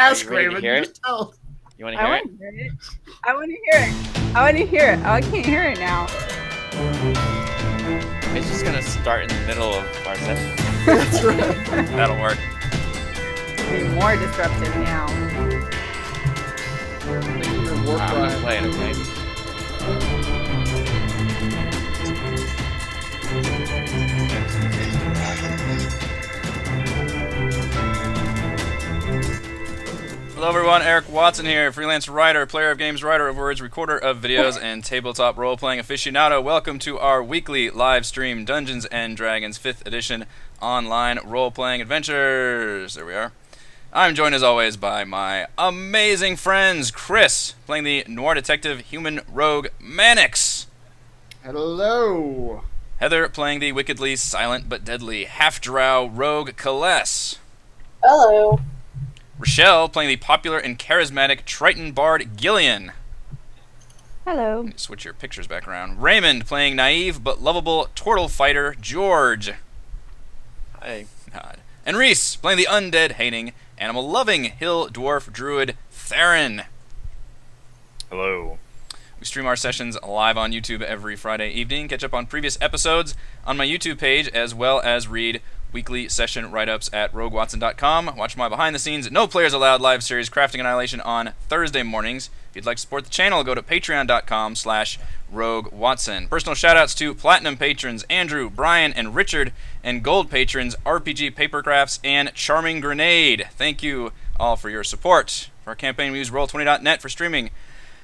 Ask ready to Raven. hear it? Just tell. You want to hear it? I want to hear it. I want to hear it. Oh, I can't hear it now. It's just gonna start in the middle of our session. That's right. That'll work. Be more disruptive now. Thinking of war I'm cry. gonna play it, okay? Hello everyone, Eric Watson here, freelance writer, player of games, writer of words, recorder of videos, and tabletop role-playing aficionado. Welcome to our weekly live stream Dungeons & Dragons 5th edition online role-playing adventures. There we are. I'm joined as always by my amazing friends, Chris, playing the noir detective human rogue Mannix. Hello. Heather, playing the wickedly silent but deadly half-drow rogue Kaless. Hello. Rochelle, playing the popular and charismatic Triton bard Gillian. Hello. Let me switch your pictures back around. Raymond, playing naive but lovable turtle fighter George. Hi. God. And Reese, playing the undead-hating, animal-loving hill dwarf druid Theron. Hello. We stream our sessions live on YouTube every Friday evening. Catch up on previous episodes on my YouTube page, as well as read weekly session write-ups at roguewatson.com. Watch my behind-the-scenes, no players allowed live series Crafting Annihilation on Thursday mornings. If you'd like to support the channel, go to patreon.com/roguewatson. Personal shout-outs to Platinum patrons Andrew, Brian, and Richard, and Gold patrons RPG Papercrafts and Charming Grenade. Thank you all for your support. For our campaign, we use Roll20.net for streaming.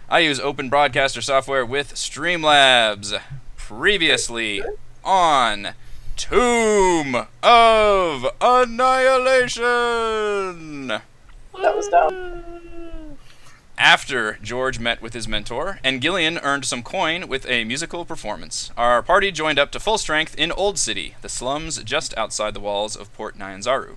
I use Open Broadcaster software with Streamlabs. Previously on Tomb of Annihilation! That was dumb. After George met with his mentor, and Gillian earned some coin with a musical performance, our party joined up to full strength in Old City, the slums just outside the walls of Port Nyanzaru.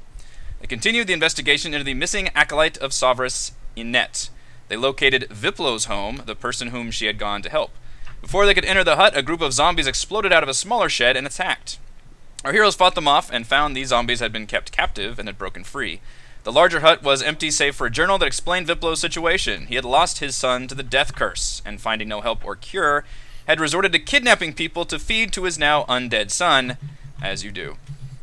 They continued the investigation into the missing acolyte of Savras, Inet. They located Viplo's home, the person whom she had gone to help. Before they could enter the hut, a group of zombies exploded out of a smaller shed and attacked. Our heroes fought them off and found these zombies had been kept captive and had broken free. The larger hut was empty save for a journal that explained Viplo's situation. He had lost his son to the death curse, and finding no help or cure, had resorted to kidnapping people to feed to his now undead son, as you do.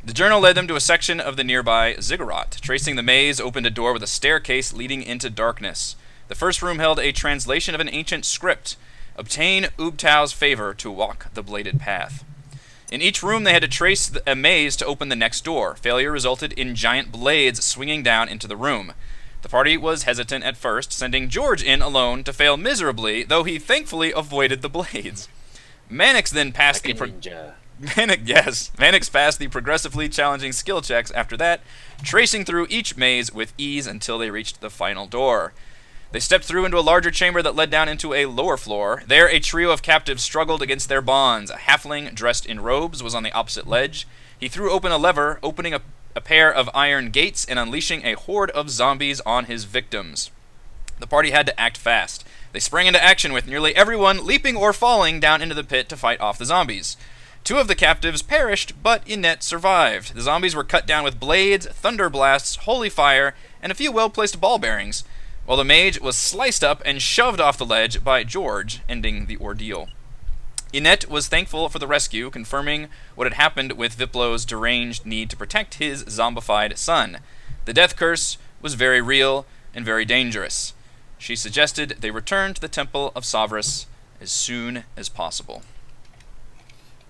The journal led them to a section of the nearby ziggurat. Tracing the maze opened a door with a staircase leading into darkness. The first room held a translation of an ancient script. Obtain Ubtau's favor to walk the bladed path. In each room they had to trace a maze to open the next door. Failure resulted in giant blades swinging down into the room. The party was hesitant at first, sending George in alone to fail miserably, though he thankfully avoided the blades. Mannix then passed Like a ninja. Mannix passed the progressively challenging skill checks after that, tracing through each maze with ease until they reached the final door. They stepped through into a larger chamber that led down into a lower floor. There, a trio of captives struggled against their bonds. A halfling dressed in robes was on the opposite ledge. He threw open a lever, opening a pair of iron gates and unleashing a horde of zombies on his victims. The party had to act fast. They sprang into action with nearly everyone leaping or falling down into the pit to fight off the zombies. Two of the captives perished, but Inet survived. The zombies were cut down with blades, thunder blasts, holy fire, and a few well-placed ball bearings, while the mage was sliced up and shoved off the ledge by George, ending the ordeal. Inet was thankful for the rescue, confirming what had happened with Viplo's deranged need to protect his zombified son. The death curse was very real and very dangerous. She suggested they return to the Temple of Savras as soon as possible.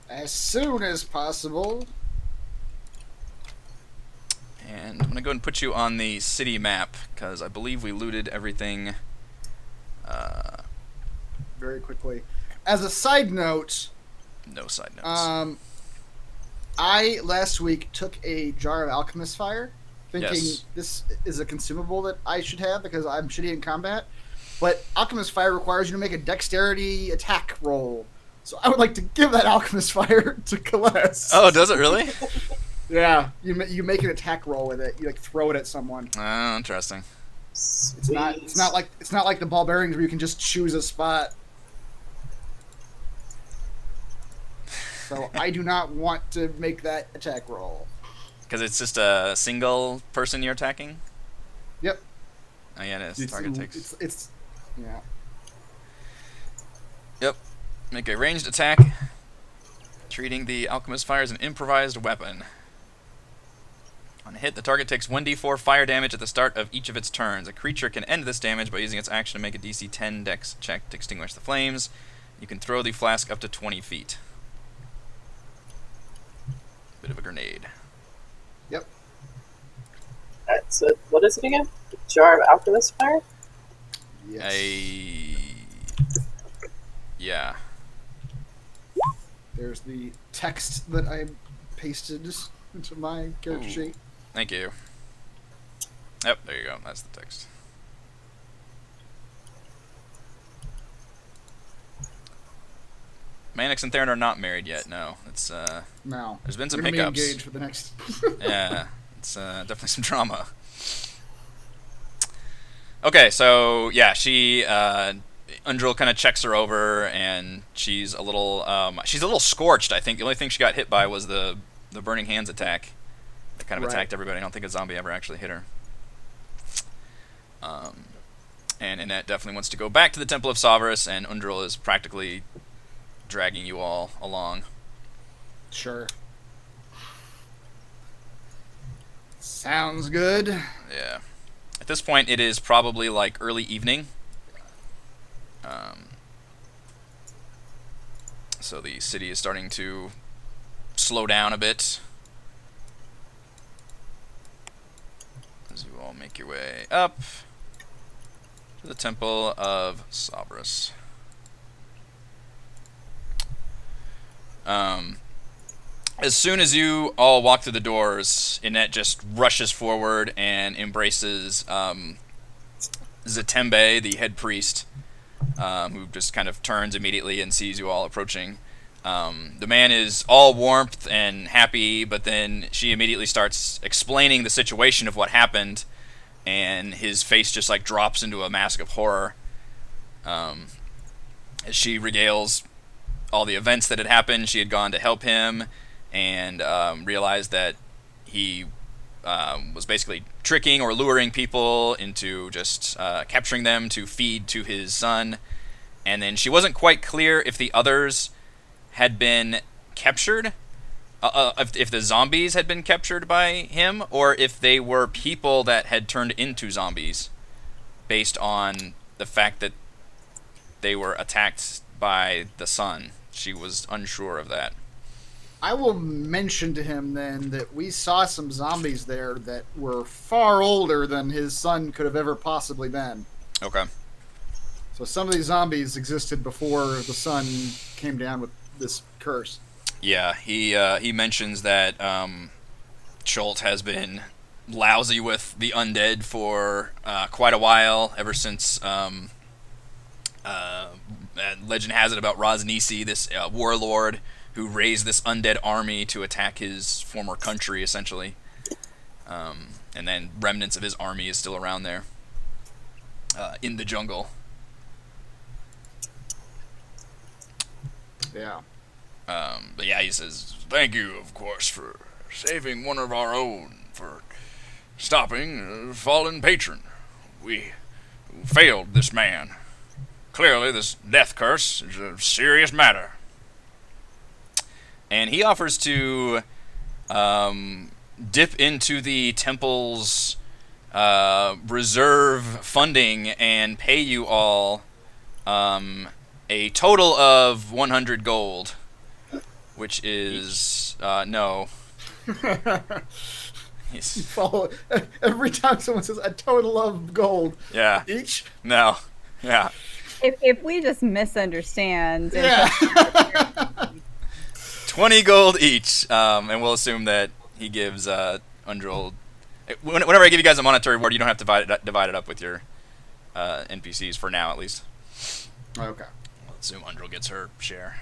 As soon as possible. And I'm going to go ahead and put you on the city map, because I believe we looted everything. Very quickly. As a side note, No side notes. I last week took a jar of alchemist fire, thinking Yes. this is a consumable that I should have because I'm shitty in combat. But alchemist fire requires you to make a dexterity attack roll. So I would like to give that alchemist fire to Kaless. Oh, does it really? Yeah, you make an attack roll with it. You like throw it at someone. Oh, interesting. It's not like the ball bearings where you can just choose a spot. So I do not want to make that attack roll. Because it's just a single person you're attacking? Yep. Oh, yeah, it is. It's, Target takes. it's yeah. Yep. Make a ranged attack, treating the alchemist fire as an improvised weapon. On a hit, the target takes 1d4 fire damage at the start of each of its turns. A creature can end this damage by using its action to make a DC 10 dex check to extinguish the flames. You can throw the flask up to 20 feet. Bit of a grenade. Yep. So what is it again? Jar of alchemist fire? Yes. Yeah. There's the text that I pasted into my character Ooh. sheet. Thank you. Yep, there you go. That's the text. Mannix and Theron are not married yet. No, it's No. there's been some We're gonna hiccups. be engaged for the next. Yeah, it's definitely some drama. Okay, so yeah, she Undril kind of checks her over, and she's a little scorched. I think the only thing she got hit by was the burning hands attack that kind of attacked everybody. I don't think a zombie ever actually hit her. And Annette definitely wants to go back to the Temple of Savarus, and Undril is practically dragging you all along. Sure. Sounds good. Yeah. At this point, it is probably like early evening. So the city is starting to slow down a bit. As you all make your way up to the Temple of Savarus. As soon as you all walk through the doors, Annette just rushes forward and embraces Zatembe, the head priest, who just kind of turns immediately and sees you all approaching. The man is all warmth and happy, but then she immediately starts explaining the situation of what happened, and his face just like drops into a mask of horror as she regales all the events that had happened. She had gone to help him and realized that he was basically tricking or luring people into just capturing them to feed to his son. And then she wasn't quite clear if the others had been captured, if the zombies had been captured by him, or if they were people that had turned into zombies based on the fact that they were attacked by the son. She was unsure of that. I will mention to him then that we saw some zombies there that were far older than his son could have ever possibly been. Okay. So some of these zombies existed before the son came down with this curse. Yeah, he mentions that Schultz has been lousy with the undead for quite a while, ever since legend has it about Rosnisi, this warlord who raised this undead army to attack his former country, essentially. And then remnants of his army is still around there in the jungle. Yeah. But yeah, he says, "Thank you, of course, for saving one of our own, for stopping a fallen patron. We failed this man. Clearly, this death curse is a serious matter." And he offers to dip into the temple's reserve funding and pay you all a total of 100 gold, which is no. You follow every time someone says a total of gold. Yeah. Each. No. Yeah. If we just misunderstand, and Yeah. 20 gold each, and we'll assume that he gives Undril. Whenever I give you guys a monetary reward, you don't have to divide it up with your NPCs for now, at least. Okay. We'll assume Undril gets her share.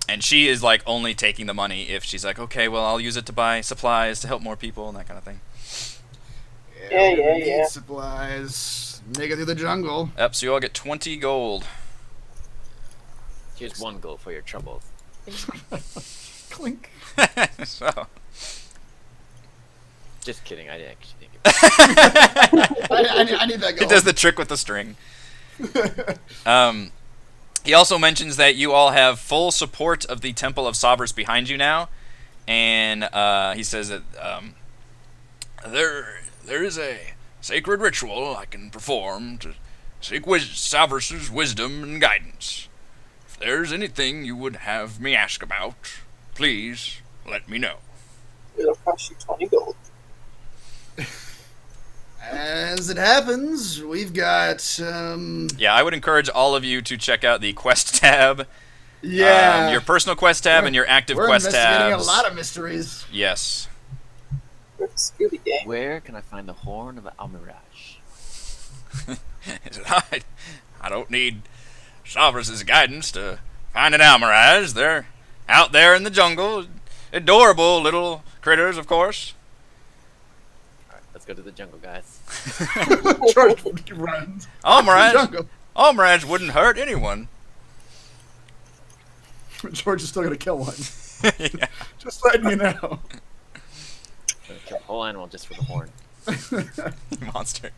And she is like only taking the money if she's like, okay, well, I'll use it to buy supplies to help more people and that kind of thing. Yeah. We need supplies. Make it through the jungle. Yep, so you all get 20 gold. Here's 1 gold for your trouble. Clink. So Just kidding. I actually think it. I need that He going. does the trick with the string. He also mentions that you all have full support of the Temple of Sabras behind you now, and he says that there is a sacred ritual I can perform to seek Sabras' wisdom and guidance. If there's anything you would have me ask about, please let me know. It'll cost you 20 gold. As it happens, we've got Yeah, I would encourage all of you to check out the quest tab. yeah, Your personal quest tab and your active we're quest investigating tabs. a lot of mysteries. Yes. With the Scooby Gang. Where can I find the horn of Almirage? I don't need Sabras' guidance to find an Almirage. They're out there in the jungle. Adorable little critters, of course. Alright, let's go to the jungle, guys. George runs. Almirage, Jungle. Almirage wouldn't hurt anyone. George is still gonna kill one. Yeah. Just letting you know. Gonna kill the whole animal just for the horn. Monster.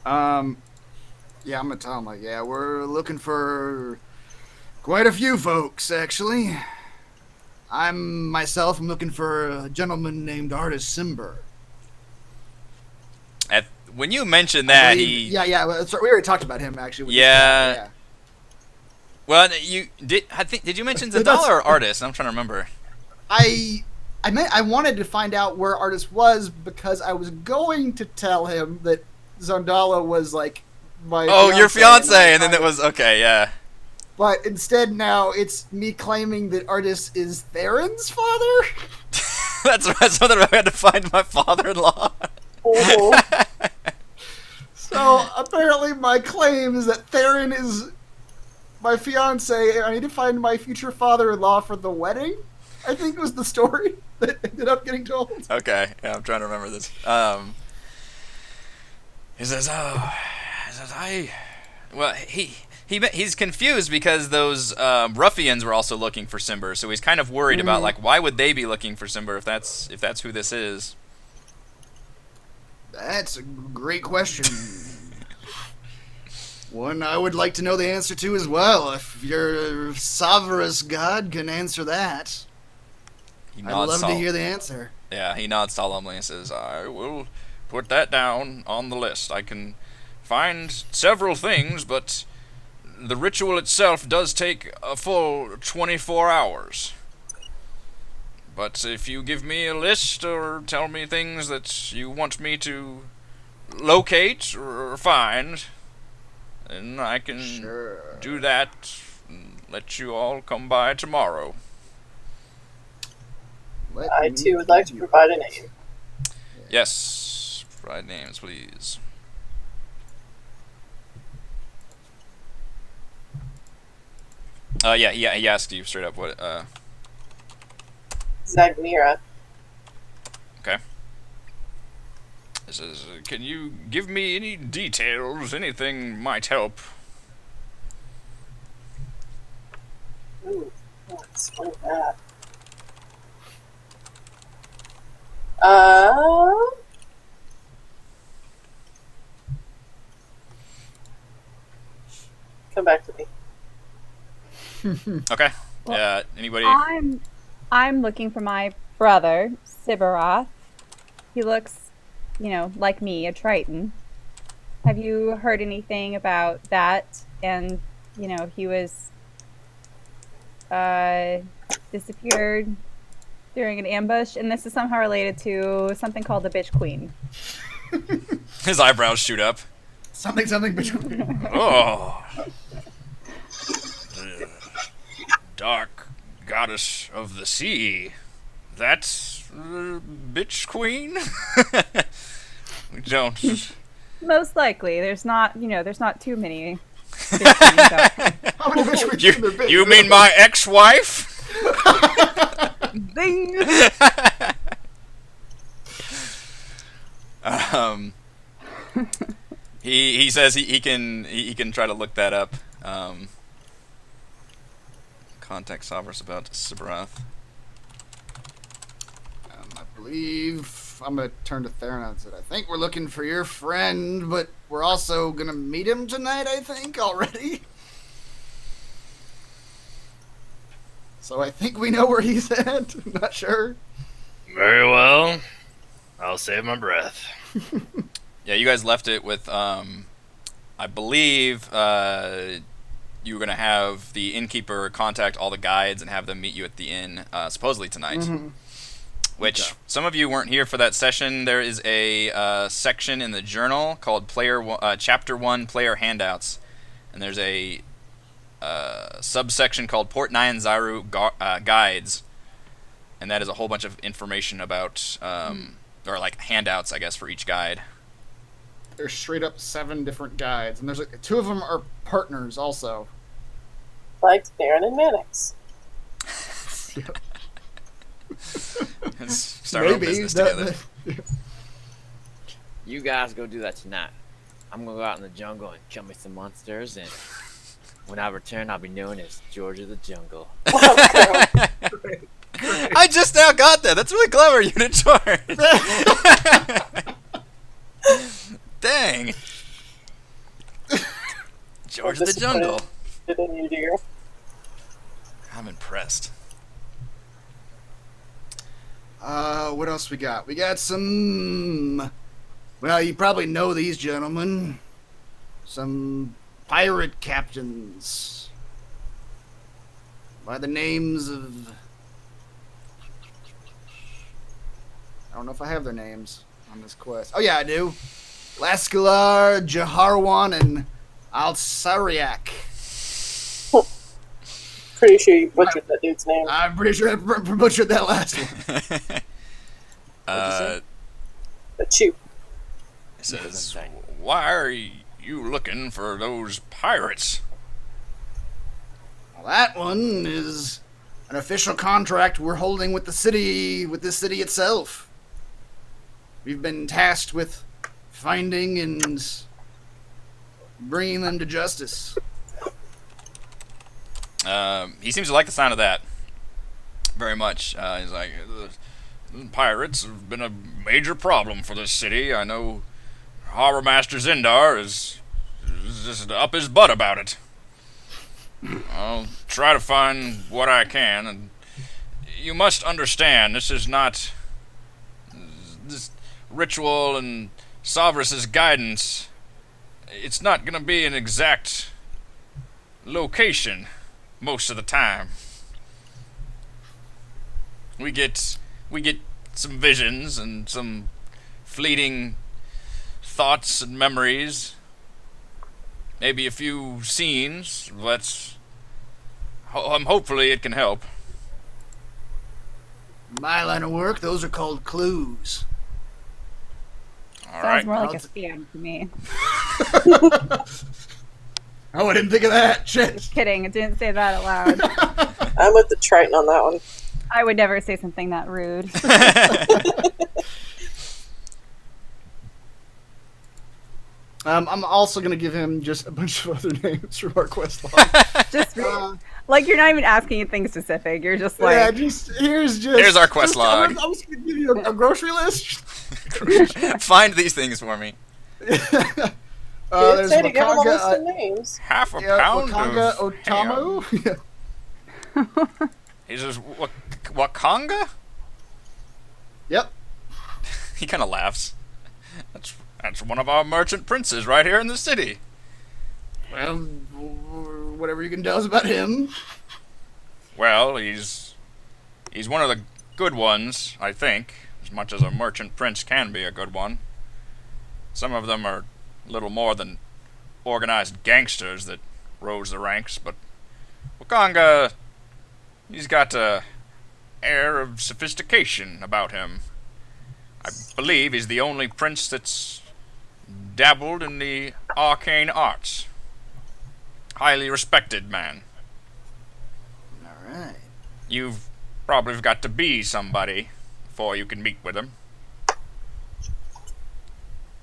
Yeah, I'm gonna tell him, like, yeah, we're looking for quite a few folks, actually. I'm looking for a gentleman named Artist Simber. When you mentioned that, Yeah, well, sorry, we already talked about him, actually. with Yeah. this guy, Well, you did. Did you mention Zadala or Artist? I'm trying to remember. I wanted to find out where Artist was because I was going to tell him that Zondala was, like, my Your fiance, and then I- it was okay. Yeah. But instead now it's me claiming that Artist is Theron's father? That's something I had to find my father-in-law. Oh, So apparently my claim is that Theron is my fiance and I need to find my future father-in-law for the wedding. I think was the story that ended up getting told. Okay, yeah, I'm trying to remember this. He says, he's confused because those ruffians were also looking for Simber, so he's kind of worried about, like, why would they be looking for Simber if that's who this is? That's a great question. One I would like to know the answer to as well. If your Savarus god can answer that, He I'd nods love to hear the answer. Yeah, he nods solemnly and says, I will put that down on the list. I can find several things, but the ritual itself does take a full 24 hours. But if you give me a list or tell me things that you want me to locate or find, then I can do that and let you all come by tomorrow. I too would like to provide a name. Yes, provide names, please. He asked you straight up what, Zagnira. Okay. It says, can you give me any details? Anything might help. Ooh, let's explain that. Come back to me. Okay. Well, Anybody? I'm looking for my brother, Sibarath. He looks, like me, a Triton. Have you heard anything about that? And, he was disappeared during an ambush, and this is somehow related to something called the Bitch Queen. His eyebrows shoot up. Something, bitch. Oh. The dark goddess of the sea. That's the bitch queen? We don't. Most likely. There's not too many bitch queens out there. How many bitch queens can there be? You mean my ex-wife? Zing! He says he can try to look that up. Contact Savras about Sibarath. I believe I'm gonna turn to Theron and say, I think we're looking for your friend, but we're also gonna meet him tonight, I think, already. So I think we know where he's at. I'm not sure. Very well. I'll save my breath. Yeah, you guys left it with, I believe, you were going to have the innkeeper contact all the guides and have them meet you at the inn, supposedly tonight. Mm-hmm. Which, Okay. some of you weren't here for that session. There is a section in the journal called Chapter 1 Player Handouts. And there's a subsection called Port Nyanzaru Guides. And that is a whole bunch of information about, or like handouts, I guess, for each guide. There's straight up 7 different guides, and there's 2 of them are partners also. Like Baron and Mannix. Let's start our business together. You guys go do that tonight. I'm gonna go out in the jungle and kill me some monsters, and when I return, I'll be known as George of the Jungle. I just now got that. That's really clever, Unit George. Dang. George of the Jungle. Did you, dear? I'm impressed. What else we got? We got some... Well, you probably know these gentlemen. Some pirate captains. By the names of... I don't know if I have their names on this quest. Oh yeah, I do. Lascalar, Jaharwan, and Alsariak. Pretty sure you butchered that dude's name. I'm pretty sure I butchered that last one. But you. It says, why are you looking for those pirates? Well, that one is an official contract we're holding with this city itself. We've been tasked with finding and bringing them to justice. He seems to like the sound of that very much. He's like, the pirates have been a major problem for this city. I know Harbor Master Zindar is just up his butt about it. I'll try to find what I can, and you must understand, this is not... This ritual and Sovereigns' guidance, it's not going to be an exact location most of the time. We get some visions and some fleeting thoughts and memories, maybe a few scenes, but hopefully it can help. My line of work, those are called clues. All Sounds right. more like a scam to me. Oh, I didn't think of that. Shit. Just kidding. I didn't say that out loud. I'm with the Triton on that one. I would never say something that rude. I'm also going to give him just a bunch of other names from our quest log. Just like you're not even asking anything specific. You're just like, yeah, here's our quest log. I'm just going to give you a grocery list. Find these things for me. Didn't There's say to give them a list Wakanga, of names. Half a yeah, pound Wakanga of Otamu. ham. He says, Wakanga? Yep. He kind of laughs. That's one of our merchant princes right here in the city. Well, whatever you can tell us about him. Well, he's one of the good ones, I think, as much as a merchant prince can be a good one. Some of them are a little more than organized gangsters that rose the ranks, but Wakanga, he's got a air of sophistication about him. I believe he's the only prince that's dabbled in the arcane arts. Highly respected man. Alright. You've probably got to be somebody before you can meet with him.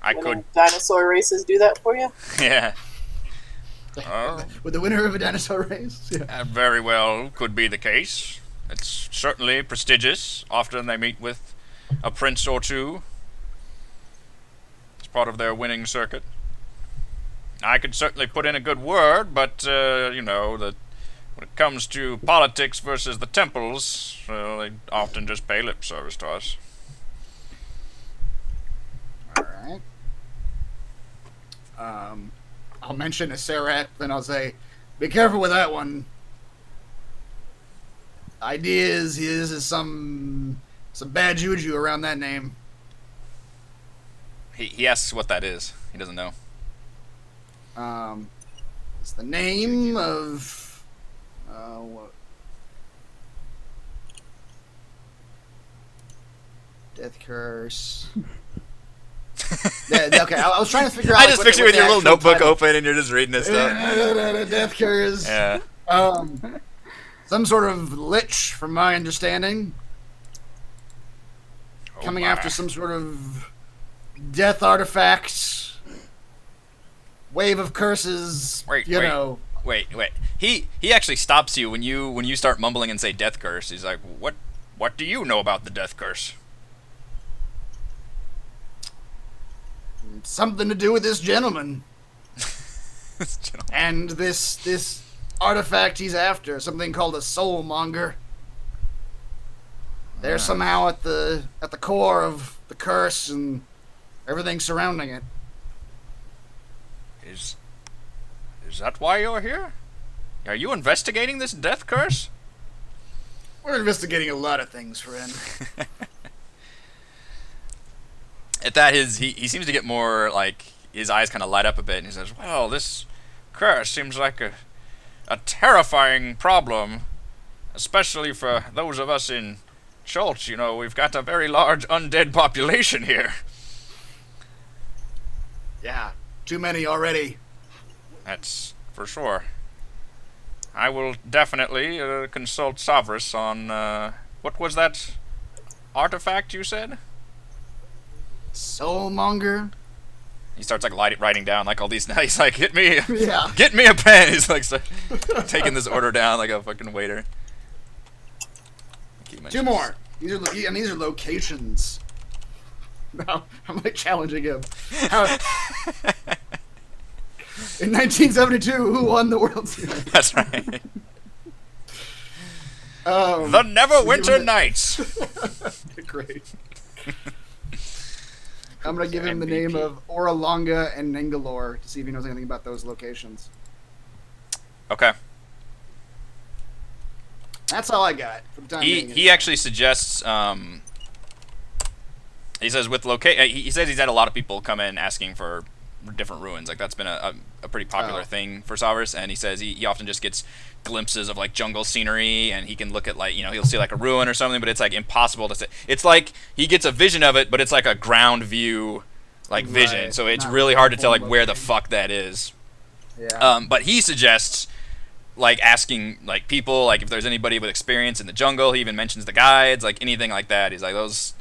I could, Winning dinosaur races do that for you? yeah. With the winner of a dinosaur race. Yeah. Very well could be the case. It's certainly prestigious. Often they meet with a prince or two. It's part of their winning circuit. I could certainly put in a good word, but, when it comes to politics versus the temples, well, they often just pay lip service to us. Alright. I'll mention a Serac, then I'll say, be careful with that one. Idea is some bad juju around that name. He asks what that is. He doesn't know. It's the name of what? Death curse. Yeah, okay, I was trying to figure out. I just what picture you with your the little actual notebook title- open and you're just reading this stuff. Death curse. Yeah. Some sort of lich, from my understanding, coming after some sort of death artifact, wave of curses. Wait. Wait. He actually stops you when you start mumbling and say death curse. He's like, what do you know about the death curse? Something to do with this gentleman and this artifact he's after, something called a soulmonger. They're somehow at the core of the curse and everything surrounding it. Is that why you're here? Are you investigating this death curse? We're investigating a lot of things, friend. At that, he seems to get more, like, his eyes kind of light up a bit, and he says, well, this curse seems like a terrifying problem, especially for those of us in Schultz. We've got a very large undead population here. Yeah, too many already. That's for sure. I will definitely consult Savras on, what was that artifact you said? Soulmonger? He starts like writing down like all these. He's like, get me a pen. He's like taking this order down like a fucking waiter. Two more. These are locations. No, I'm like challenging him. In 1972, who won the World Series? That's right. The The Neverwinter Nights. Great. I'm gonna give him the name of Oralonga and Ningalore to see if he knows anything about those locations. Okay. That's all I got for the time being. He actually suggests. He says with he says he's had a lot of people come in asking for different ruins. Like that's been a pretty popular thing for Savras, and he says he often just gets glimpses of like jungle scenery, and he can look at like he'll see like a ruin or something, but it's like impossible to see. It's like he gets a vision of it, but it's like a ground view like vision, Right. so it's Not really hard to tell like full where the looking. fuck that is. Yeah. But he suggests like asking like people like if there's anybody with experience in the jungle. He even mentions the guides, like anything like that. He's like those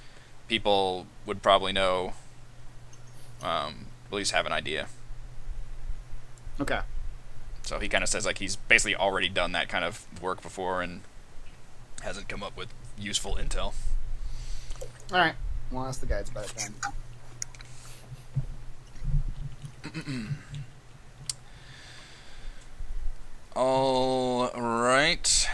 people would probably know, at least have an idea. Okay. So he kind of says like he's basically already done that kind of work before and hasn't come up with useful intel. All right. Well, ask the guides about it then. All right.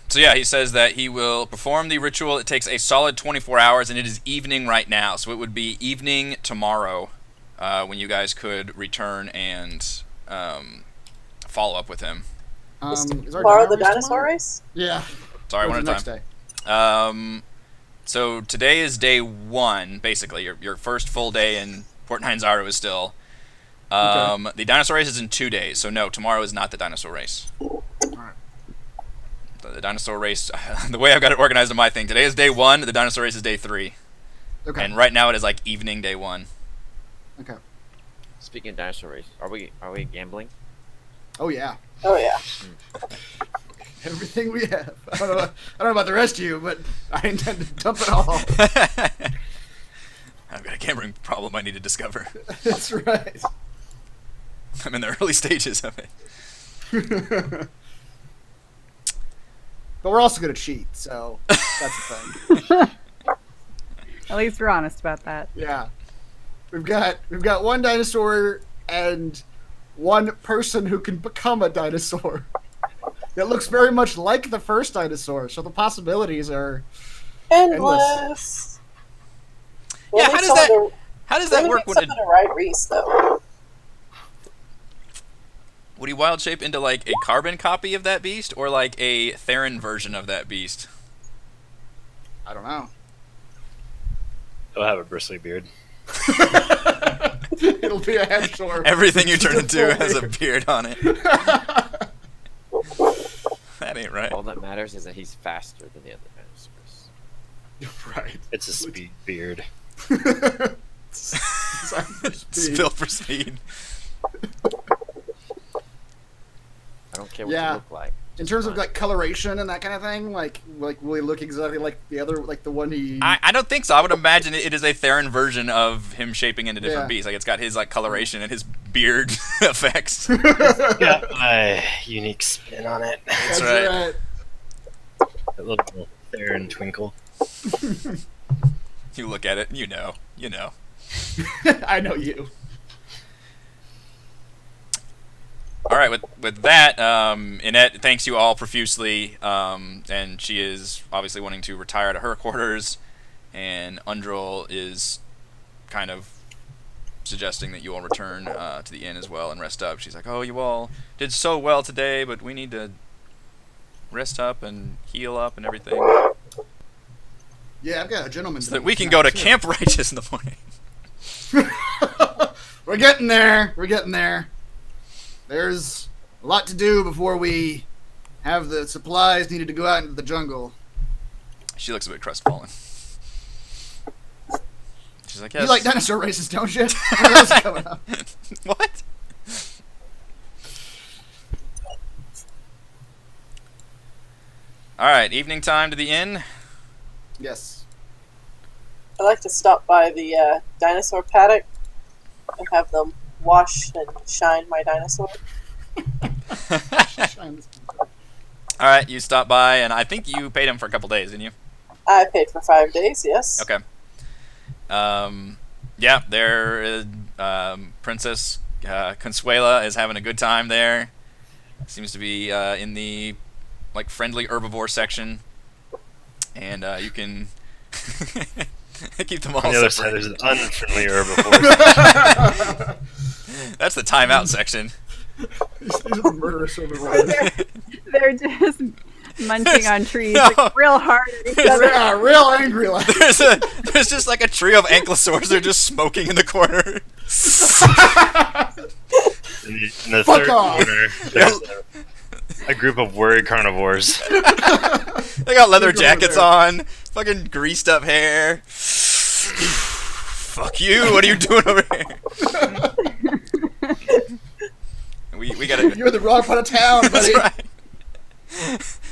So yeah, he says that he will perform the ritual. It takes a solid 24 hours, and it is evening right now, so it would be evening tomorrow when you guys could return and follow up with him. Is our Borrow the race dinosaur tomorrow? race? Yeah. Sorry, Or one the at a next time. day. So today is day 1, basically. Your first full day in Port Nyanzaru is still. The dinosaur race is in 2 days, so no, tomorrow is not the dinosaur race. Alright. The dinosaur race, the way I've got it organized in my thing, today is day 1, the dinosaur race is day 3. Okay. And right now it is like evening day 1. Okay. Speaking of dinosaur race, are we gambling? Oh yeah. Oh yeah. Everything we have. I don't know about the rest of you, but I intend to dump it all. I've got a gambling problem I need to discover. That's right. I'm in the early stages of it. But we're also gonna cheat, so that's the thing. At least we're honest about that. Yeah. We've got one dinosaur and one person who can become a dinosaur. That looks very much like the first dinosaur, so the possibilities are Endless. Yeah, how does that work when something to write Reese, though. would he wild shape into like a carbon copy of that beast or like a Theron version of that beast? I don't know. He'll have a bristly beard. It'll be a headshore. Everything you turn into has a beard on it. That ain't right. All that matters is that he's faster than the other dinosaurs. Right. It's a speed beard. Spill for speed. I don't care what Yeah. you look like. In terms of like coloration and that kind of thing, like will he look exactly like the other, like the one he? I don't think so. I would imagine it is a Theron version of him shaping into different Yeah. beasts. Like it's got his like coloration and his beard effects. Got my unique spin on it. That's right. That little Theron twinkle. You look at it, you know. I know you. All right, with that, Annette thanks you all profusely, and she is obviously wanting to retire to her quarters, and Undril is kind of suggesting that you all return to the inn as well and rest up. She's like, oh, you all did so well today, but we need to rest up and heal up and everything, Yeah, I've got a gentleman. so that we can go to Camp Righteous in the morning. We're getting there. We're getting there. There's a lot to do before we have the supplies needed to go out into the jungle. She looks a bit crestfallen. She's like, yes. You like dinosaur races, don't you? What else is coming up? What? All right, evening time to the inn. Yes. I'd like to stop by the dinosaur paddock and have them wash and shine my dinosaur. All right, you stop by, and I think you paid him for a couple days, didn't you? I paid for 5 days, yes. Okay. Yeah, there, Princess Consuela is having a good time there. Seems to be in the like friendly herbivore section, and you can keep them all On the other side, separate. there's an unfriendly herbivore. That's the timeout section. These are the murderous herbivores. They're just munching on trees No. like, real hard at each other. Yeah, real angry like. There's just like a trio of ankylosaurs. They're just smoking in the corner. In the Fuck third off. corner, there's a group of worried carnivores. They got leather jackets on, fucking greased up hair. Fuck you! What are you doing over here? We gotta. You're the wrong part of town, buddy. That's right.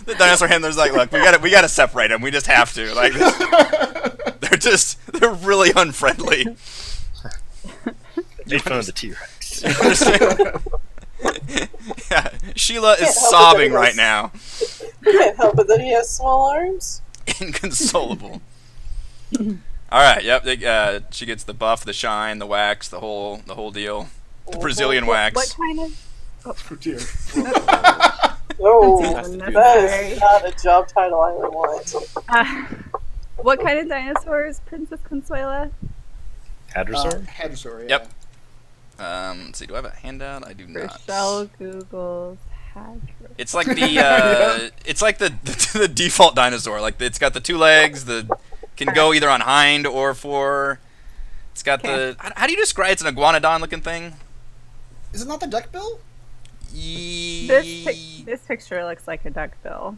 The dinosaur handler's like, look, we gotta separate them. We just have to. Like, they're really unfriendly. Made fun of the T-Rex. You understand? Yeah, Sheila is Can't help it that sobbing he right has- now. Can't help it that he has small arms. Inconsolable. All right. Yep. She gets the buff, the shine, the wax, the whole deal. The Brazilian wax. What kind of? Oh, dear. Oh, That's that unnecessary. is not a job title I would want. What kind of dinosaur is Princess Consuela? Hadrosaur? Hadrosaur, yeah. Yep. Let's see. Do I have a handout? I do not. Rochelle Google's Hadro. It's like the default dinosaur. Like it's got the two legs. Can go either on hind or four. It's got the. How do you describe? It's an iguanodon looking thing. Is it not the duckbill? This picture looks like a duckbill.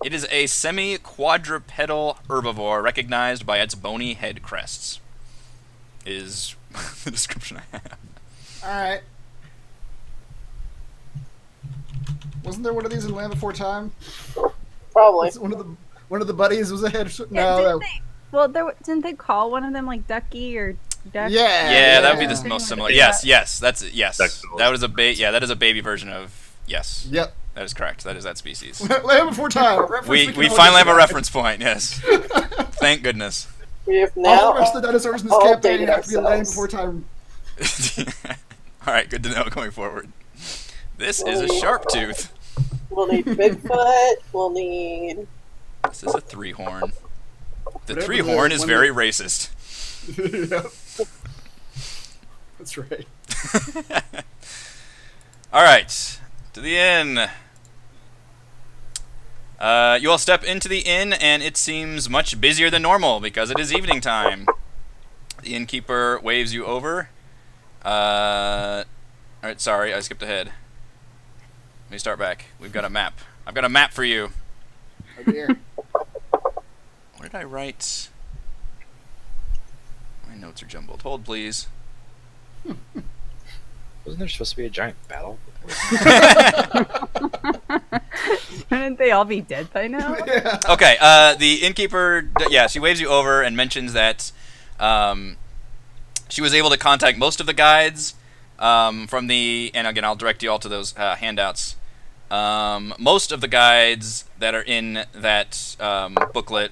It is a semi-quadrupedal herbivore recognized by its bony head crests. Is the description I have. Alright. Wasn't there one of these in Land Before Time? Probably. One of the buddies was a head. Didn't they call one of them like Ducky or Duck? Yeah, that would be the Yeah. most similar. Yeah. Yes, that's it. Yes, Duckbills. that was a that is a baby version of yes. Yep. That is correct. That is that species. Land Before Time. a reference We can finally always have a get. reference point. Yes. Thank goodness. We have All now the rest of the dinosaurs in this all campaign dated have to be lying ourselves. before time. All right, good to know going forward. This is a sharp tooth. We'll need Bigfoot. We'll need. This is a 3-horn. The Whatever 3-horn the is one very racist. Yep. That's right. All right, to the inn. You all step into the inn, and it seems much busier than normal because it is evening time. The innkeeper waves you over. All right, sorry, I skipped ahead. Let me start back. We've got a map. I've got a map for you. Oh dear. What did I write? My notes are jumbled. Hold, please. Wasn't there supposed to be a giant battle? Shouldn't they all be dead by now? Yeah. Okay, the innkeeper, yeah, she waves you over and mentions that she was able to contact most of the guides from the, and again, I'll direct you all to those handouts. Most of the guides that are in that booklet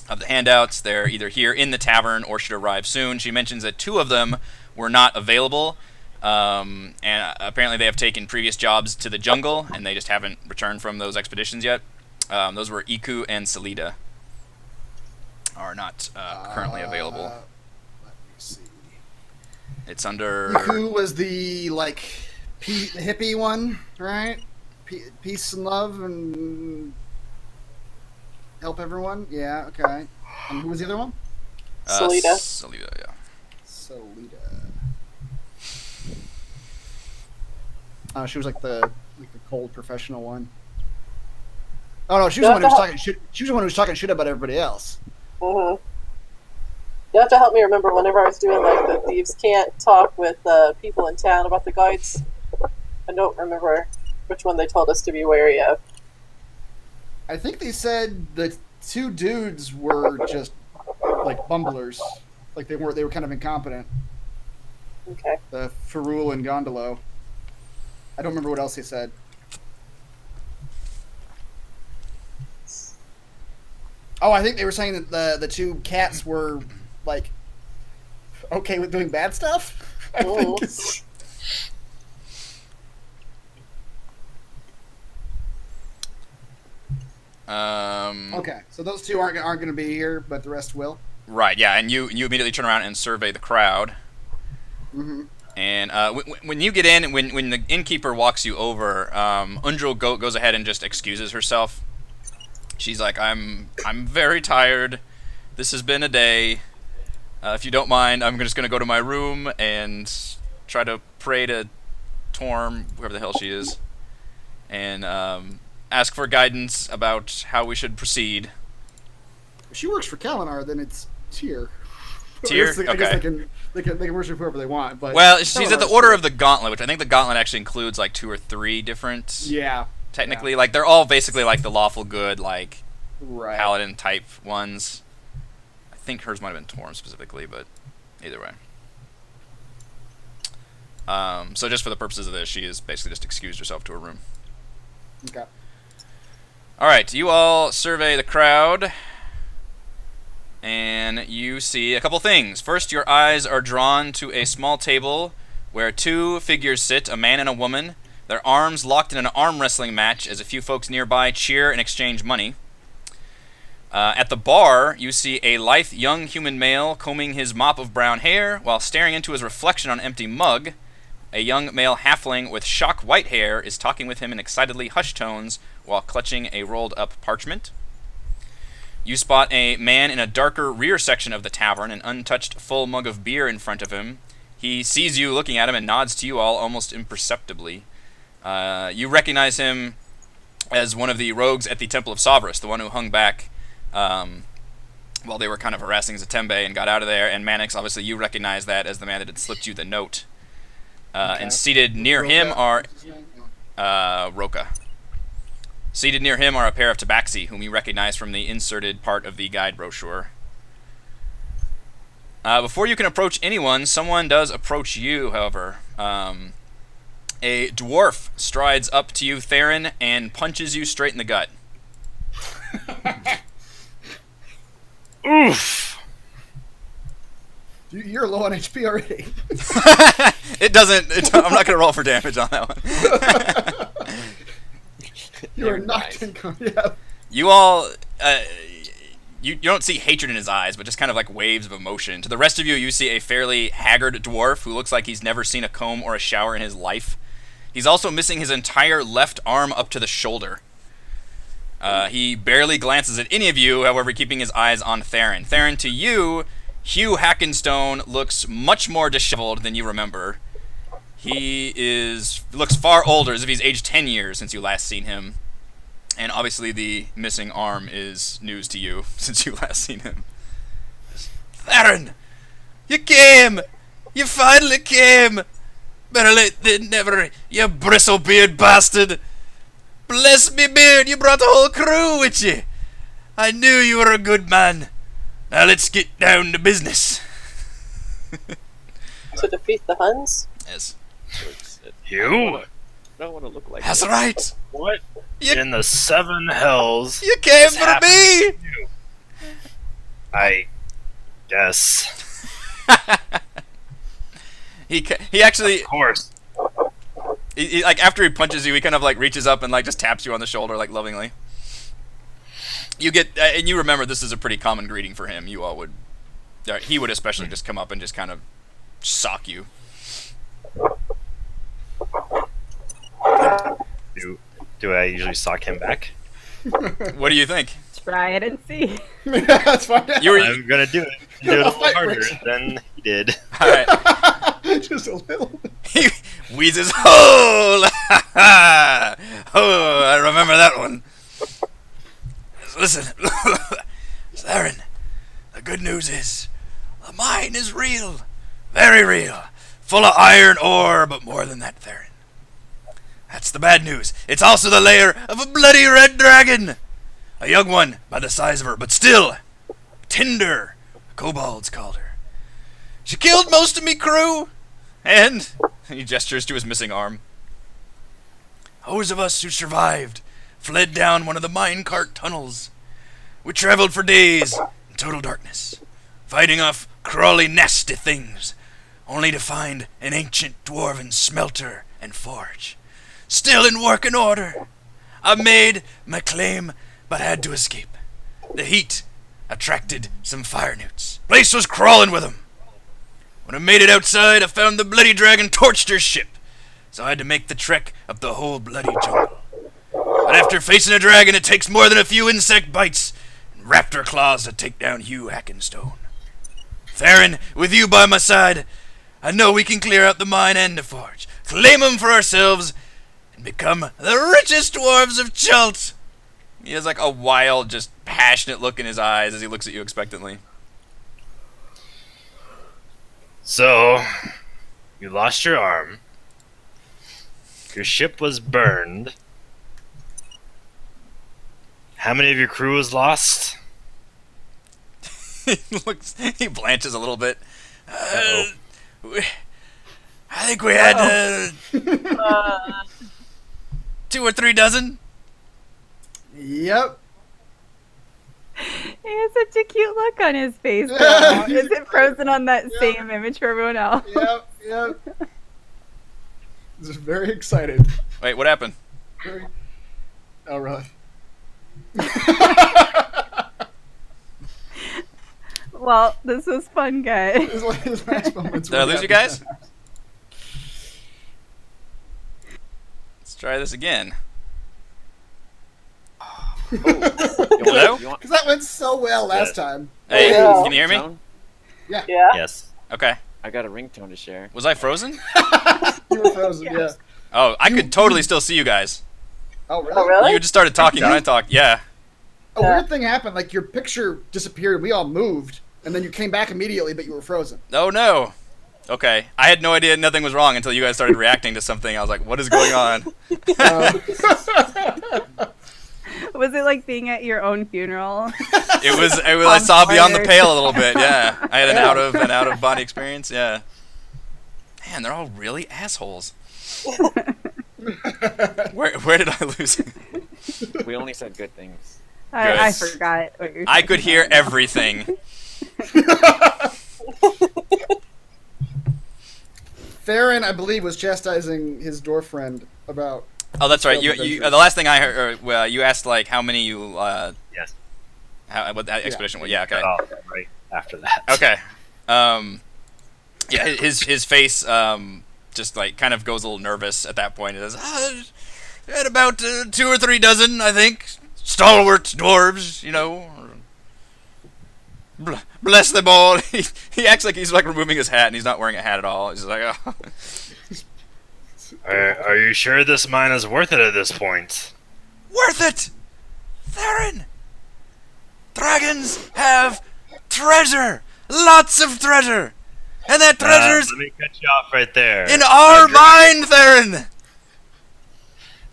of the handouts, they're either here in the tavern or should arrive soon. She mentions that 2 of them were not available, and apparently they have taken previous jobs to the jungle, and they just haven't returned from those expeditions yet. Those were Iku and Salida. Are not currently available. Let me see. It's under... Iku was the, like, the hippie one, right? Peace and love and help everyone? Yeah, okay. And who was the other one? Salida. Salida, yeah. Salida. She was like the cold professional one. Oh no, she was the one who was talking shit. She was the one who was talking shit about everybody else. Mm-hmm. You have to help me remember whenever I was doing like the thieves can't talk with people in town about the guides. I don't remember which one they told us to be wary of. I think they said the 2 dudes were just like bumblers. Like they were kind of incompetent. Okay. The Farrell and Gondolo. I don't remember what else they said. Oh, I think they were saying that the 2 cats were like okay with doing bad stuff. I think it's... Okay, so those 2 aren't going to be here, but the rest will. Right, yeah, and you immediately turn around and survey the crowd. Mm-hmm. And when you get in, when the innkeeper walks you over, Undril goes ahead and just excuses herself. She's like, I'm very tired. This has been a day. If you don't mind, I'm just going to go to my room and try to pray to Torm, whoever the hell she is, and ask for guidance about how we should proceed. If she works for Kalinar, then it's Tyr. Tyr? I guess Okay. they can worship whoever they want. But Well, she's at the Kalinar's Order cool. of the Gauntlet, which I think the Gauntlet actually includes like 2 or 3 different... Yeah. Technically, Yeah. like they're all basically like the lawful good, like Right. paladin type ones. I think hers might have been Torm specifically, but either way. So just for the purposes of this, she is basically just excused herself to her room. Okay. All right, you all survey the crowd, and you see a couple things. First, your eyes are drawn to a small table where 2 figures sit, a man and a woman. Their arms locked in an arm wrestling match as a few folks nearby cheer and exchange money. At the bar, you see a lithe young human male combing his mop of brown hair while staring into his reflection on an empty mug. A young male halfling with shock white hair is talking with him in excitedly hushed tones while clutching a rolled-up parchment. You spot a man in a darker rear section of the tavern, an untouched full mug of beer in front of him. He sees you looking at him and nods to you all almost imperceptibly. You recognize him as one of the rogues at the Temple of Savras, the one who hung back while they were kind of harassing Zatembe and got out of there. And Mannix, obviously, you recognize that as the man that had slipped you the note. And seated near him are Roca. Seated near him are a pair of tabaxi, whom you recognize from the inserted part of the guide brochure. Before you can approach anyone, someone does approach you, however. A dwarf strides up to you, Theron, and punches you straight in the gut. Oof. You're low on HP already. It doesn't. I'm not gonna roll for damage on that one. You are knocked in. Yeah. You all, you don't see hatred in his eyes, but just kind of like waves of emotion. To the rest of you, you see a fairly haggard dwarf who looks like he's never seen a comb or a shower in his life. He's also missing his entire left arm up to the shoulder. He barely glances at any of you, however, keeping his eyes on Theron. Theron, to you, Hugh Hackenstone looks much more disheveled than you remember. He looks far older, as if he's aged 10 years since you last seen him. And obviously the missing arm is news to you, since you last seen him. Theron! You came! You finally came! Better late than never, you bristle-beard bastard! Bless me beard, you brought the whole crew with you! I knew you were a good man. Now let's get down to business. To defeat the Huns? Yes. You? I don't want to look like That's this. right! What You, in the seven hells? you came is for happening me! to you? I guess. He actually, Of course. he, like, after he punches you, he kind of, like, reaches up and, like, just taps you on the shoulder, like, lovingly. You get, and you remember this is a pretty common greeting for him. You all would, he would especially just come up and just kind of sock you. Do I usually sock him back? What do you think? Try it and see. Yeah, that's fine. You were, I'm gonna do it. Do it a little Fight, harder Rich. than he did. alright. Just a little bit. He wheezes, oh, oh, I remember that one. Listen, Theron, the good news is, the mine is real, very real, full of iron ore, but more than that, Theron. That's the bad news. It's also the lair of a bloody red dragon. A young one by the size of her, but still, tender, kobolds called her. She killed most of me crew, and he gestures to his missing arm. Those of us who survived fled down one of the minecart tunnels. We traveled for days in total darkness, fighting off crawly, nasty things, only to find an ancient dwarven smelter and forge, still in working order. I made my claim, but had to escape. The heat attracted some fire newts. Place was crawling with them. When I made it outside, I found the bloody dragon torched her ship, so I had to make the trek up the whole bloody jungle. But after facing a dragon, it takes more than a few insect bites and raptor claws to take down Hugh Hackenstone. Theron, with you by my side, I know we can clear out the mine and the forge, claim them for ourselves, and become the richest dwarves of Chult. He has like a wild, just passionate look in his eyes as he looks at you expectantly. So, you lost your arm. Your ship was burned. How many of your crew was lost? He blanches a little bit. Uh-oh. I think we had 2 or 3 dozen. Yep. He has such a cute look on his face. Though. Is it frozen on that same image for everyone else? Yep. Just very excited. Wait, what happened? Very... Oh, really? Well, this was fun, guys. It was like his last moments. Did I lose you guys? Let's try this again. Hello? You want Because that went so well last Yeah. time. Hey, Yeah. can you hear me? ringtone? Yeah. Yes. Okay. I got a ringtone to share. Was I frozen? You were frozen, yeah. Oh, I could totally still see you guys. Oh, really? Oh, really? You just started talking when I talked. Yeah. A weird thing happened. Like, your picture disappeared. We all moved. And then you came back immediately, but you were frozen. Oh no. Okay. I had no idea nothing was wrong until you guys started reacting to something. I was like, what is going on? Was it like being at your own funeral? It was I saw beyond the pale a little bit, yeah. I had an out of body experience, yeah. Man, they're all really assholes. Where did I lose? We only said good things. I forgot what you're I could talking hear about. everything. Theron, I believe, was chastising his dwarf friend about. Oh, that's right. Failed You adventures. the last thing I heard, well, you asked like how many you Yes. what that expedition was. Yeah, okay. Cut off right after that. Okay. Yeah, his face just like kind of goes a little nervous at that point. It says, at about 2 or 3 dozen, I think, stalwart dwarves, you know. Bless them all. He acts like he's like removing his hat, and he's not wearing a hat at all. He's like, oh. Are you sure this mine is worth it at this point? Worth it, Theron. Dragons have treasure, lots of treasure, and that treasure's Let me cut you off right there. in our A mine, Theron.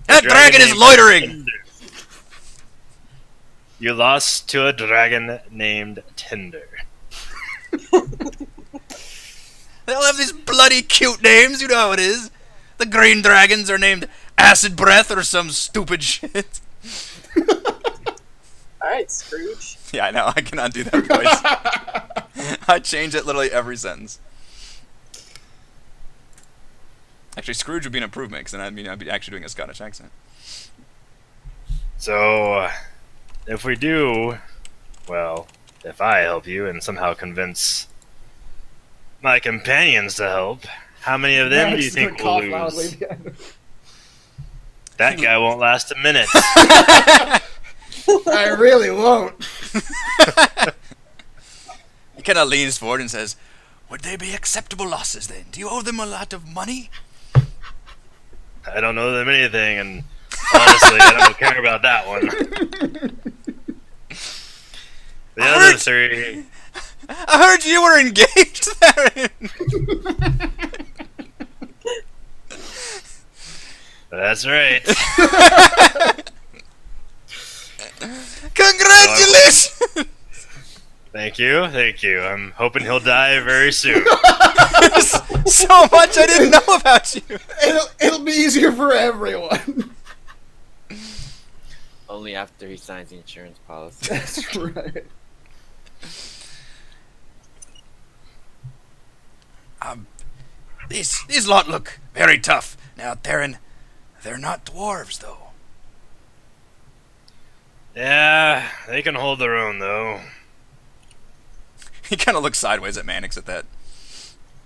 That dragon is named loitering. Tinder. You lost to a dragon named Tinder. They all have these bloody cute names. You know how it is. The green dragons are named Acid Breath or some stupid shit. Alright, Scrooge. Yeah, I know. I cannot do that voice. I change it literally every sentence. Actually, Scrooge would be an improvement, because then I'd be actually doing a Scottish accent. So, if we do, well, if I help you and somehow convince my companions to help, how many of them do you think will lose? That guy won't last a minute. I really won't. He kind of leans forward and says, would they be acceptable losses then? Do you owe them a lot of money? I don't know them anything, and honestly, I don't care about that one. The other three... I heard you were engaged, Theron. That's right. Congratulations! Thank you, thank you. I'm hoping he'll die very soon. So much I didn't know about you. It'll be easier for everyone. Only after he signs the insurance policy. That's right. These lot look very tough. Now, Theron, they're not dwarves, though. Yeah, they can hold their own, though. He kind of looks sideways at Mannix at that.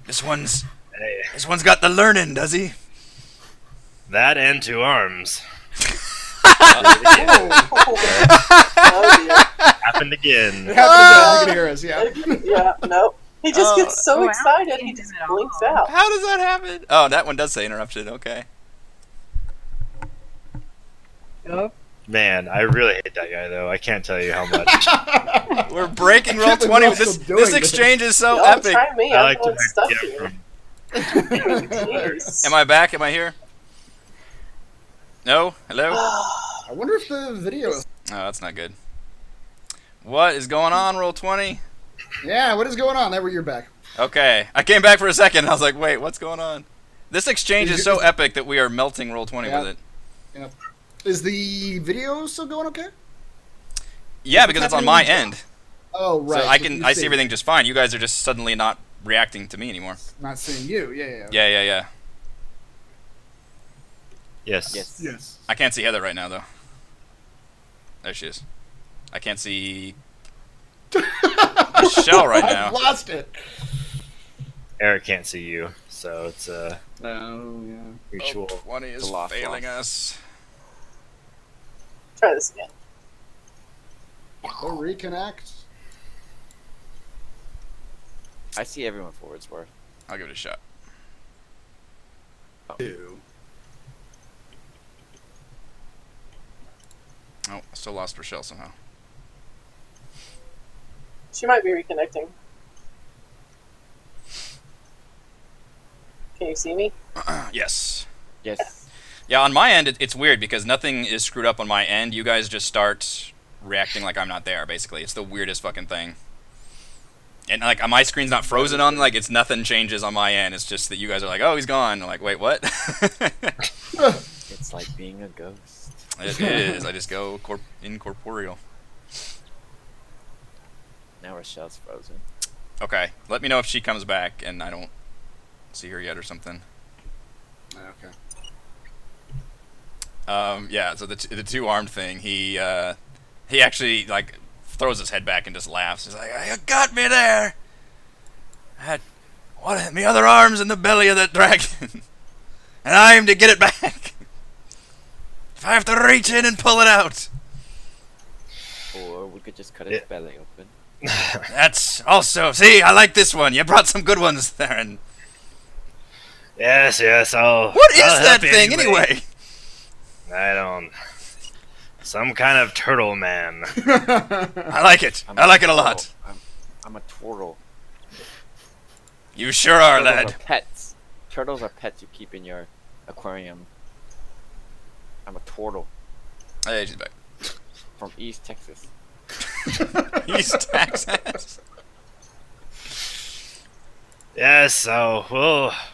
This one's Hey, got the learning, does he? that and 2 arms. Oh dear. Happened again. I can hear us, yeah. Yeah, nope. He just Oh. gets so Wow. excited, he just blinks out. How does that happen? Oh, that one does say interruption. Okay. Oh, Man, I really hate that guy, though. I can't tell you how much. We're breaking I can't roll 20. believe we're This still doing exchange is so Don't epic. try me, I I'm like the to one stuck get here. from... Jeez. Am I back? Am I here? No? Hello? Oh, I wonder if the video is... that's not good. What is going on, roll 20? Yeah, what is going on? There, you're back. Okay. I came back for a second and I was like, wait, what's going on? This exchange is so epic that we are melting roll 20 Yeah. with it. Yep. Is the video still going okay? Yeah, What's because it's on happening my in the chat? end. Oh, right. So I you see everything just fine. You guys are just suddenly not reacting to me anymore. Not seeing you. Yeah. Yeah. Yes. Yes. Yes. I can't see Heather right now, though. There she is. I can't see Michelle right now. I've lost it. Eric can't see you, so it's Oh, yeah. mutual. 20 is The lost failing loss. us. Try this again. Oh, reconnect. I see everyone for what it's worth. I'll give it a shot. Two. Oh, I still lost Rochelle somehow. She might be reconnecting. Can you see me? Yes. Yes. Yeah, on my end, it's weird because nothing is screwed up on my end. You guys just start reacting like I'm not there, basically. It's the weirdest fucking thing. And, like, my screen's not frozen on, like, it's nothing changes on my end. It's just that you guys are like, oh, he's gone. I'm like, wait, what? It's like being a ghost. It is. I just go incorporeal. Now Rochelle's frozen. Okay, let me know if she comes back and I don't see her yet or something. Okay. Yeah. So the two armed thing, he actually like throws his head back and just laughs. He's like, "You got me there. My other arm's in the belly of that dragon, and I'm to get it back. If I have to reach in and pull it out." Or we could just cut his belly open. That's also... See, I like this one. You brought some good ones, Theron. Yes, I'll... What is I'll that help you thing, anyway? I don't... Some kind of turtle man. I like it. I like it a lot. I'm a turtle. You sure are, Turtles lad. are pets. Turtles are pets you keep in your aquarium. I'm a turtle Hey, she's back. from East Texas. East Texas. Yes, so,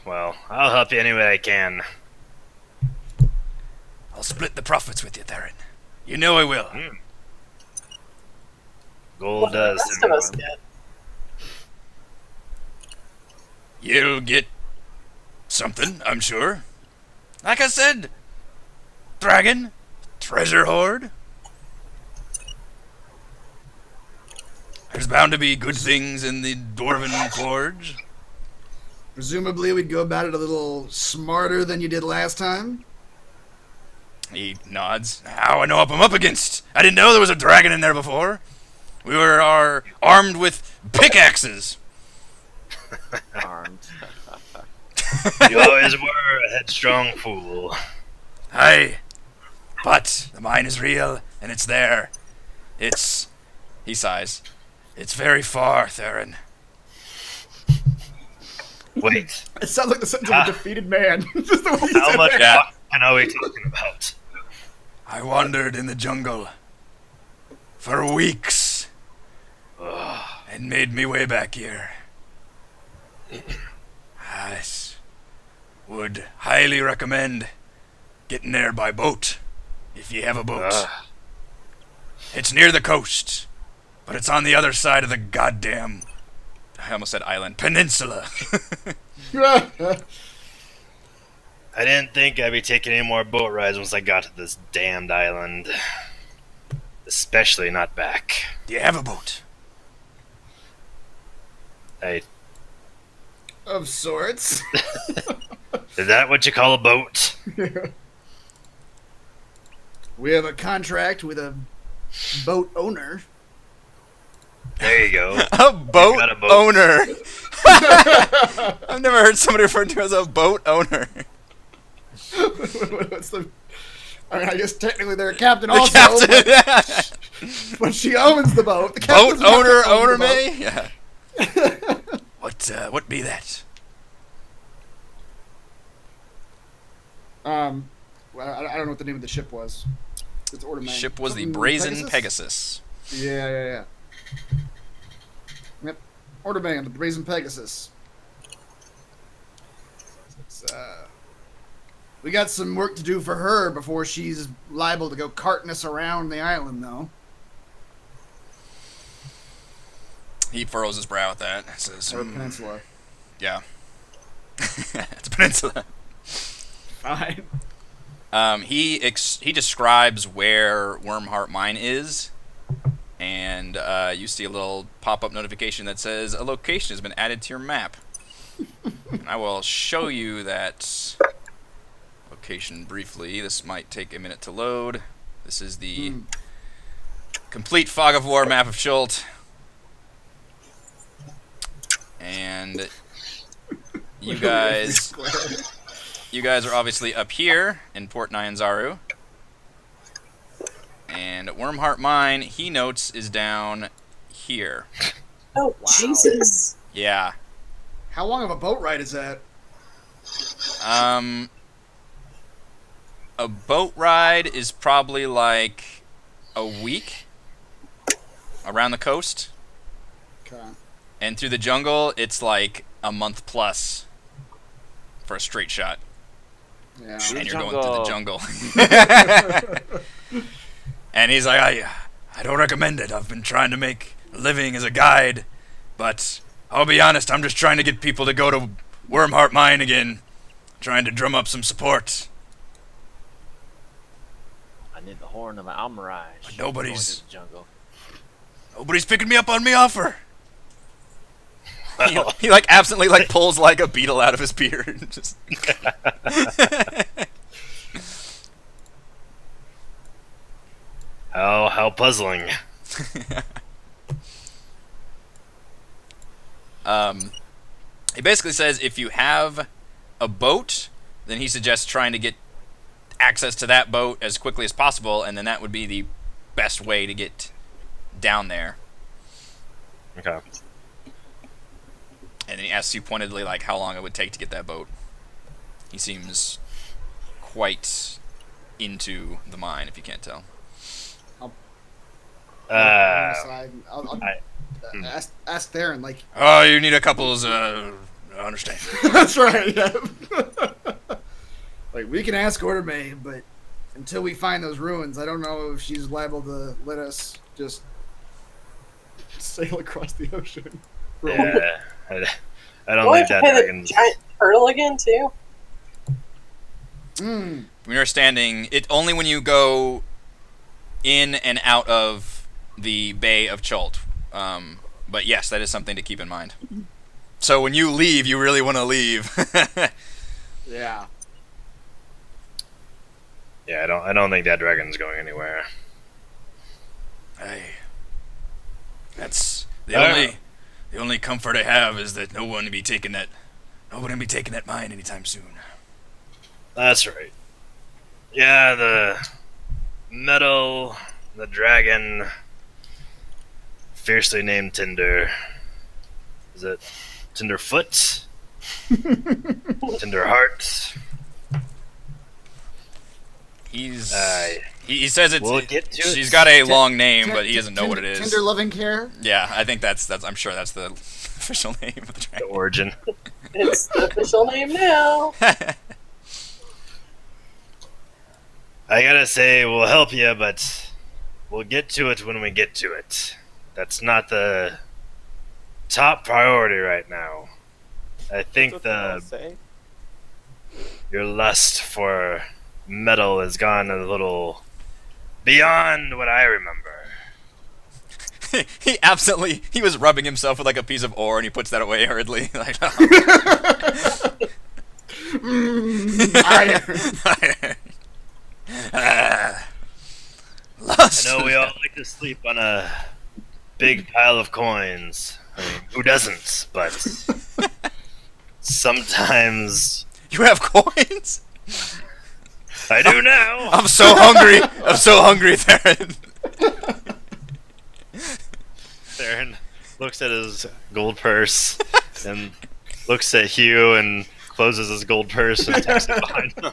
well, I'll help you any way I can. I'll split the profits with you, Theron. You know I will. Gold What the does. rest of us get. You'll get something, I'm sure. Like I said, dragon, treasure hoard. There's bound to be good things in the Dwarven Forge. Presumably we'd go about it a little smarter than you did last time. He nods. How I know what I'm up against. I didn't know there was a dragon in there before. We were armed with pickaxes. Armed. You always were a headstrong fool. Aye. But the mine is real, and it's there. It's... He sighs. It's very far, Theron. Wait, It sounds like the sentence of a defeated man. Just the way you how said much that. fucking are we talking about? I wandered in the jungle for weeks and made me way back here. I would highly recommend getting there by boat, if you have a boat. It's near the coast, but it's on the other side of the goddamn... I almost said island. Peninsula. I didn't think I'd be taking any more boat rides once I got to this damned island. Especially not back. Do you have a boat? Of sorts. Is that what you call a boat? We have a contract with a boat owner. There you go. A boat, got a boat. owner. I've never heard somebody referred to as a boat owner. What's the? I mean, I guess technically they're a captain The also, captain. but she owns the boat. The Boat captain's not owner, gonna own owner the boat. may? Yeah. What be that? Well, I don't know what the name of the ship was. It's Order Man. Ship was the Something brazen Pegasus. Yeah. Yep. Order Man, the brazen Pegasus. It's, we got some work to do for her before she's liable to go carting us around the island, though. He furrows his brow at that. Says, Or peninsula. Yeah. It's a peninsula. Fine. He describes where Wormheart Mine is, and you see a little pop-up notification that says a location has been added to your map. And I will show you that location briefly. This might take a minute to load. This is the complete Fog of War map of Schult. And you guys are obviously up here in Port Nyanzaru. And Wormheart Mine, he notes, is down here. Oh, Jesus. Yeah. How long of a boat ride is that? A boat ride is probably like a week around the coast. Okay. And through the jungle, it's like a month plus for a straight shot. Yeah. And you're going through the jungle. And he's like, I don't recommend it. I've been trying to make living as a guide, but I'll be honest, I'm just trying to get people to go to Wormheart Mine again, trying to drum up some support. I need the horn of an Almirage. But nobody's- Going to the jungle. Nobody's picking me up on me offer. He like absently like pulls like a beetle out of his beard and just How puzzling. He basically says if you have a boat, then he suggests trying to get access to that boat as quickly as possible, and then that would be the best way to get down there. Okay. And then he asks you pointedly like how long it would take to get that boat. He seems quite into the mine, if you can't tell. I'll ask Theron, like... Oh, you need a couple's, I understand. That's right, yeah. Like, we can ask Order May, but until we find those ruins, I don't know if she's liable to let us just sail across the ocean. Yeah. I don't We'll think have to that pay the dragon's... giant turtle again, too. Mm. When you're standing, it only when you go in and out of the Bay of Chult. But yes, that is something to keep in mind. So when you leave, you really want to leave. Yeah. Yeah, I don't think that dragon's going anywhere. Hey, that's the Yeah. only comfort I have is that no one will be taking that mine anytime soon. That's right. Yeah, the metal, the dragon, fiercely named Tinder. Is it Tinderfoot? Tinderheart? He's Aye. he says it's We'll get to she's it. got a long name, but he doesn't know what it is. Tender loving care? Yeah, I think that's I'm sure that's the official name of the The dragon. origin. It's the official name now. I gotta say, we'll help you, but we'll get to it when we get to it. That's not the top priority right now. I think your lust for metal has gone a little beyond what I remember. He was rubbing himself with like a piece of ore, and he puts that away hurriedly. Like, Iron. Lust. I know we all like to sleep on a big pile of coins. I mean, who doesn't? But sometimes You have coins? I do now. I'm so hungry, Theron. Theron looks at his gold purse and looks at Hugh and closes his gold purse and takes it behind him.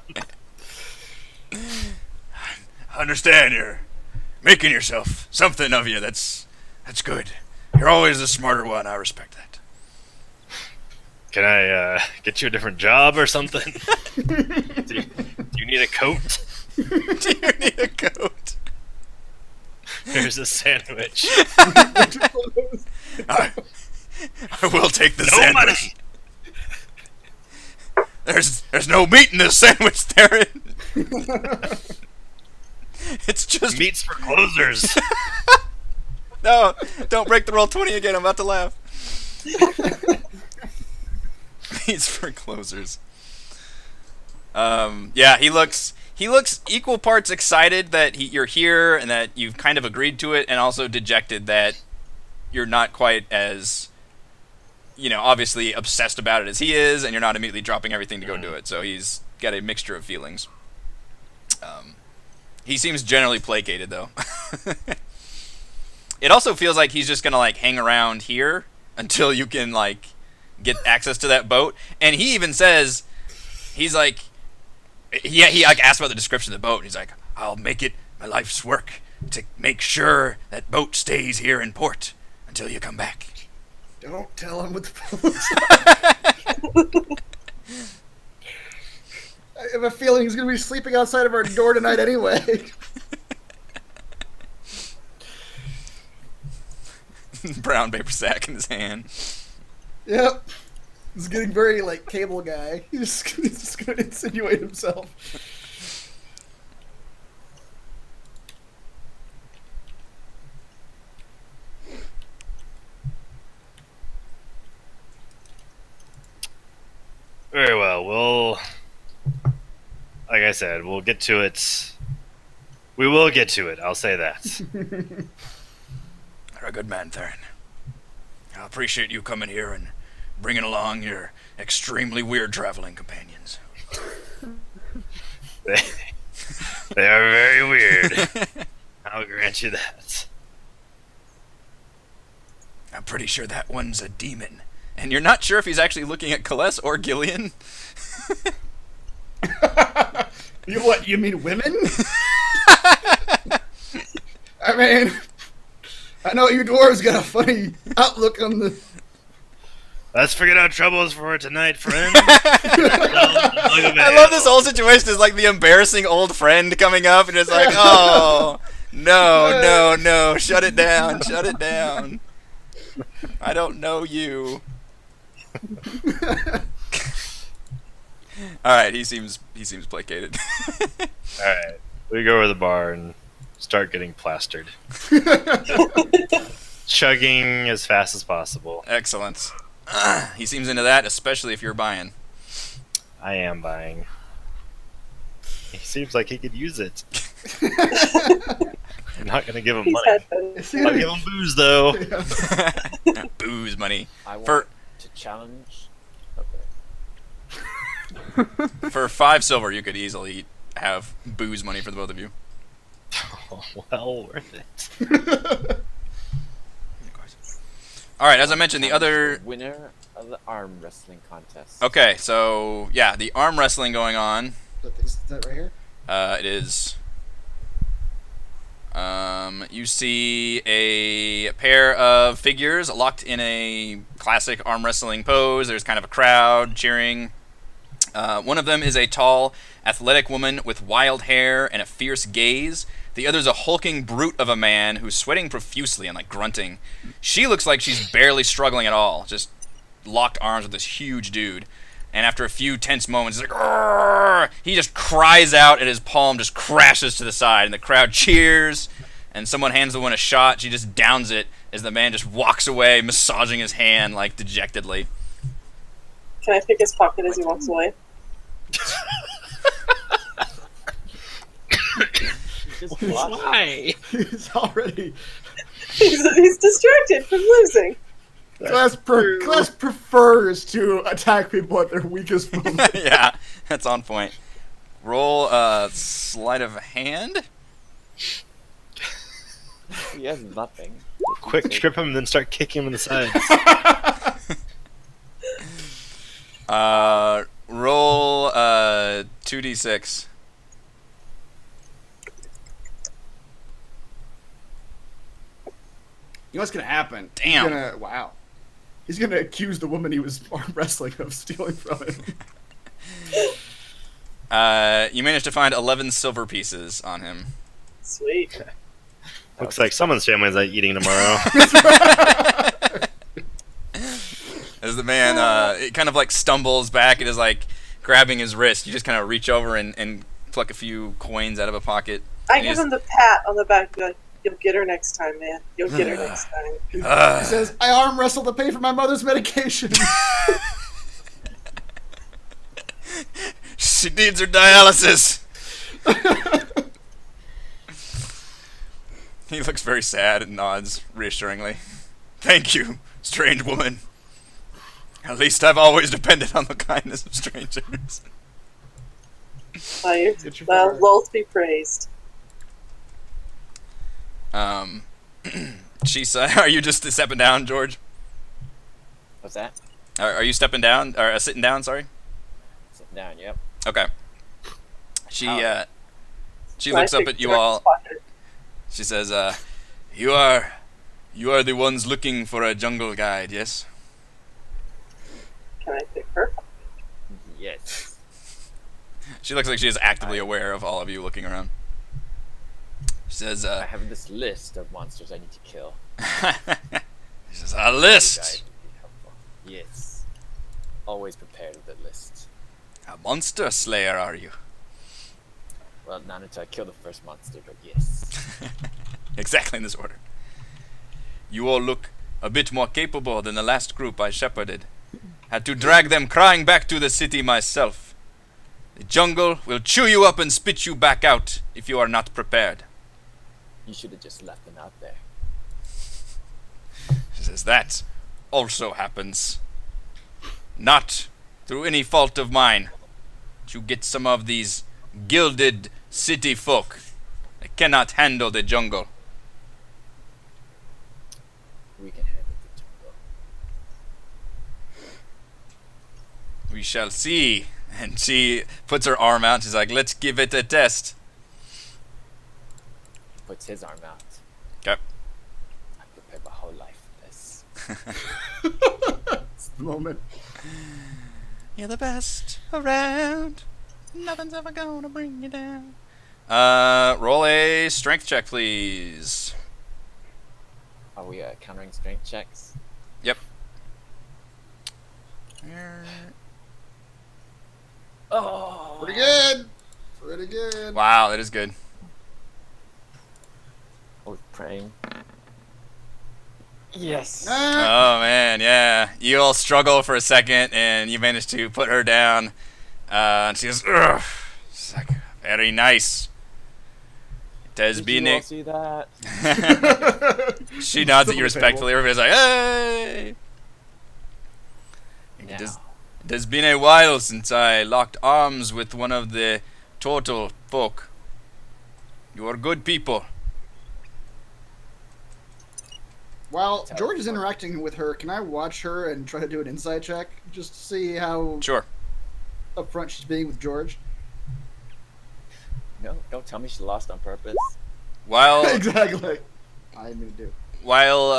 I understand you're making yourself something of you. That's good. You're always the smarter one. I respect that. Can I get you a different job or something? do you need a coat? Do you need a coat? Here's a sandwich. I will take the No sandwich. money. There's no meat in this sandwich, Theron. It's just Meats for closers. no. Don't break the Roll20 again. I'm about to laugh. Meats for closers. Yeah, he looks equal parts excited that you're here and that you've kind of agreed to it, and also dejected that you're not quite as, obviously obsessed about it as he is, and you're not immediately dropping everything to go do it. So he's got a mixture of feelings. He seems generally placated, though. It also feels like he's just gonna hang around here until you can get access to that boat. And he even says, he's like, he asked about the description of the boat, and he's like, I'll make it my life's work to make sure that boat stays here in port until you come back. Don't tell him what the boat. I have a feeling he's going to be sleeping outside of our door tonight anyway. brown paper sack in his hand. Yep. He's getting very, like, cable guy. He's just gonna insinuate himself. Very well. Like I said, we'll get to it. We will get to it. I'll say that. You're a good man, Theron. I appreciate you coming here and bringing along your extremely weird traveling companions. They are very weird. I'll grant you that. I'm pretty sure that one's a demon. And you're not sure if he's actually looking at Kalles or Gillian? You mean women? I mean, I know you dwarves got a funny outlook on the... Let's forget our troubles for tonight, friend. I love this whole situation. Is like the embarrassing old friend coming up and it's like, oh, no, shut it down. I don't know you. All right, he seems placated. All right, we go over the bar and start getting plastered, chugging as fast as possible. Excellent. He seems into that, especially if you're buying. I am buying. He seems like he could use it. I'm not gonna give him He's money. had been. I'll give him booze though. Booze money. I want For to challenge. Okay. for 5 silver, you could easily have booze money for the both of you. Oh, well worth it. All right, as I mentioned, the other. The winner of the arm wrestling contest. Okay, so yeah, the arm wrestling going on. Is that right here? It is. You see a pair of figures locked in a classic arm wrestling pose. There's kind of a crowd cheering. One of them is a tall, athletic woman with wild hair and a fierce gaze. The other's a hulking brute of a man who's sweating profusely and like grunting. She looks like she's barely struggling at all, just locked arms with this huge dude. And after a few tense moments, he's like, "Arrgh!" He just cries out, and his palm just crashes to the side, and the crowd cheers. And someone hands the one a shot. She just downs it as the man just walks away, massaging his hand like dejectedly. Can I pick his pocket as he walks away? Just watch. Why? He's already... He's distracted from losing. Class prefers to attack people at their weakest moment. Yeah, that's on point. Roll sleight of hand. He has nothing. Quick, trip him and then start kicking him in the sides. Roll 2d6. You know what's gonna happen? Damn. He's gonna accuse the woman he was arm wrestling of stealing from him. You managed to find 11 silver pieces on him. Sweet. Looks like someone's family is like eating tomorrow. As the man it kind of like stumbles back and is like grabbing his wrist, you just kind of reach over and pluck a few coins out of a pocket. I And give he's- him the pat on the back. Like, you'll get her next time, man. You'll get her next time. He says, I arm wrestle to pay for my mother's medication. She needs her dialysis. He looks very sad and nods reassuringly. Thank you, strange woman. At least I've always depended on the kindness of strangers. Loth be praised. She said, "Are you just stepping down, George? What's that? Are you stepping down or sitting down? Sorry. Sit down. Yep. Okay. She Can looks I up pick at you George's all. pocket? She says, you are the ones looking for a jungle guide, yes?" Can I pick her? Yes. She looks like she is actively aware of all of you looking around. She says, I have this list of monsters I need to kill. This is a list. Yes. Always prepared with a list. A monster slayer, are you? Well, not until I kill the first monster, but yes. Exactly in this order. You all look a bit more capable than the last group I shepherded. Had to drag them crying back to the city myself. The jungle will chew you up and spit you back out if you are not prepared. You should have just left them out there. She says that also happens. Not through any fault of mine. You get some of these gilded city folk. They cannot handle the jungle. We can handle the jungle. We shall see. And she puts her arm out. She's like, let's give it a test. Puts his arm out. Okay. I prepared my whole life for this. It's the moment. You're the best around. Nothing's ever gonna bring you down. Roll a strength check, please. Are we countering strength checks? Yep. Oh! Pretty good. Pretty good. Wow, that is good. I was praying. Yes! Ah, Oh man, yeah. You all struggle for a second, and you manage to put her down. And she goes, ugh. She's like, very nice. It has Did been you a... all see that? She nods at you respectfully. Everybody's like, hey! Now. It has been a while since I locked arms with one of the turtle folk. You are good people. While George is interacting with her, can I watch her and try to do an insight check? Just to see how Sure. upfront she's being with George. No, don't tell me she lost on purpose. While Exactly. I didn't mean to do. while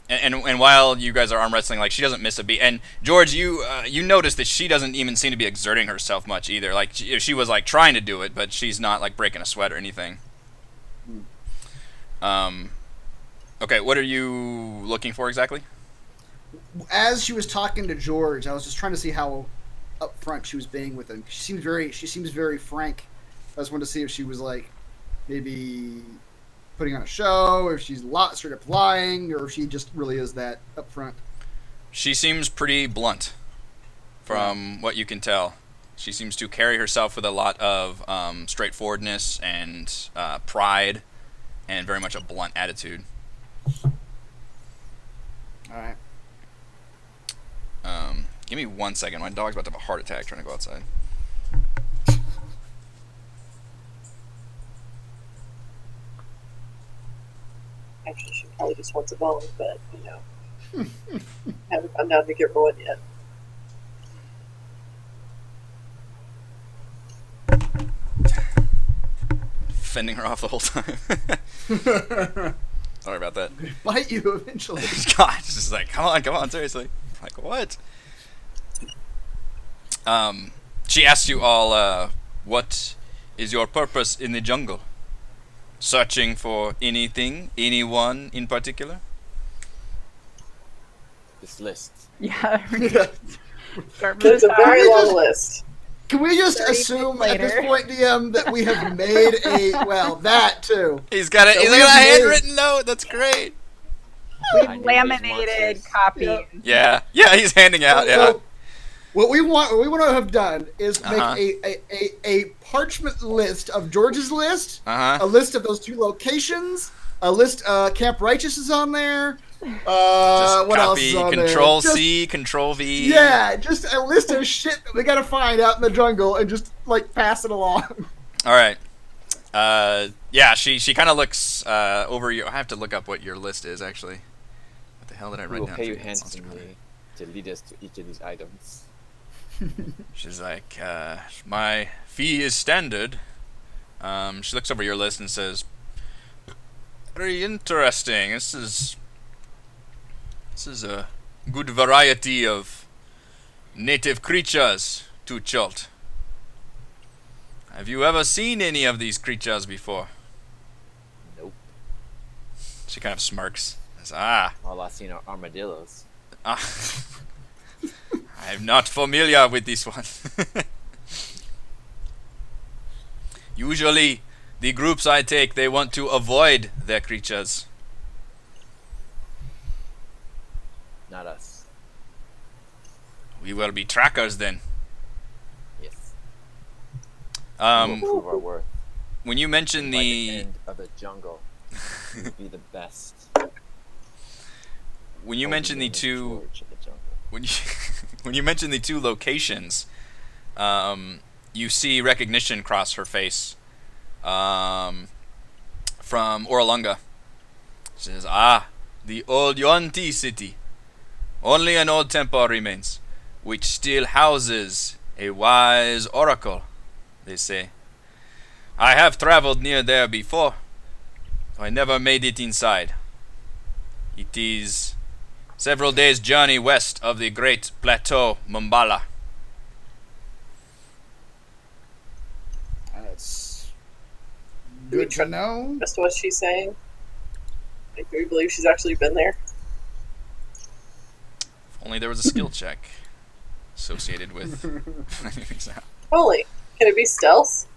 and while you guys are arm wrestling, like, she doesn't miss a beat. And George, you notice that she doesn't even seem to be exerting herself much either. Like, she was like trying to do it, but she's not like breaking a sweat or anything. Okay, what are you looking for exactly? As she was talking to George, I was just trying to see how upfront she was being with him. She seems very frank. I just wanted to see if she was like maybe putting on a show, or if she's straight up lying, or if she just really is that upfront. She seems pretty blunt, from what you can tell. She seems to carry herself with a lot of straightforwardness and pride, and very much a blunt attitude. All right. Give me 1 second. My dog's about to have a heart attack trying to go outside. Actually, she probably just wants a bone, but, you know. Haven't gone down to get her one yet. Fending her off the whole time. Sorry about that. Bite you eventually. God, it's just like, come on, seriously. Like, what? She asks you all, what is your purpose in the jungle? Searching for anything, anyone in particular? This list. Yeah. It's a very long list. Can we just 30 assume minutes at this later. point, DM, that we have made that too? He's got So he's we got a have made- handwritten note. That's great. I need Laminated these copies. Yeah, he's handing out. Yeah. So, what we want to have done is make Uh-huh. a parchment list of George's list, Uh a huh. list of those 2 locations, a list. Camp Righteous is on there. Just What else copy, is on Control there? C, Control V. Yeah, just a list of shit that we gotta find out in the jungle and just like pass it along. All right. Yeah. She kind of looks over you. I have to look up what your list is actually. What the hell did I We write will down? pay you for Monster Hunter? handsomely to lead us to each of these items. She's like, my fee is standard. She looks over your list and says, very interesting. This is a good variety of native creatures to Chult. Have you ever seen any of these creatures before? Nope. She kind of smirks. Says, All I've seen are armadillos. I'm not familiar with this one. Usually, the groups I take, they want to avoid their creatures. Not us. We will be trackers then. Yes. Um, We'll prove our worth. when you mention By the the end of the jungle, we'll be the best. when you Only mention the known as two George of the jungle. when you when you mention the two locations, you see recognition cross her face from Oralunga. She says, the old Yuan-Ti city. Only an old temple remains, which still houses a wise oracle, they say. I have traveled near there before. I never made it inside. It is several days' journey west of the great plateau Mumbala. That's good to know. Just what she's saying. Like, do we believe she's actually been there? If only there was a skill check associated with finding things out. Holy. Can it be stealth?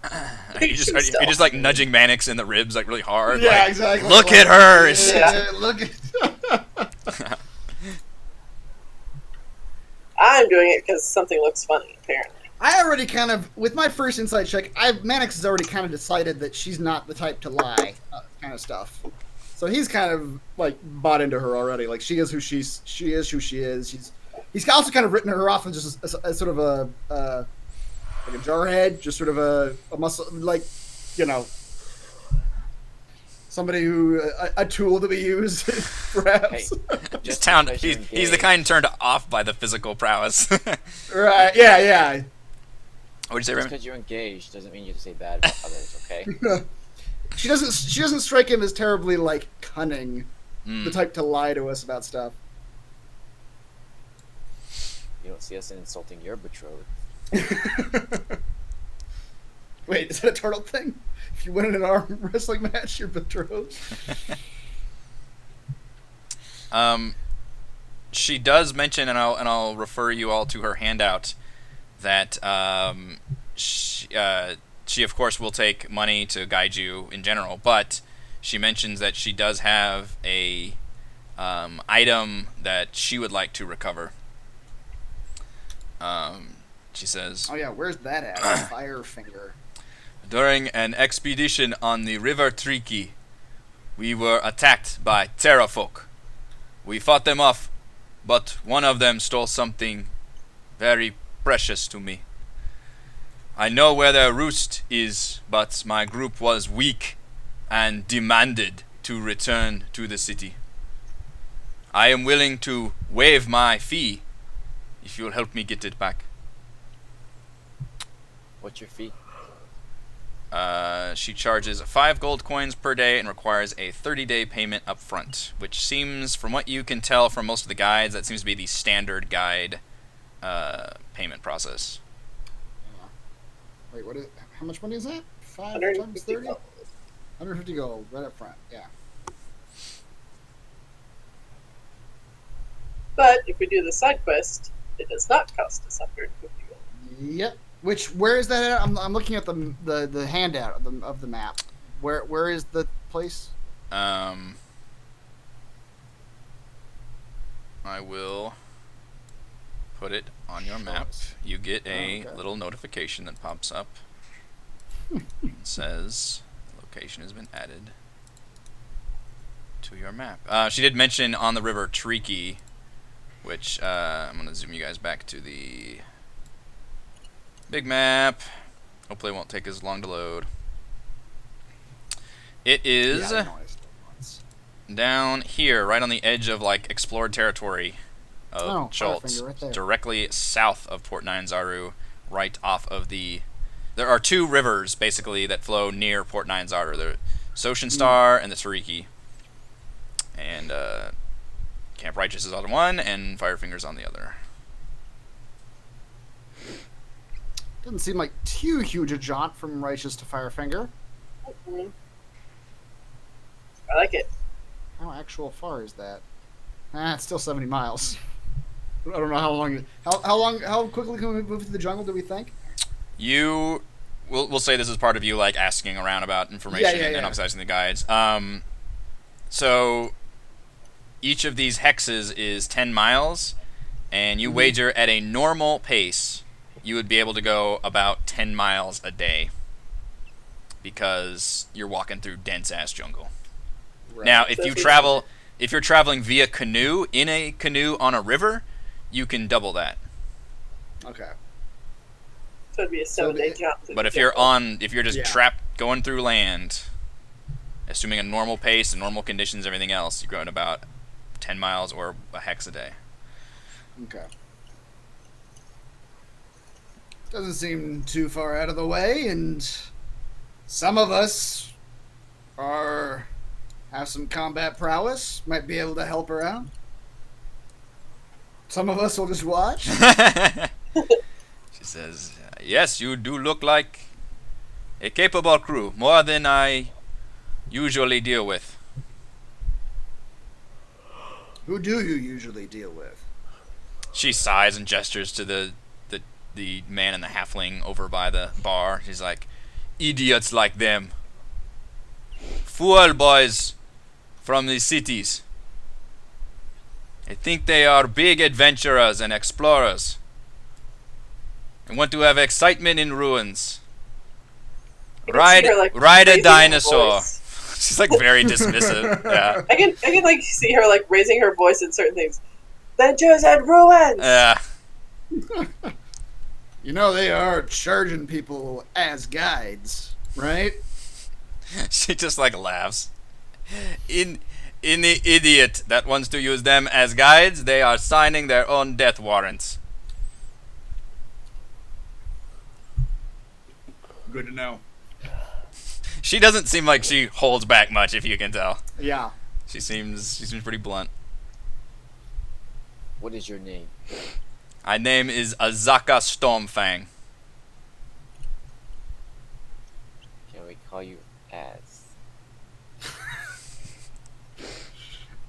You're just like nudging Mannix in the ribs like really hard. Yeah, like, exactly. Look at her. Yeah, look at. I'm doing it because something looks funny, apparently. I already kind of, with my first insight check, Mannix has already kind of decided that she's not the type to lie, kind of stuff. So he's kind of like bought into her already. Like she is who she is who she is. He's also kind of written her off as just a sort of a like a jarhead, just sort of a muscle, like, you know, somebody who a tool to be used, perhaps. Hey, he's the kind turned off by the physical prowess. Right? Yeah. What'd you say, Just Raymond? because you're engaged doesn't mean you have to say bad about others, okay? She doesn't strike him as terribly like cunning, the type to lie to us about stuff. You don't see us insulting your betrothed. Wait, is that a turtle thing? If you win in an arm wrestling match, you're betrothed. She does mention, and I'll refer you all to her handout, that she of course will take money to guide you in general, but she mentions that she does have a item that she would like to recover. She says, Oh yeah, where's that at? Firefinger. during an expedition on the River Triki, we were attacked by Terrafolk. We fought them off, but one of them stole something very precious to me. I know where their roost is, but my group was weak and demanded to return to the city. I am willing to waive my fee if you'll help me get it back. What's your fee? She charges 5 gold coins per day and requires a 30-day payment up front, which seems, from what you can tell from most of the guides, that seems to be the standard guide payment process. Wait, what is? How much money is that? 5 times 30? 150 gold right up front. Yeah. But if we do the side quest, it does not cost us 150 gold. Yep. Where is that at? I'm looking at the handout of the map. Where is the place? I will put it on your map. You get a little notification that pops up. It says location has been added to your map. She did mention on the river Triki, which I'm going to zoom you guys back to the big map. Hopefully it won't take as long to load. It is down here, right on the edge of like explored territory of Schultz, right directly south of Port Nyanzaru, right off of the... There are 2 rivers, basically, that flow near Port Nyanzaru. The Soshin Star and the Tariki. And Camp Righteous is on one, and Firefinger's on the other. Doesn't seem like too huge a jaunt from Righteous to Firefinger. I like it. I how actual far is that? It's still 70 miles. I don't know how long. How quickly can we move to the jungle? Do we think? We'll say this is part of you like asking around about information and emphasizing the guides. So each of these hexes is 10 miles, and you wager at a normal pace, you would be able to go about 10 miles a day because you're walking through dense ass jungle. Right. Now, if you're traveling via canoe in a canoe on a river, you can double that. Okay. So it'd be a 7-day jump. But if you're just trapped going through land, assuming a normal pace and normal conditions, everything else, you're going about 10 miles or a hex a day. Okay. Doesn't seem too far out of the way, and some of us have some combat prowess, might be able to help her out. Some of us will just watch. She says, yes, you do look like a capable crew, more than I usually deal with. Who do you usually deal with? She sighs and gestures to the man and the halfling over by the bar. She's like, idiots like them. Fool boys from the cities. I think they are big adventurers and explorers and want to have excitement in ruins. Ride a dinosaur. She's like very dismissive. Yeah. I can like see her like raising her voice in certain things. Adventures and ruins. Yeah. You know they are charging people as guides, right? She just like laughs. In the idiot that wants to use them as guides, they are signing their own death warrants. Good to know. She doesn't seem like she holds back much, if you can tell. Yeah. She seems pretty blunt. What is your name? My name is Azaka Stormfang. Can we call you Az?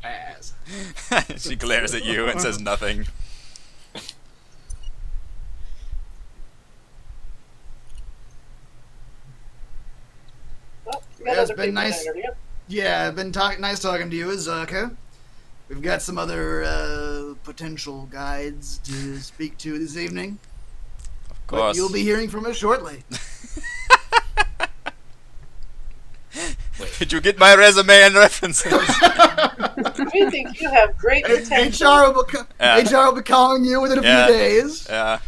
As. She glares at you and says nothing. Yeah, it's been nice. Yeah, been nice talking to you, Azaka. We've got some other potential guides to speak to this evening. Of course. But you'll be hearing from us shortly. Did you get my resume and references? We think you have great potential. HR will be calling you within a few days. Yeah.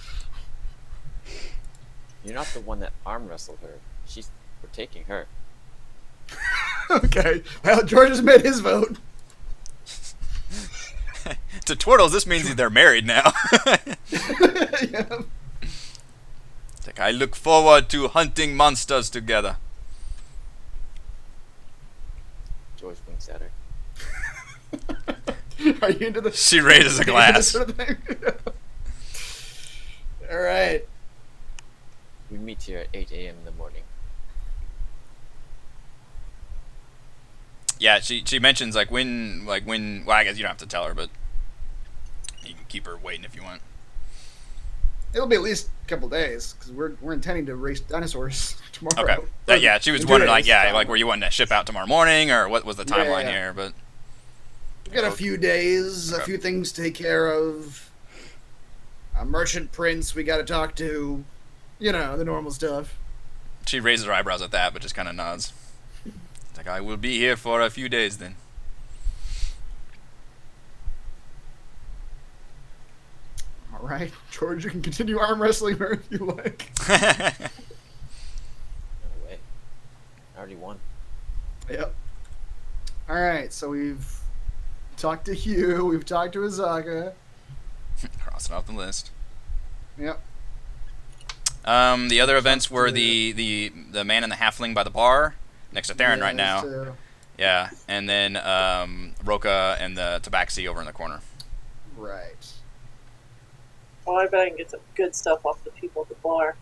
You're not the one that arm wrestled her. We're taking her. Okay. Well, George has made his vote. To Turtles, this means they're married now. Yeah. It's like, I look forward to hunting monsters together. George winks at her. Are you into the? She raises a glass. Sort of thing? All right. We meet here at 8 a.m. in the morning. Yeah, she mentions like when well, I guess you don't have to tell her, but you can keep her waiting if you want. It'll be at least a couple days because we're intending to race dinosaurs tomorrow. Okay. Yeah, she was wondering like were you wanting to ship out tomorrow morning or what was the timeline here? But we've got a few days, a few things to take care of. A merchant prince we got to talk to. You know, the normal stuff. She raises her eyebrows at that, but just kind of nods. It's like, I will be here for a few days then. All right, George, you can continue arm wrestling her if you like. No way. I already won. Yep. All right, so we've talked to Hugh, we've talked to Azaka. Crossing off the list. Yep. The other events were the man and the halfling by the bar next to Theron right now. Yeah, and then Roca and the tabaxi over in the corner. Right. Well, I bet I can get some good stuff off the people at the bar.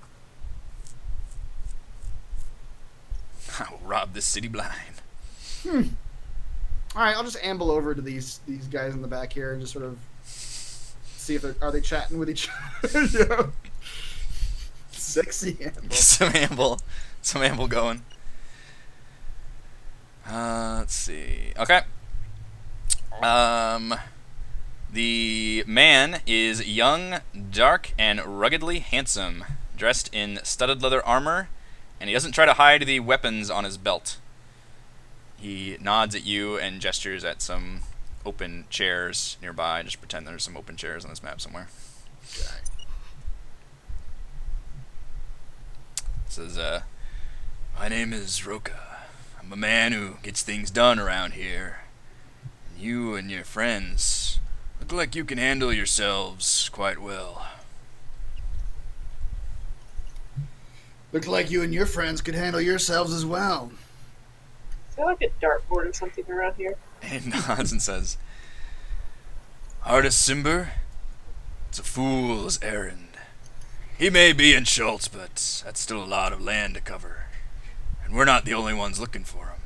I will rob this city blind. All right, I'll just amble over to these guys in the back here and just sort of see if are they chatting with each other. Yeah. Sexy amble. some amble going. Let's see. Okay. The man is young, dark, and ruggedly handsome, dressed in studded leather armor, and he doesn't try to hide the weapons on his belt. He nods at you and gestures at some open chairs nearby. Just pretend there's some open chairs on this map somewhere. Okay. It says, my name is Roca. I'm a man who gets things done around here. And you and your friends look like you can handle yourselves quite well. Look like you and your friends could handle yourselves as well. Is there like a dartboard or something around here? And nods and says, Artis Simber, it's a fool's errand. He may be in Schultz, but that's still a lot of land to cover. And we're not the only ones looking for him.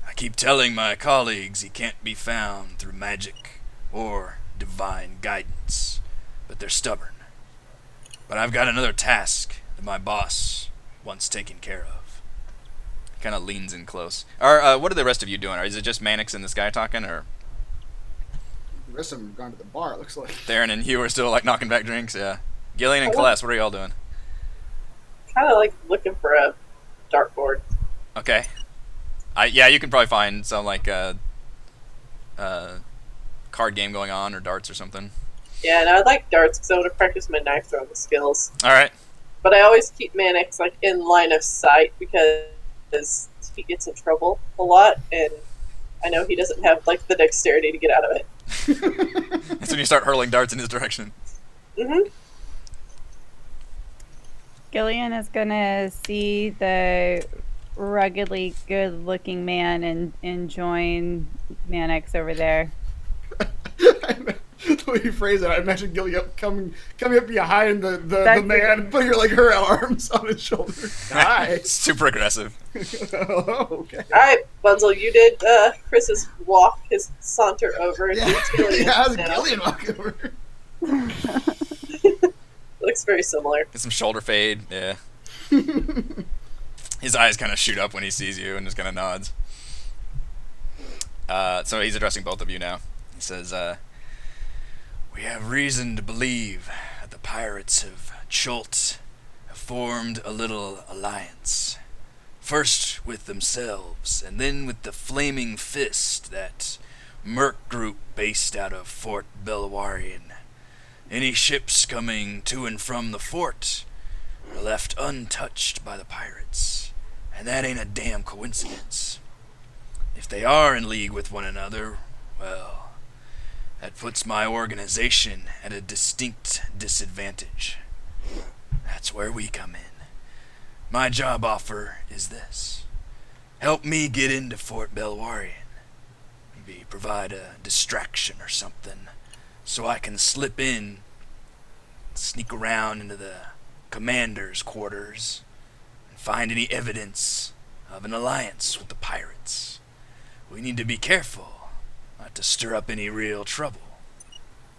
I keep telling my colleagues he can't be found through magic or divine guidance, but they're stubborn. But I've got another task that my boss wants taken care of. He kind of leans in close. What are the rest of you doing? Or is it just Mannix and this guy talking, or The rest of them have gone to the bar, it looks like. Theron and Hugh are still like knocking back drinks? Yeah. Gillian and Celeste, what are y'all doing? Kind of like looking for a dartboard. Okay. Yeah, you can probably find some like card game going on or darts or something. Yeah, and I like darts because I want to practice my knife throwing skills. All right. But I always keep Mannix like in line of sight because he gets in trouble a lot, and I know he doesn't have like the dexterity to get out of it. That's when you start hurling darts in his direction. Mm-hmm. Gillian is gonna see the ruggedly good-looking man and join Mannix over there. The way you phrase it, I imagine Gillian coming up behind the man and putting her arms on his shoulder. Hi. Super aggressive. Oh, okay. Alright, Bunzel, you did Chris's walk, his saunter over. Yeah, to Gillian yeah, how's now. Gillian walk over? Looks very similar. Get some shoulder fade. Yeah. His eyes kind of shoot up when he sees you and just kind of nods. So he's addressing both of you now. He says, we have reason to believe that the pirates of Chult have formed a little alliance. First with themselves, and then with the Flaming Fist, that merc group based out of Fort Belvoir. Any ships coming to and from the fort are left untouched by the pirates, and that ain't a damn coincidence. If they are in league with one another, well, that puts my organization at a distinct disadvantage. That's where we come in. My job offer is this. Help me get into Fort Belvoir. Maybe provide a distraction or something, so I can slip in, sneak around into the commander's quarters, and find any evidence of an alliance with the pirates. We need to be careful not to stir up any real trouble.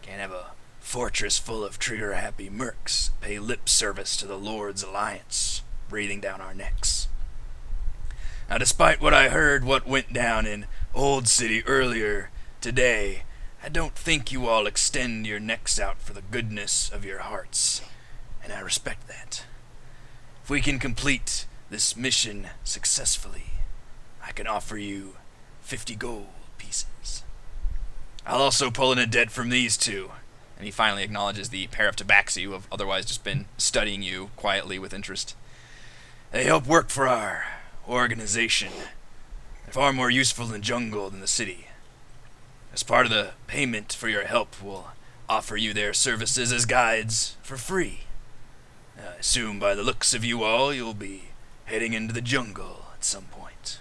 Can't have a fortress full of trigger-happy mercs pay lip service to the Lord's alliance, breathing down our necks. Now, despite what I heard what went down in Old City earlier today, I don't think you all extend your necks out for the goodness of your hearts, and I respect that. If we can complete this mission successfully, I can offer you 50 gold pieces. I'll also pull in a debt from these two. And he finally acknowledges the pair of tabaxi who have otherwise just been studying you quietly with interest. They help work for our organization. They're far more useful in the jungle than the city. As part of the payment for your help, we'll offer you their services as guides for free. I assume by the looks of you all, you'll be heading into the jungle at some point.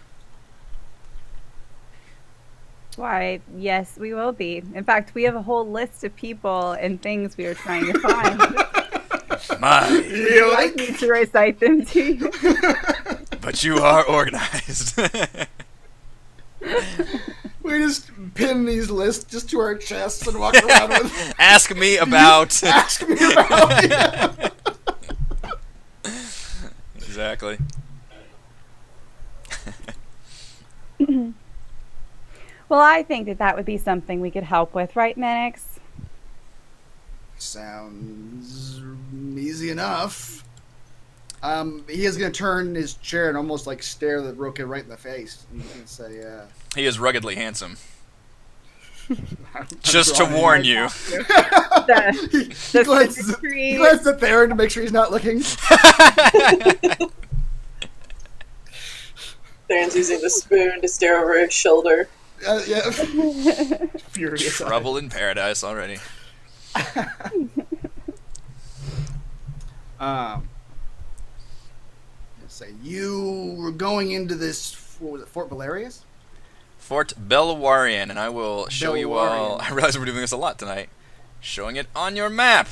Why, yes, we will be. In fact, we have a whole list of people and things we are trying to find. My, Would like me to recite them to you? but you are organized. just pin these lists just to our chests and walk around with. Ask me about. Ask me about. Yeah. Exactly. Well, I think that would be something we could help with, right, Minix? Sounds easy enough. He is going to turn his chair and almost like stare the Roca right in the face. And he can say, He is ruggedly handsome. Just to warn you. He glances at Theron to make sure he's not looking. Theron's using the spoon to stare over his shoulder. Yeah. Furious. Trouble in paradise already. Let's say you were going into this. What was it, Fort Valerius? Fort Belvoir, and I will show you all. Belvoir. I realize we're doing this a lot tonight. Showing it on your map.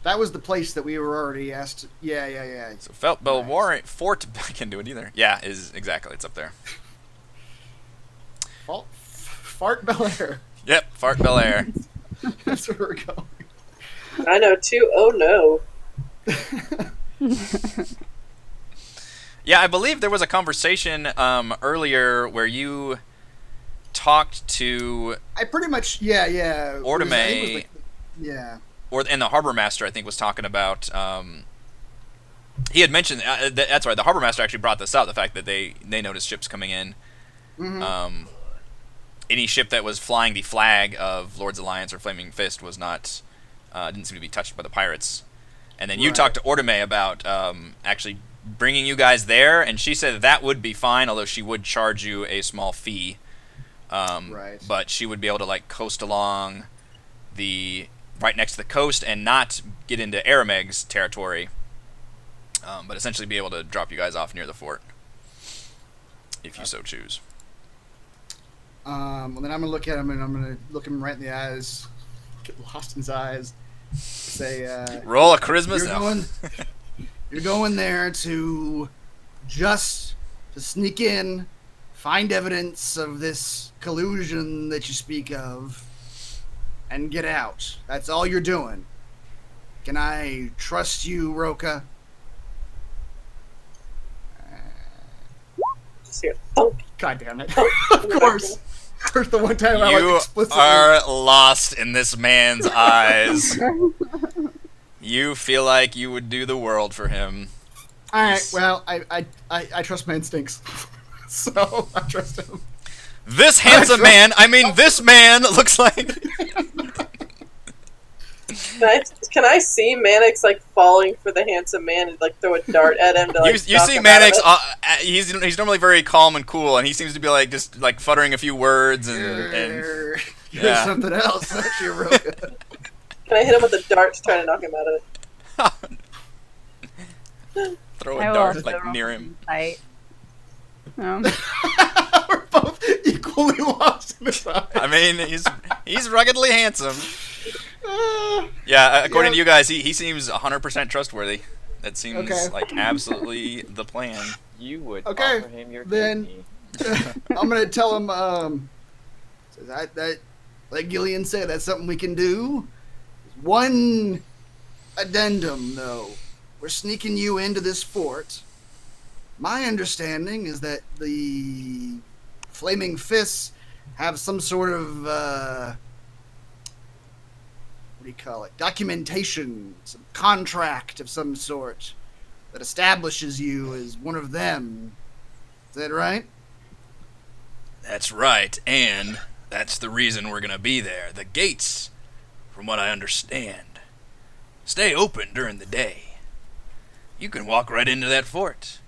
That was the place that we were already asked. Yeah. So Fort Belvoir, Fort. I can't do it either. Yeah, is exactly. It's up there. Fart Bel Air. Yep, Fort Belvoir. That's where we're going. I know too. Oh no. Yeah, I believe there was a conversation earlier where you talked to I pretty much yeah. Ordame. Yeah. And the harbor master, I think, was talking about. He had mentioned that's right. The harbor master actually brought this up. The fact that they noticed ships coming in. Mm-hmm. Any ship that was flying the flag of Lord's Alliance or Flaming Fist was not didn't seem to be touched by the pirates. And then you talked to Ordame about actually bringing you guys there, and she said that would be fine, although she would charge you a small fee. But she would be able to like coast along the right next to the coast and not get into Arameg's territory, but essentially be able to drop you guys off near the fort if you so choose. Well, then I'm gonna look at him and I'm gonna look him right in the eyes, get lost in his eyes, say, roll a charisma. You're going there to sneak in, find evidence of this collusion that you speak of, and get out. That's all you're doing. Can I trust you, Roca? Just hear thump. God damn it! Of course. The one time I You are lost in this man's eyes. You feel like you would do the world for him. All right. Well, I trust my instincts, so I trust him. This handsome man. I mean, this man looks like. Can I see Mannix like falling for the handsome man and like throw a dart at him to like? You see Mannix. He's normally very calm and cool, and he seems to be like just like futtering a few words and You're something else, aren't you, Roca? Can I hit him with a dart to try to knock him out of it? Throw a dart like near him. We're both equally lost in his eyes. I mean, he's ruggedly handsome. Yeah, according to you guys, he seems 100% trustworthy. That seems like absolutely the plan. You would offer him your kidney. I'm gonna tell him. That like Gillian said, that's something we can do. One addendum, though. We're sneaking you into this fort. My understanding is that the Flaming Fists have some sort of what do you call it? Documentation, some contract of some sort that establishes you as one of them. Is that right? That's right, and that's the reason we're gonna be there. The gates, from what I understand, stay open during the day. You can walk right into that fort.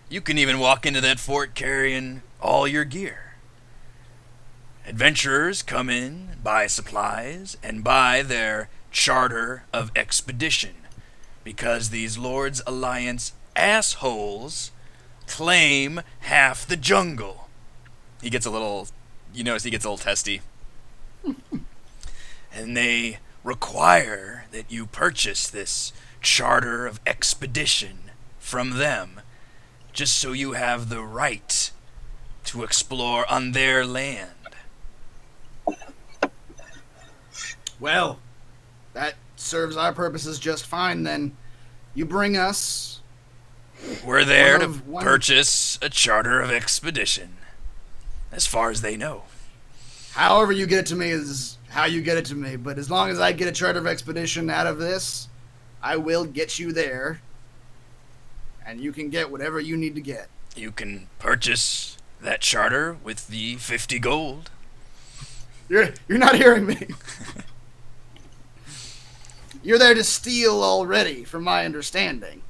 You can even walk into that fort carrying all your gear. Adventurers come in, buy supplies, and buy their charter of expedition, because these Lord's Alliance assholes claim half the jungle. He gets a little, you notice he gets a little testy. And they require that you purchase this charter of expedition from them, just so you have the right to explore on their land. Well, that serves our purposes just fine then. You bring us... We're there One to of one- purchase a charter of expedition, as far as they know. However you get it to me is how you get it to me, but as long as I get a charter of expedition out of this, I will get you there, and you can get whatever you need to get. You can purchase that charter with the 50 gold. You're not hearing me. You're there to steal already, from my understanding.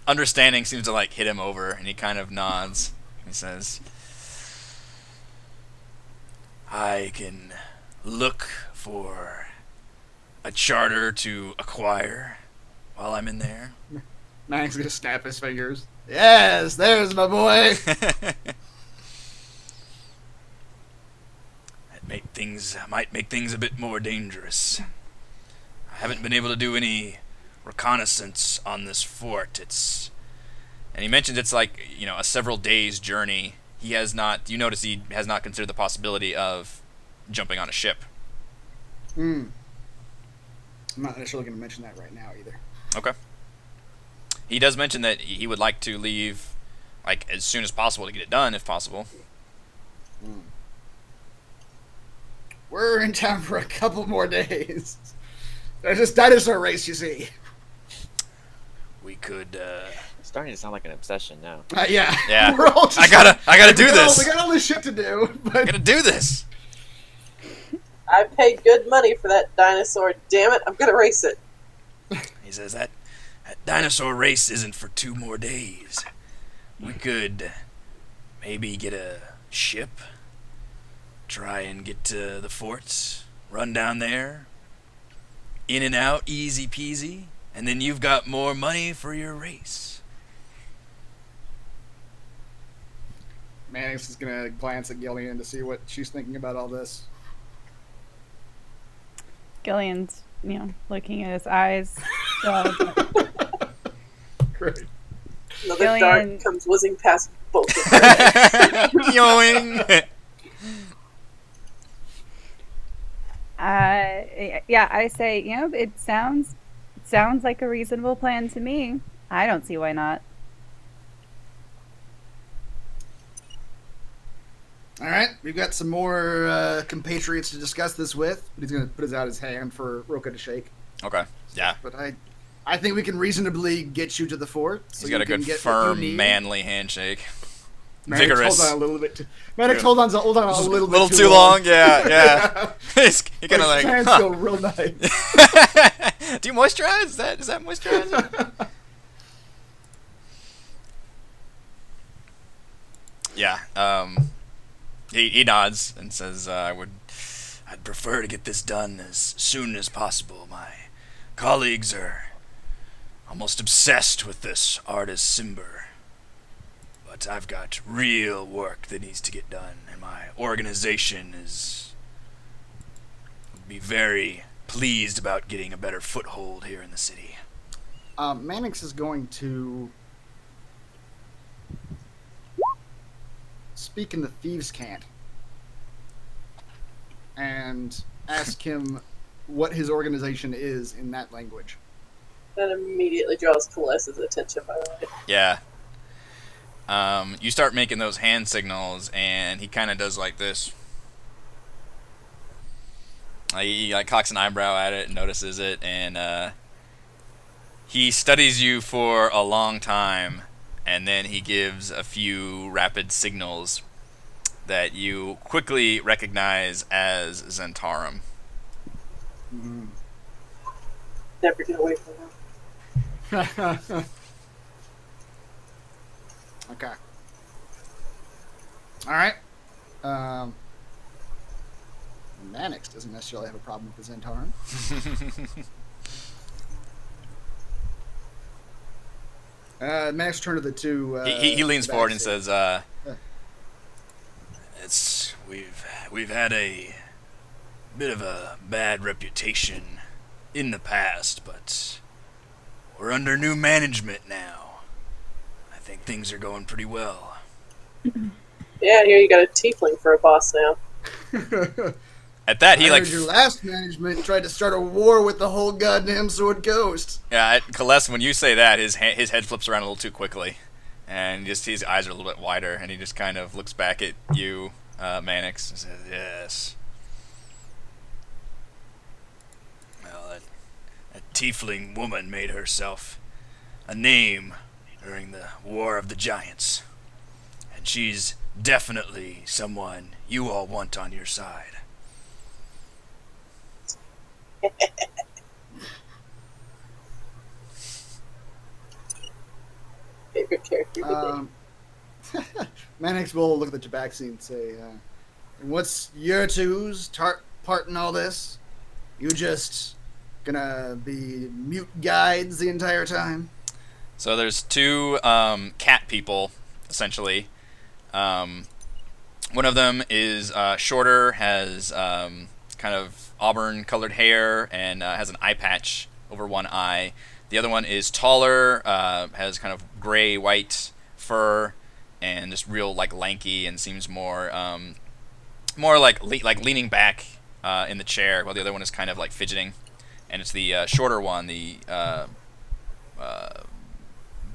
Understanding seems to like hit him over, and he kind of nods. He says, I can look for a charter to acquire while I'm in there. Max gonna snap his fingers. Yes, there's my boy. Might make things a bit more dangerous. I haven't been able to do any reconnaissance on this fort. And he mentions it's like, a several days journey. He has not, you notice he has not considered the possibility of jumping on a ship. I'm not necessarily going to mention that right now either. Okay. He does mention that he would like to leave like as soon as possible to get it done, if possible. We're in town for a couple more days. There's this dinosaur race, you see. We could It's starting to sound like an obsession now. Yeah. Yeah. We're all just, I gotta do this. We got all this shit to do. I But gotta do this. I paid good money for that dinosaur. Damn it, I'm gonna race it. He says that dinosaur race isn't for 2 more days. We could maybe get a ship, try and get to the fort, run down there, in and out, easy peasy, and then you've got more money for your race. Mannix is going to glance at Gillian to see what she's thinking about all this. Gillian's, looking at his eyes. So, Great. Another Gillian- dart comes whizzing past both of them. Yoing! yeah, I say, it sounds like a reasonable plan to me. I don't see why not. All right, we've got some more compatriots to discuss this with, but he's going to put out his hand for Roca to shake. Okay, yeah. But I think we can reasonably get you to the fort. So He's got you a can get get what firm, you need. manly handshake. Mannix Vigorous. holds on a little bit. Mannix holds on a little bit too long, yeah. He kind of His like, hands huh. feel real nice. Do you moisturize? Is that moisturizer? Yeah. He nods and says, I'd prefer to get this done as soon as possible. My colleagues are almost obsessed with this artist Simber. But I've got real work that needs to get done, and my organization would be very pleased about getting a better foothold here in the city. Mannix is going to speak in the thieves' cant and ask him what his organization is in that language. That immediately draws Celeste's attention, by the way. Yeah. You start making those hand signals, and he kind of does like this. He like cocks an eyebrow at it and notices it, and he studies you for a long time, and then he gives a few rapid signals that you quickly recognize as Zhentarim. Never get away from him. Okay. All right. Mannix doesn't necessarily have a problem with the Zhentarim. Mannix turned to the two. He leans the forward and back says, we've had a bit of a bad reputation in the past, but we're under new management now. I think things are going pretty well. Yeah, here you got a tiefling for a boss now. At that, he I like heard your last management tried to start a war with the whole goddamn Sword Coast. yeah, Kaless, when you say that, his head flips around a little too quickly, and just his eyes are a little bit wider, and he just kind of looks back at you, Mannix, and says, "Yes. Well, that tiefling woman made herself a name during the War of the Giants, and she's definitely someone you all want on your side." Favorite character today. Mannix will look at the Tabaxi and say, what's your two's part in all this? You just gonna be mute guides the entire time? So there's two cat people, essentially. One of them is shorter, has kind of auburn-colored hair, and has an eye patch over one eye. The other one is taller, has kind of gray-white fur, and just real like lanky, and seems more like leaning back in the chair, while the other one is kind of like fidgeting. And it's the shorter one, the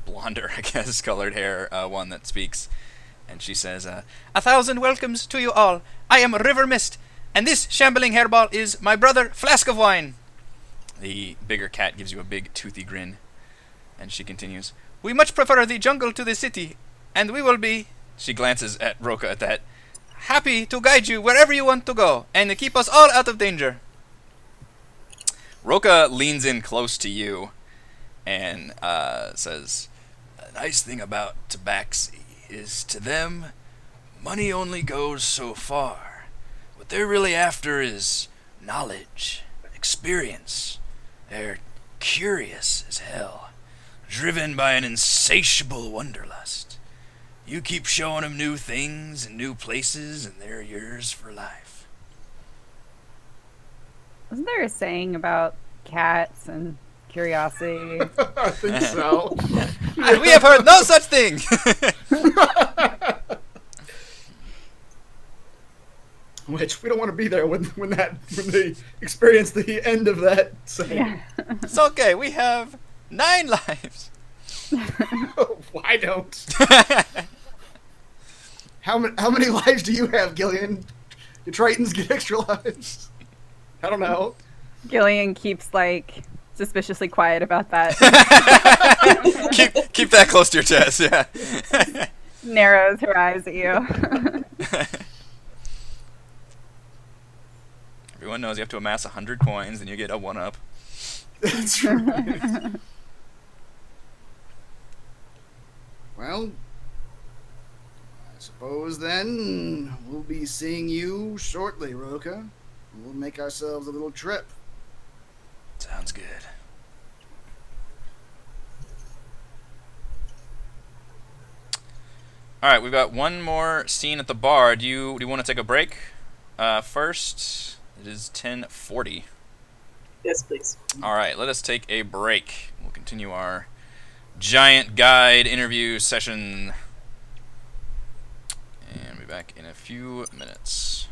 blonder, I guess, colored hair one that speaks. And she says, 1,000 welcomes to you all. I am River Mist, and this shambling hairball is my brother Flask of Wine. The bigger cat gives you a big toothy grin. And she continues, we much prefer the jungle to the city, and we will be, she glances at Roca at that, happy to guide you wherever you want to go, and to keep us all out of danger. Roca leans in close to you and says, the nice thing about Tabaxi is to them, money only goes so far. What they're really after is knowledge, experience. They're curious as hell, driven by an insatiable wanderlust. You keep showing them new things and new places, and they're yours for life. Wasn't there a saying about cats and curiosity? I think so. We have heard no such thing! Which we don't want to be there when they experience the end of that saying. Yeah. It's okay, we have 9 lives. Why don't? How many lives do you have, Gillian? Do Tritons get extra lives? I don't know. Gillian keeps like suspiciously quiet about that. keep that close to your chest, yeah. Narrows her eyes at you. Everyone knows you have to amass 100 coins, and you get a 1-up. That's right. Well, I suppose then we'll be seeing you shortly, Roca. We'll make ourselves a little trip. Sounds good. All right, we've got one more scene at the bar. Do you want to take a break first? It is 10:40. Yes, please. All right, let us take a break. We'll continue our giant guide interview session, and be back in a few minutes.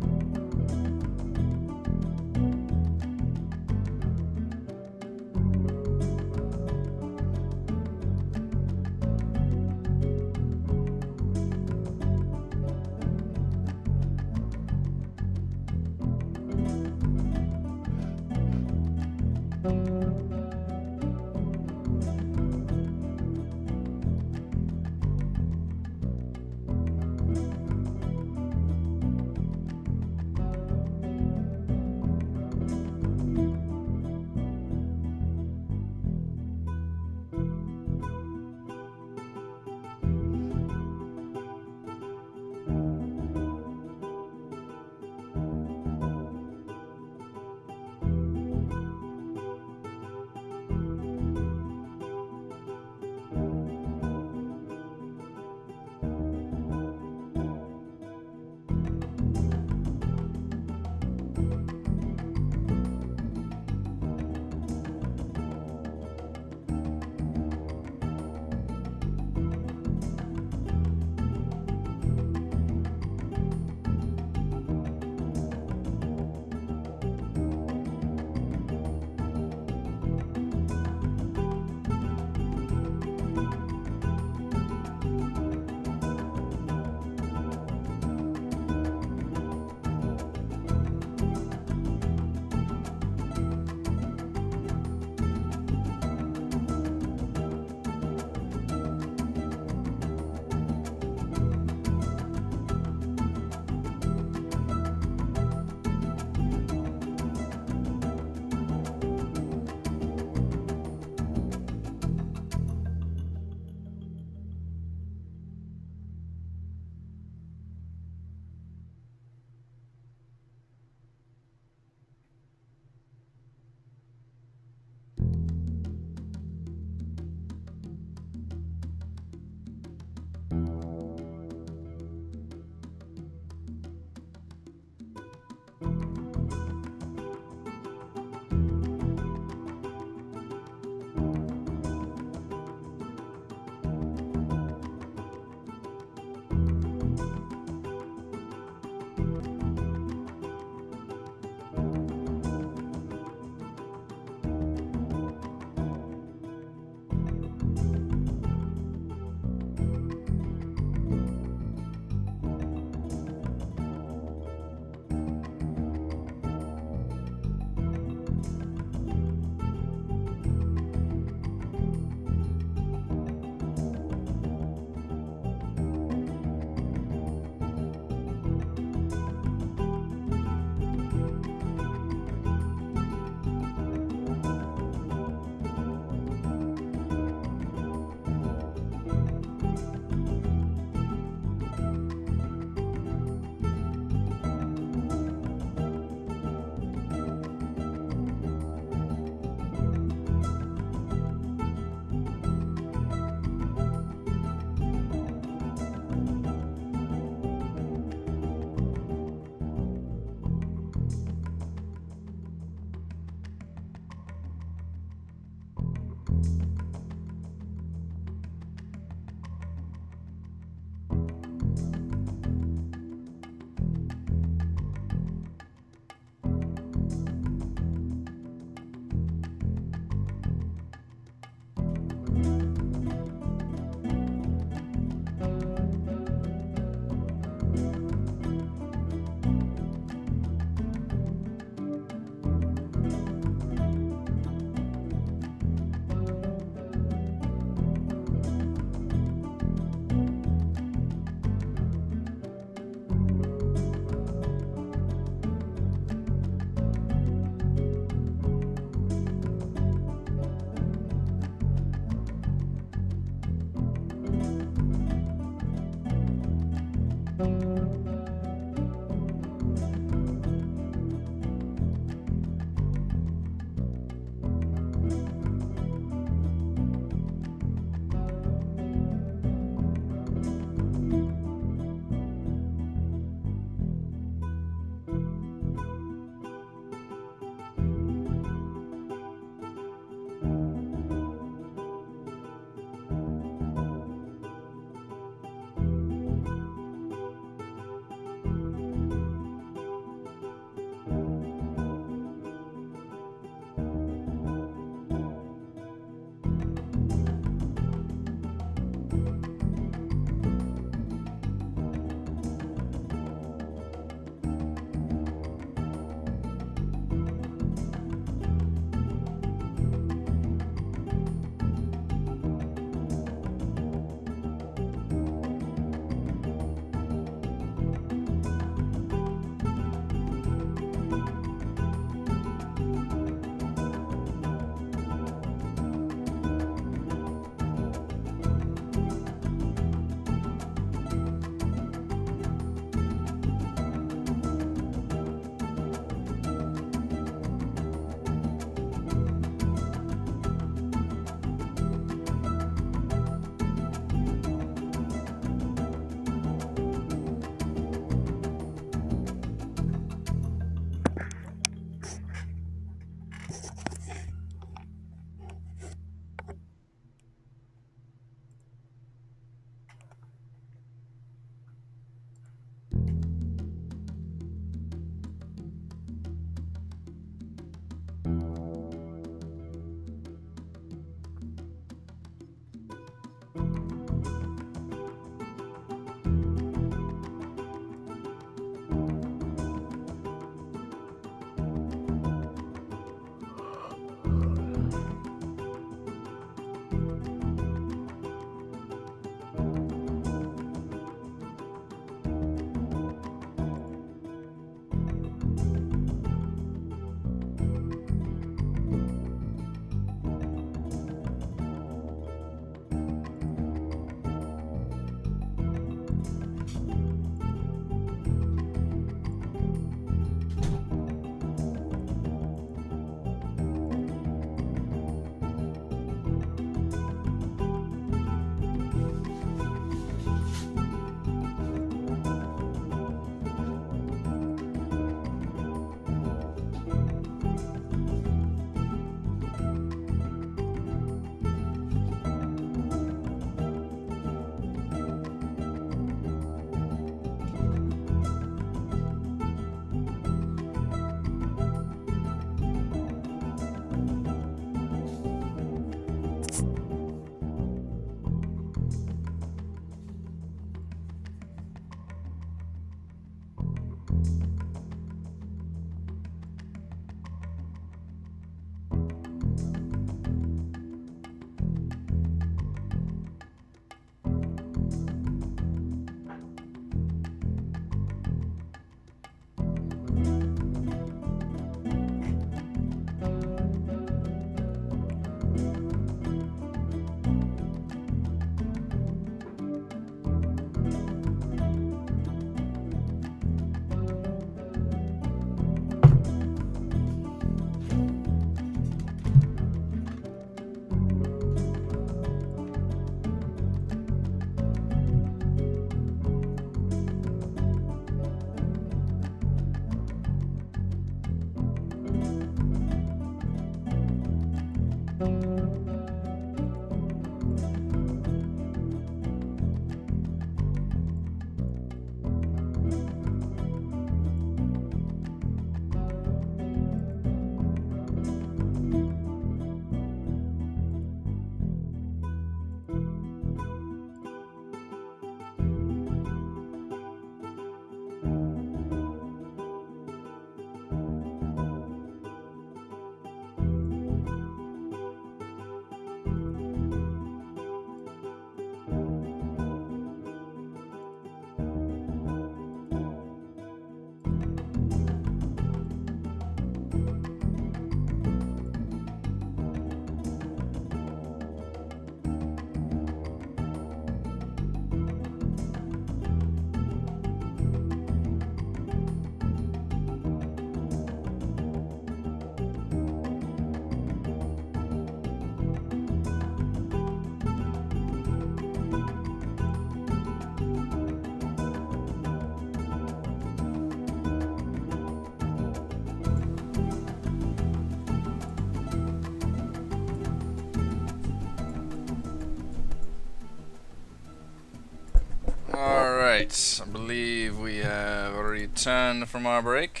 Alright, I believe we have returned from our break.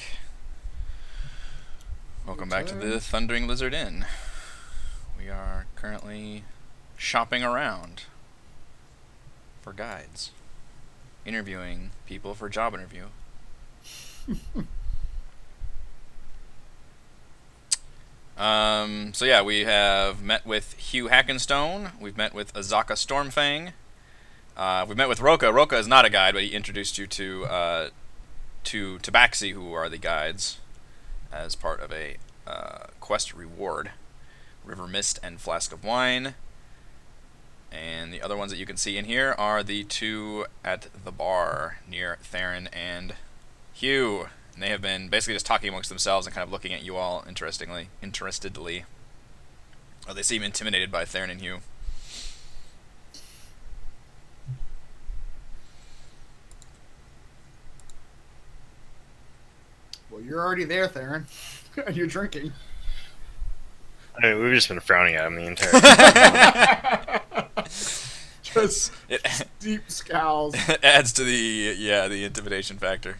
Welcome back to the Thundering Lizard Inn. We are currently shopping around for guides, interviewing people for job interview. So yeah, we have met with Hugh Hackenstone. We've met with Azaka Stormfang. We've met with Roca. Roca is not a guide, but he introduced you to Tabaxi, who are the guides, as part of a quest reward. River Mist and Flask of Wine. And the other ones that you can see in here are the two at the bar near Theron and Hugh. And they have been basically just talking amongst themselves and kind of looking at you all interestedly. Oh, they seem intimidated by Theron and Hugh. Well, you're already there, Theron. You're drinking. I mean, we've just been frowning at him the entire time. Just deep scowls. It adds to the intimidation factor.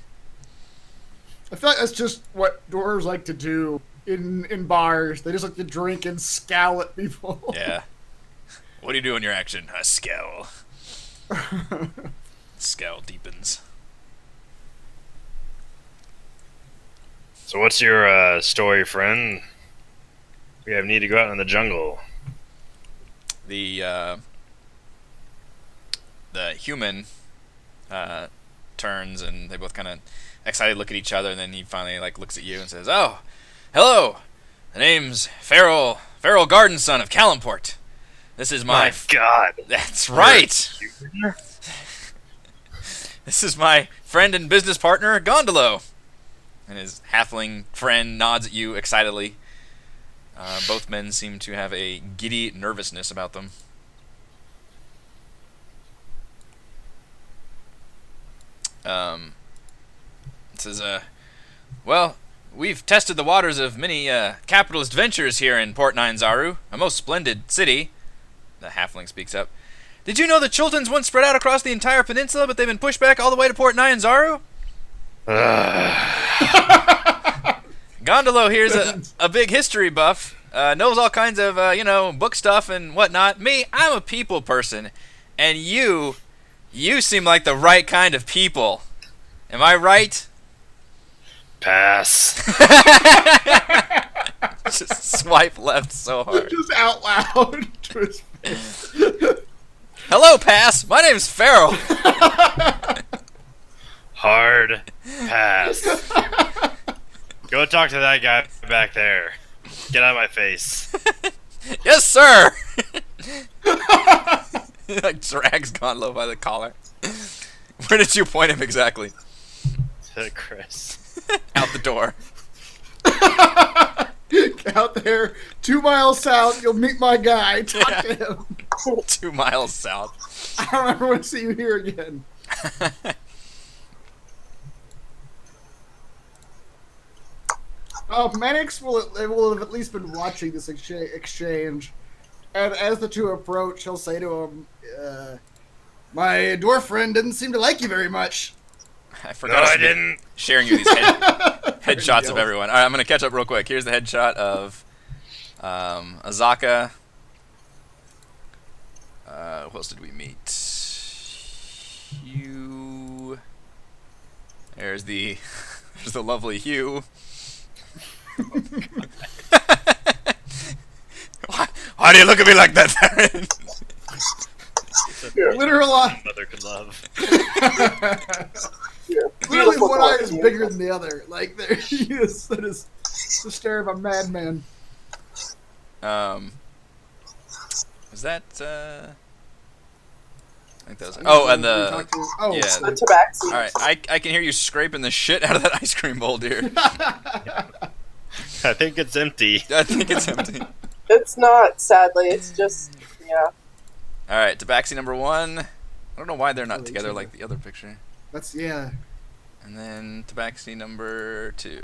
I feel like that's just what dwarves like to do in bars. They just like to drink and scowl at people. Yeah. What do you do in your action? I scowl. Scowl deepens. So what's your story, friend? We have need to go out in the jungle. The human turns, and they both kind of excited look at each other, and then he finally looks at you and says, "Oh, hello. The name's Farrell Gardenson of Calimport. This is my God. That's right. This is my friend and business partner, Gondolo." And his halfling friend nods at you excitedly. Both men seem to have a giddy nervousness about them. It says, well, we've tested the waters of many capitalist ventures here in Port Nyanzaru, a most splendid city. The halfling speaks up. Did you know the Chultans once spread out across the entire peninsula, but they've been pushed back all the way to Port Nyanzaru? Gondolo here's a big history buff, knows all kinds of, book stuff and whatnot. Me, I'm a people person, and you seem like the right kind of people. Am I right? Pass. Just swipe left so hard. Just out loud to his face. Hello, Pass. My name's Farrell. Hard pass. Go talk to that guy back there. Get out of my face. Yes, sir. He drags Gondolo by the collar. Where did you point him exactly? To Chris. Out the door. Out there, 2 miles south, you'll meet my guy. Talk to him. 2 miles south. I don't ever want to see you here again. Mannix will have at least been watching this exchange, and as the two approach, he'll say to him, "My dwarf friend didn't seem to like you very much." I forgot. No, I didn't. Sharing you these headshots of everyone. All right, I'm gonna catch up real quick. Here's the headshot of Azaka. Who else did we meet? Hugh. There's the lovely Hugh. Why do you look at me like that, Theron? Literal Mother could love. Clearly, one eye is bigger than the other. Like there, he is. That is the stare of a madman. Was that? I think that was. Oh, and the. Oh, Yeah. The tabaxi. All right, I can hear you scraping the shit out of that ice cream bowl, dear. I think it's empty. I think it's empty. It's not, sadly. It's just, yeah. All right, Tabaxi number 1. I don't know why they're not together like the other picture. That's yeah. And then Tabaxi number 2.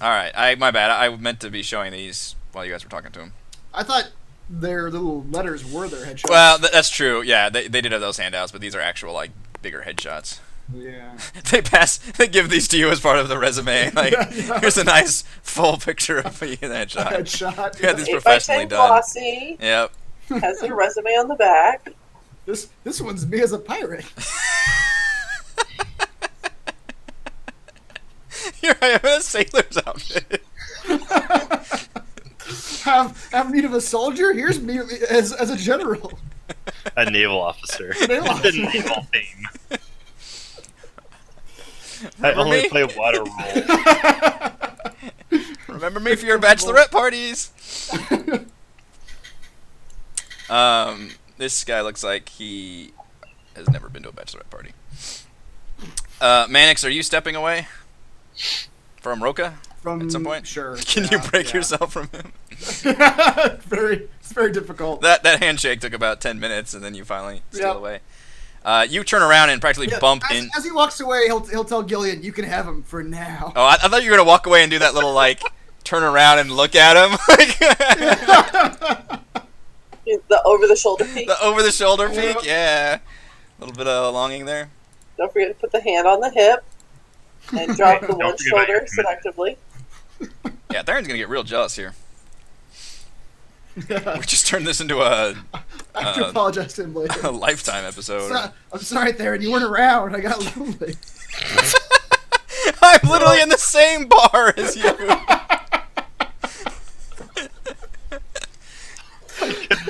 All right, my bad. I meant to be showing these while you guys were talking to him. I thought their little letters were their headshots. Well, that's true. Yeah, they did have those handouts, but these are actual bigger headshots. Yeah. They give these to you as part of the resume. Like, Yeah. here's a nice full picture of you in that shot. Headshot. Yeah, these 8 by professionally 10 done. glossy. Yep. Has their resume on the back. This one's me as a pirate. Here I am in a sailor's outfit. have need of a soldier? Here's me as a general. A naval officer. Naval The officer. naval theme. I only me? play water role. Remember me for your bachelorette parties. This guy looks like he has never been to a bachelorette party. Mannix, are you stepping away from Roca From at some point? Sure. Can you break yourself from him? It's very difficult. That handshake took about 10 minutes, and then you finally steal Yep. away. You turn around and practically Yeah, bump as, in. as he walks away, he'll tell Gillian, "You can have him for now." Oh, I thought you were gonna walk away and do that little like turn around and look at him, The over-the-shoulder peek. the over the shoulder peek. Yeah, a little bit of longing there. Don't forget to put the hand on the hip and drop the Don't one forget about your shoulder selectively. Yeah, Theron's gonna get real jealous here. We just turned this into a I have to apologize to him later. a Lifetime episode. I'm sorry, Theron. You weren't around. I got lonely. I'm literally in the same bar as you.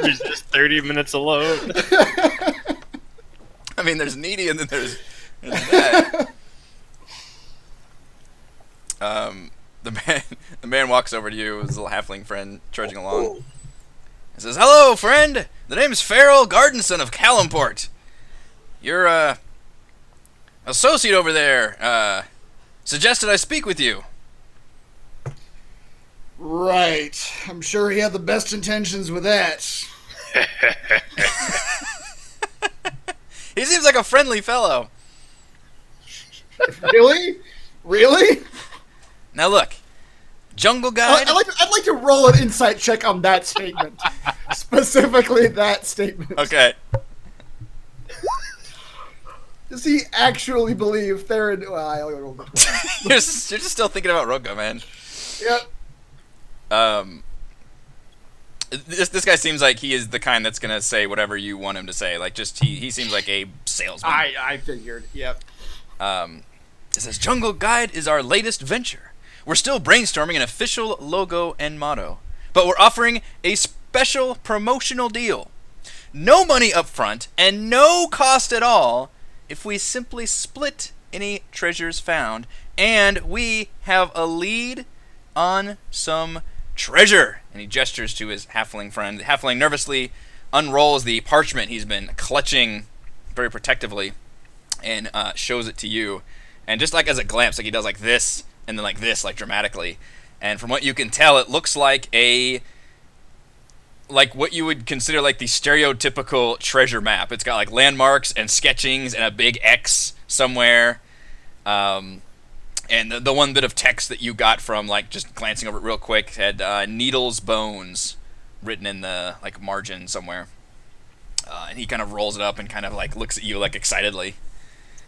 Resist 30 minutes alone. I mean, there's needy and then there's that. The man walks over to you, his little halfling friend trudging along. He says, "Hello, friend. The name's Farrell Gardenson of Calumport. Your associate over there suggested I speak with you." Right. I'm sure he had the best intentions with that. He seems like a friendly fellow. Really? Really? Now look, Jungle Guide. I'd like to roll an insight check on that statement. Specifically that statement. Okay. Does he actually believe Theron? Well, I only rolled a 12. you're just still thinking about Roca, man. Yep. This guy seems like he is the kind that's gonna say whatever you want him to say. Like, just he seems like a salesman. I figured. Yep. It says Jungle Guide is our latest venture. We're still brainstorming an official logo and motto, but we're offering a special promotional deal. No money up front and no cost at all if we simply split any treasures found, and we have a lead on some treasure. And he gestures to his halfling friend. The halfling nervously unrolls the parchment he's been clutching very protectively and shows it to you. And just like as a glance, like he does like this and then like this, like dramatically. And from what you can tell, it looks like like what you would consider like the stereotypical treasure map. It's got like landmarks and sketchings and a big X somewhere. And the one bit of text that you got from like just glancing over it real quick had Needle's Bones written in the like margin somewhere. And he kind of rolls it up and kind of like looks at you like excitedly.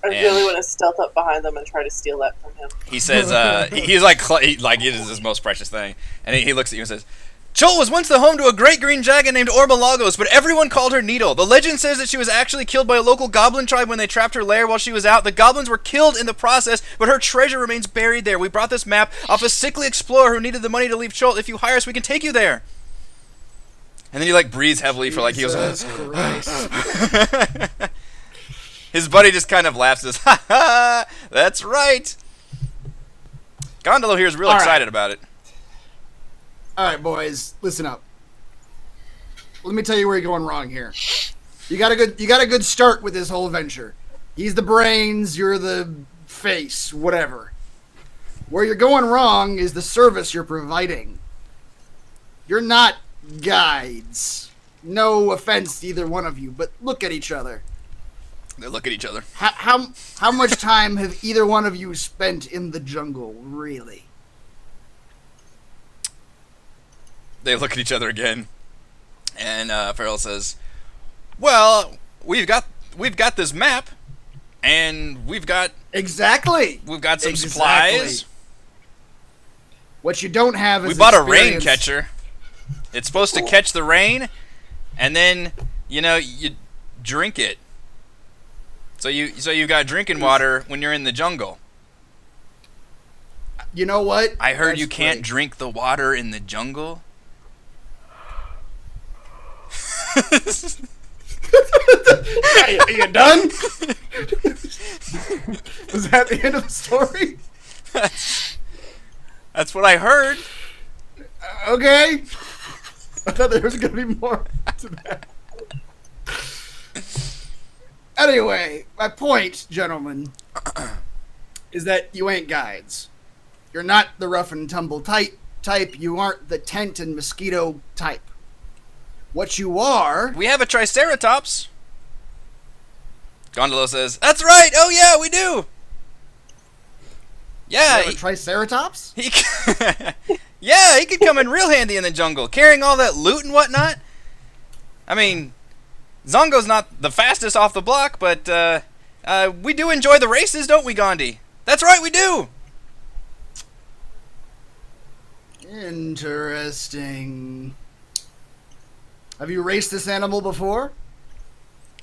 I really want to stealth up behind them and try to steal that from him. He says, he's like it is his most precious thing. And he looks at you and says, Chol was once the home to a great green dragon named Orbalagos, but everyone called her Needle. The legend says that she was actually killed by a local goblin tribe when they trapped her lair while she was out. The goblins were killed in the process, but her treasure remains buried there. We brought this map off a sickly explorer who needed the money to leave Chol. If you hire us, we can take you there. And then he like breathes heavily for like, he goes, Jesus Christ. His buddy just kind of laughs and says, "Ha ha, that's right." Gondolo here is real All right. excited about it. All right, boys, listen up. Let me tell you where you're going wrong here. You got a good start with this whole venture. He's the brains, you're the face, whatever. Where you're going wrong is the service you're providing. You're not guides. No offense to either one of you, but look at each other. They look at each other. How much time have either one of you spent in the jungle, really? They look at each other again, and Farrell says, "Well, we've got this map, And we've got Exactly. some supplies. What you don't have is We bought a rain experience. catcher. It's supposed to catch the rain, and then you drink it. So you got drinking water when you're in the jungle. You know what? I heard That's you can't great. drink the water in the jungle. Are you done? Was that the end of the story? That's what I heard. Okay. I thought there was going to be more to that. Anyway, my point, gentlemen, is that you ain't guides. You're not the rough and tumble type. You aren't the tent and mosquito type. What you are... We have a triceratops. Gondolo says, "That's right. Oh yeah, we do. Yeah, You have a triceratops? he yeah, he could come in real handy in the jungle, carrying all that loot and whatnot. I mean, Zongo's not the fastest off the block, but we do enjoy the races, don't we, Gandhi? That's right, we do." Interesting. Have you raced this animal before?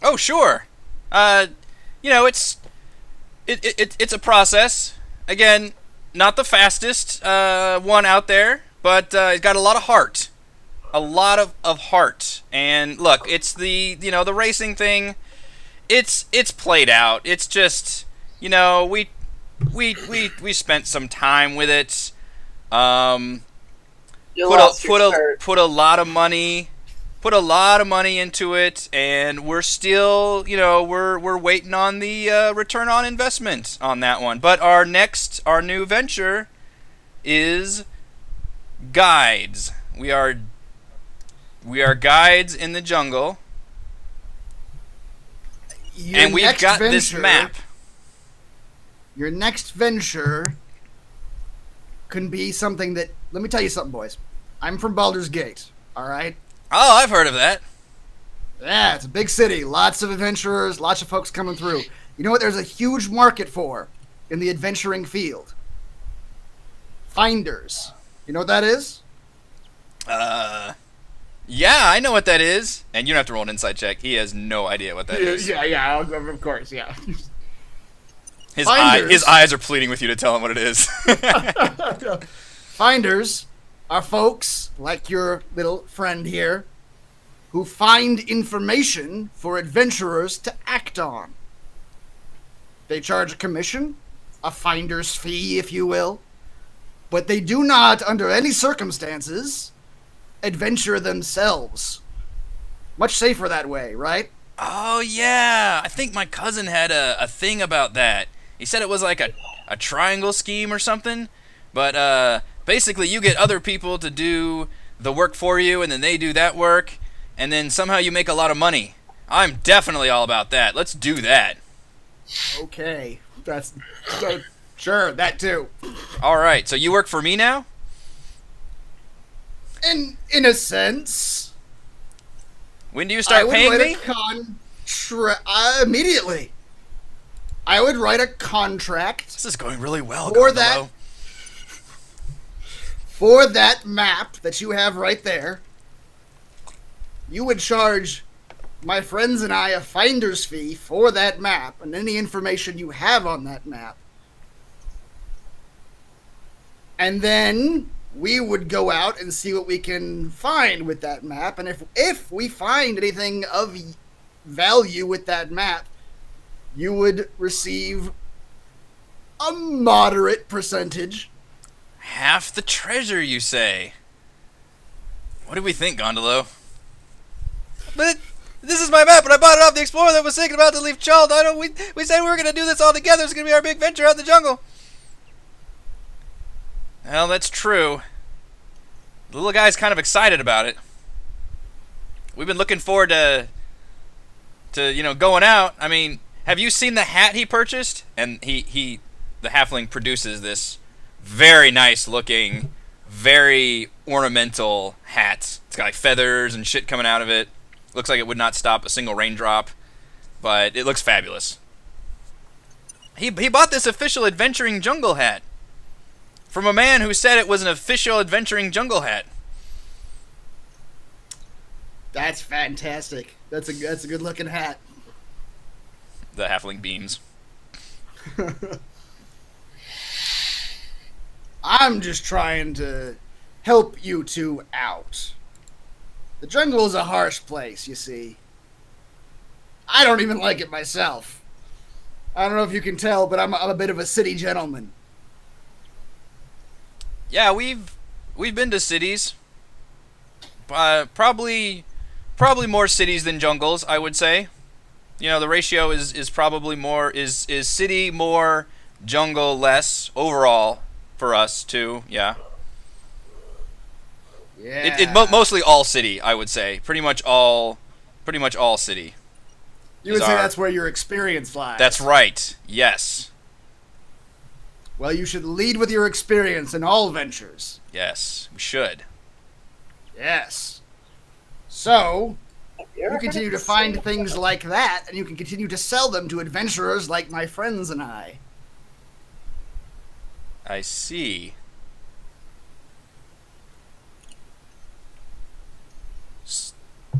Oh, sure. It's a process. Again, not the fastest one out there, but he's got a lot of heart. A lot of heart. And look, it's the racing thing. It's played out. It's just, we spent some time with it. You lost your shirt. Put a lot of money into it, and we're still, we're waiting on the return on investment on that one. But our new venture is guides. We are guides in the jungle, and we've got this map. Your next venture can be something that... Let me tell you something, boys. I'm from Baldur's Gate, all right? Oh, I've heard of that. Yeah, it's a big city. Lots of adventurers, lots of folks coming through. You know what there's a huge market for in the adventuring field? Finders. You know what that is? Yeah, I know what that is. And you don't have to roll an insight check. He has no idea what that is. Yeah, of course, yeah. His Finders. eyes are pleading with you to tell him what it is. Finders are folks like your little friend here who find information for adventurers to act on. They charge a commission, a finder's fee, if you will, but they do not, under any circumstances, adventure themselves. Much safer that way, right? Oh, yeah. I think my cousin had a thing about that. He said it was like a triangle scheme or something. But basically, you get other people to do the work for you, and then they do that work, and then somehow you make a lot of money. I'm definitely all about that. Let's do that. Okay. That's... sure, that too. All right. So you work for me now? In a sense... When do you start paying me? Immediately. I would write a contract This is going really well, For Gondolo. for that map that you have right there. You would charge my friends and I a finder's fee for that map and any information you have on that map. And then we would go out and see what we can find with that map. And if we find anything of value with that map, you would receive a moderate percentage. Half the treasure, you say? What do we think, Gondolo? But this is my map, and I bought it off the explorer that was thinking about to leave Chald. We said we were going to do this all together. It's going to be our big venture out in the jungle. Well, that's true. The little guy's kind of excited about it. We've been looking forward to going out. I mean, have you seen the hat he purchased? And the halfling produces this very nice looking, very ornamental hat. It's got like feathers and shit coming out of it. Looks like it would not stop a single raindrop, but it looks fabulous. He bought this official adventuring jungle hat from a man who said it was an official adventuring jungle hat. That's fantastic. That's a good looking hat. The halfling beams. I'm just trying to help you two out. The jungle is a harsh place, you see. I don't even like it myself. I don't know if you can tell, but I'm a bit of a city gentleman. Yeah, we've been to cities. Probably more cities than jungles, I would say. You know, the ratio is probably more is city more, jungle less overall for us too. Yeah. Yeah. Mostly all city, I would say. Pretty much all city. You would say that's where your experience lies. That's right. Yes. Well, you should lead with your experience in all ventures. Yes, we should. Yes. So, you continue to find things like that, and you can continue to sell them to adventurers like my friends and I. I see.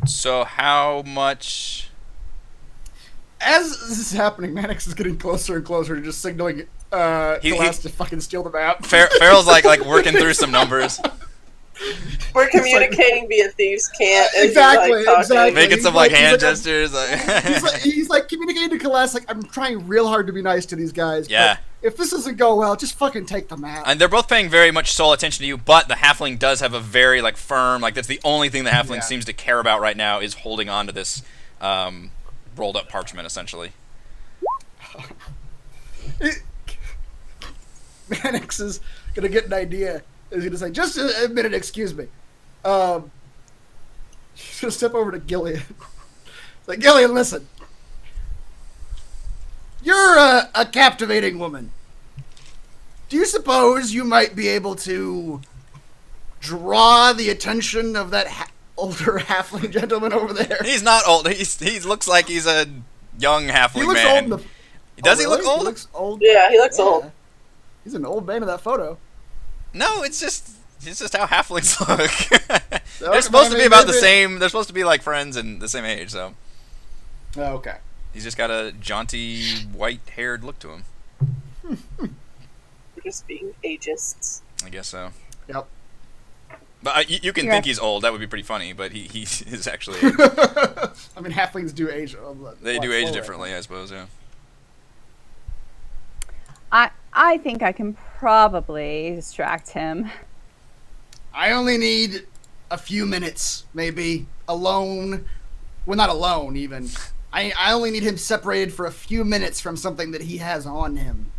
So how much... As this is happening, Mannix is getting closer and closer to just signaling Celeste to fucking steal the map. Farrell's like working through some numbers. We're communicating via thieves' cant. Exactly. Making some hand gestures. He's like communicating to Celeste, like, I'm trying real hard to be nice to these guys. Yeah. But if this doesn't go well, just fucking take the map. And they're both paying very much sole attention to you, but the halfling does have a very firm, that's the only thing the halfling seems to care about right now is holding on to this rolled up parchment, essentially. Mannix is gonna get an idea. He's gonna say, just a minute, excuse me. He's gonna step over to Gillian. It's like, Gillian, listen. You're a captivating woman. Do you suppose you might be able to draw the attention of that older halfling gentleman over there? He's not old. He looks like he's a young halfling he looks man. old in the... Does he look old? He looks old. Yeah, he looks old. He's an old man in that photo. No, it's just how halflings look. They're supposed to be about the same. They're supposed to be like friends and the same age. So. Oh, okay. He's just got a jaunty, white-haired look to him. We're just being ageists. I guess so. Yep. But you can think he's old. That would be pretty funny. But he is actually. I mean, halflings do age. They do age differently, I suppose. Yeah. I think I can probably distract him. I only need a few minutes, maybe, alone. Well, not alone, even. I only need him separated for a few minutes from something that he has on him.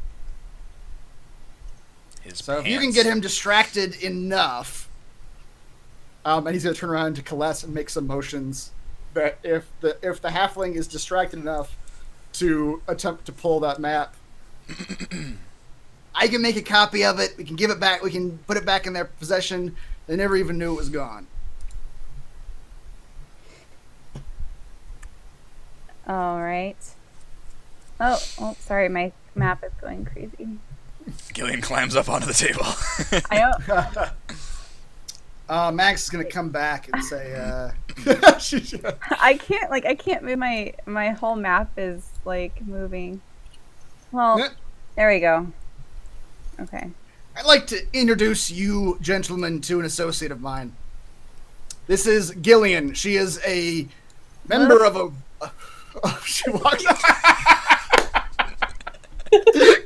So if you can get him distracted enough, and he's going to turn around to Celeste and make some motions, that if the halfling is distracted enough to attempt to pull that map, I can make a copy of it. We can give it back. We can put it back in their possession. They never even knew it was gone. All right. Oh, sorry. My map is going crazy. Gillian climbs up onto the table. I know. Max is gonna come back and say, I can't move my whole map is moving. Well, there we go. Okay. I'd like to introduce you, gentlemen, to an associate of mine. This is Gillian. She is a member of a... she walks...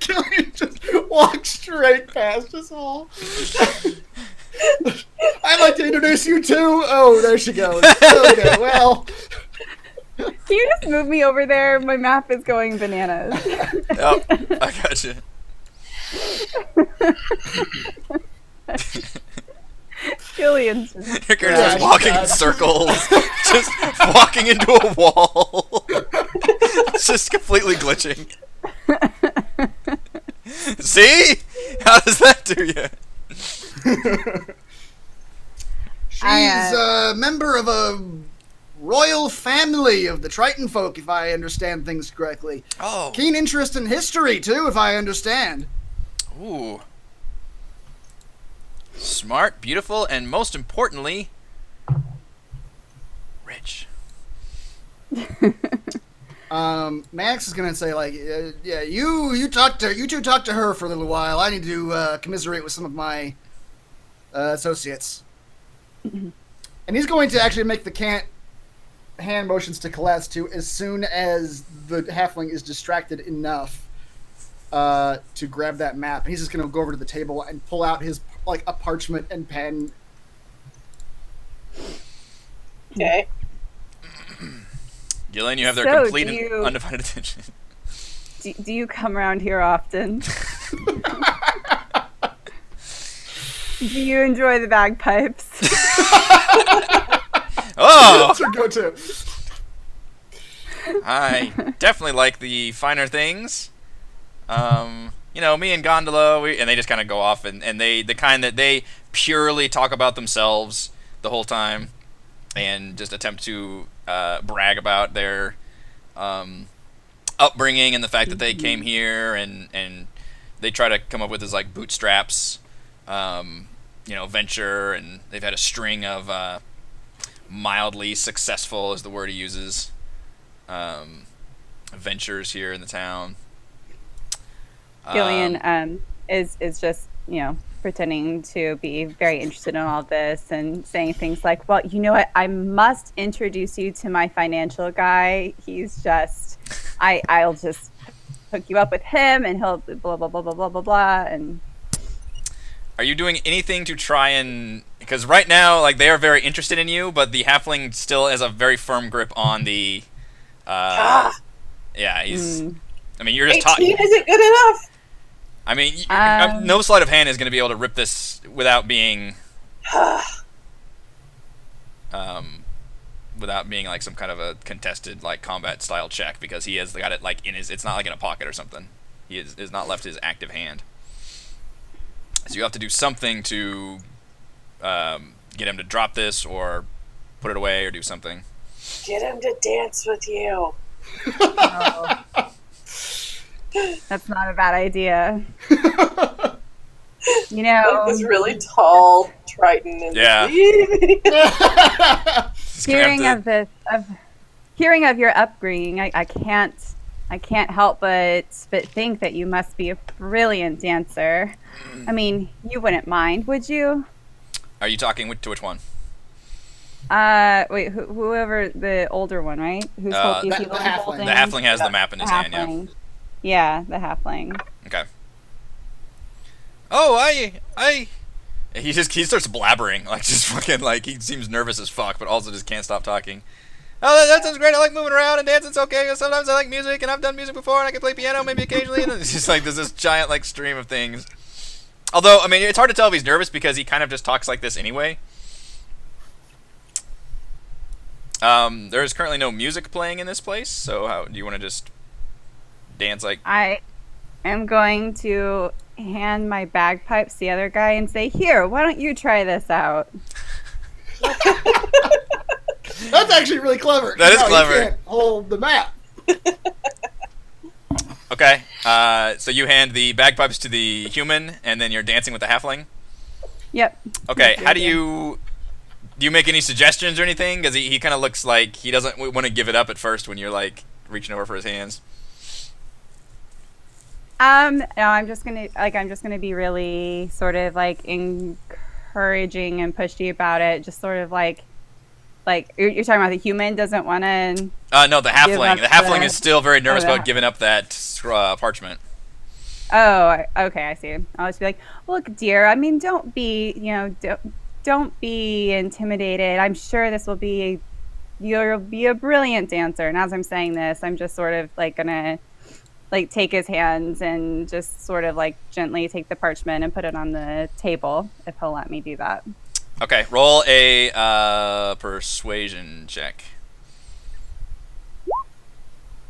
Gillian just walks straight past us all. I'd like to introduce you to... Oh, there she goes. Okay, well... Can you just move me over there? My map is going bananas. Yep, I got you. Gillian's You're just walking in circles, just walking into a wall. It's just completely glitching. See? How does that do you? She's a member of a royal family of the Triton folk, if I understand things correctly. Oh. Keen interest in history, too, if I understand. Ooh. Smart, beautiful, and most importantly, rich. Max is gonna say, like, yeah, you two talk to her for a little while. I need to commiserate with some of my associates. And he's going to actually make the hand motions to Calestu as soon as the halfling is distracted enough to grab that map. And he's just gonna go over to the table and pull out his a parchment and pen. Okay. Gillian, you have their So, complete do and you- undivided attention. Do you come around here often? Do you enjoy the bagpipes? Oh! That's your go-to. I definitely like the finer things. You know, me and Gondola, and they just kind of go off, and the kind that they purely talk about themselves the whole time, and just attempt to brag about their upbringing and the fact that they came here, and they try to come up with this like bootstraps, venture, and they've had a string of mildly successful, is the word he uses, ventures here in the town. Gillian is just, pretending to be very interested in all this and saying things like, well, you know what, I must introduce you to my financial guy. He's just, I'll just hook you up with him and he'll blah, blah, blah, blah, blah, blah, blah. And Are you doing anything to try and... Because right now, like, they are very interested in you, but the halfling still has a very firm grip on the... Yeah, he's... I mean, you're just 18 talking... isn't good enough. I mean, no sleight of hand is going to be able to rip this without being... without being, like, some kind of a contested, like, combat-style check, because he has got it, like, in his... It's not, like, in a pocket or something. He is not left his active hand. So you have to do something to get him to drop this, or put it away, or do something. Get him to dance with you. that's not a bad idea. Like this really tall Triton and Yeah. Hearing of your upbringing, I can't help but think that you must be a brilliant dancer. I mean, you wouldn't mind, would you? Are you talking to which one? Wait, whoever, the older one, right? Who's holding the halfling. The halfling has the map in his hand, yeah. halfling. Yeah, the halfling. Okay. Oh, he starts blabbering, like, just fucking, like, he seems nervous as fuck, but also just can't stop talking. Oh, that sounds great. I like moving around and dancing's okay. Sometimes I like music, and I've done music before, and I can play piano maybe occasionally. And it's just like there's this giant like stream of things. Although, I mean, it's hard to tell if he's nervous because he kind of just talks like this anyway. There is currently no music playing in this place, so how do you want to just dance like? I am going to hand my bagpipes to the other guy and say, "Here, why don't you try this out?" That's actually really clever. That is No, clever. You can't hold the map. Okay, so you hand the bagpipes to the human, and then you're dancing with the halfling? Yep. Okay, That's how the do you make any suggestions or anything? Because he kind of looks like he doesn't want to give it up at first when you're, like, reaching over for his hands. No, I'm just gonna be really sort of like encouraging and pushy about it. Just sort of like you're talking about the human doesn't want to. No, the halfling. The halfling is still very nervous the about giving up that parchment. Oh, okay, I see. I'll just be like, "Look, dear. I mean, don't be intimidated. I'm sure this will be. You'll be a brilliant dancer." And as I'm saying this, I'm just sort of like gonna like take his hands and just sort of like gently take the parchment and put it on the table if he'll let me do that. Okay, roll a persuasion check.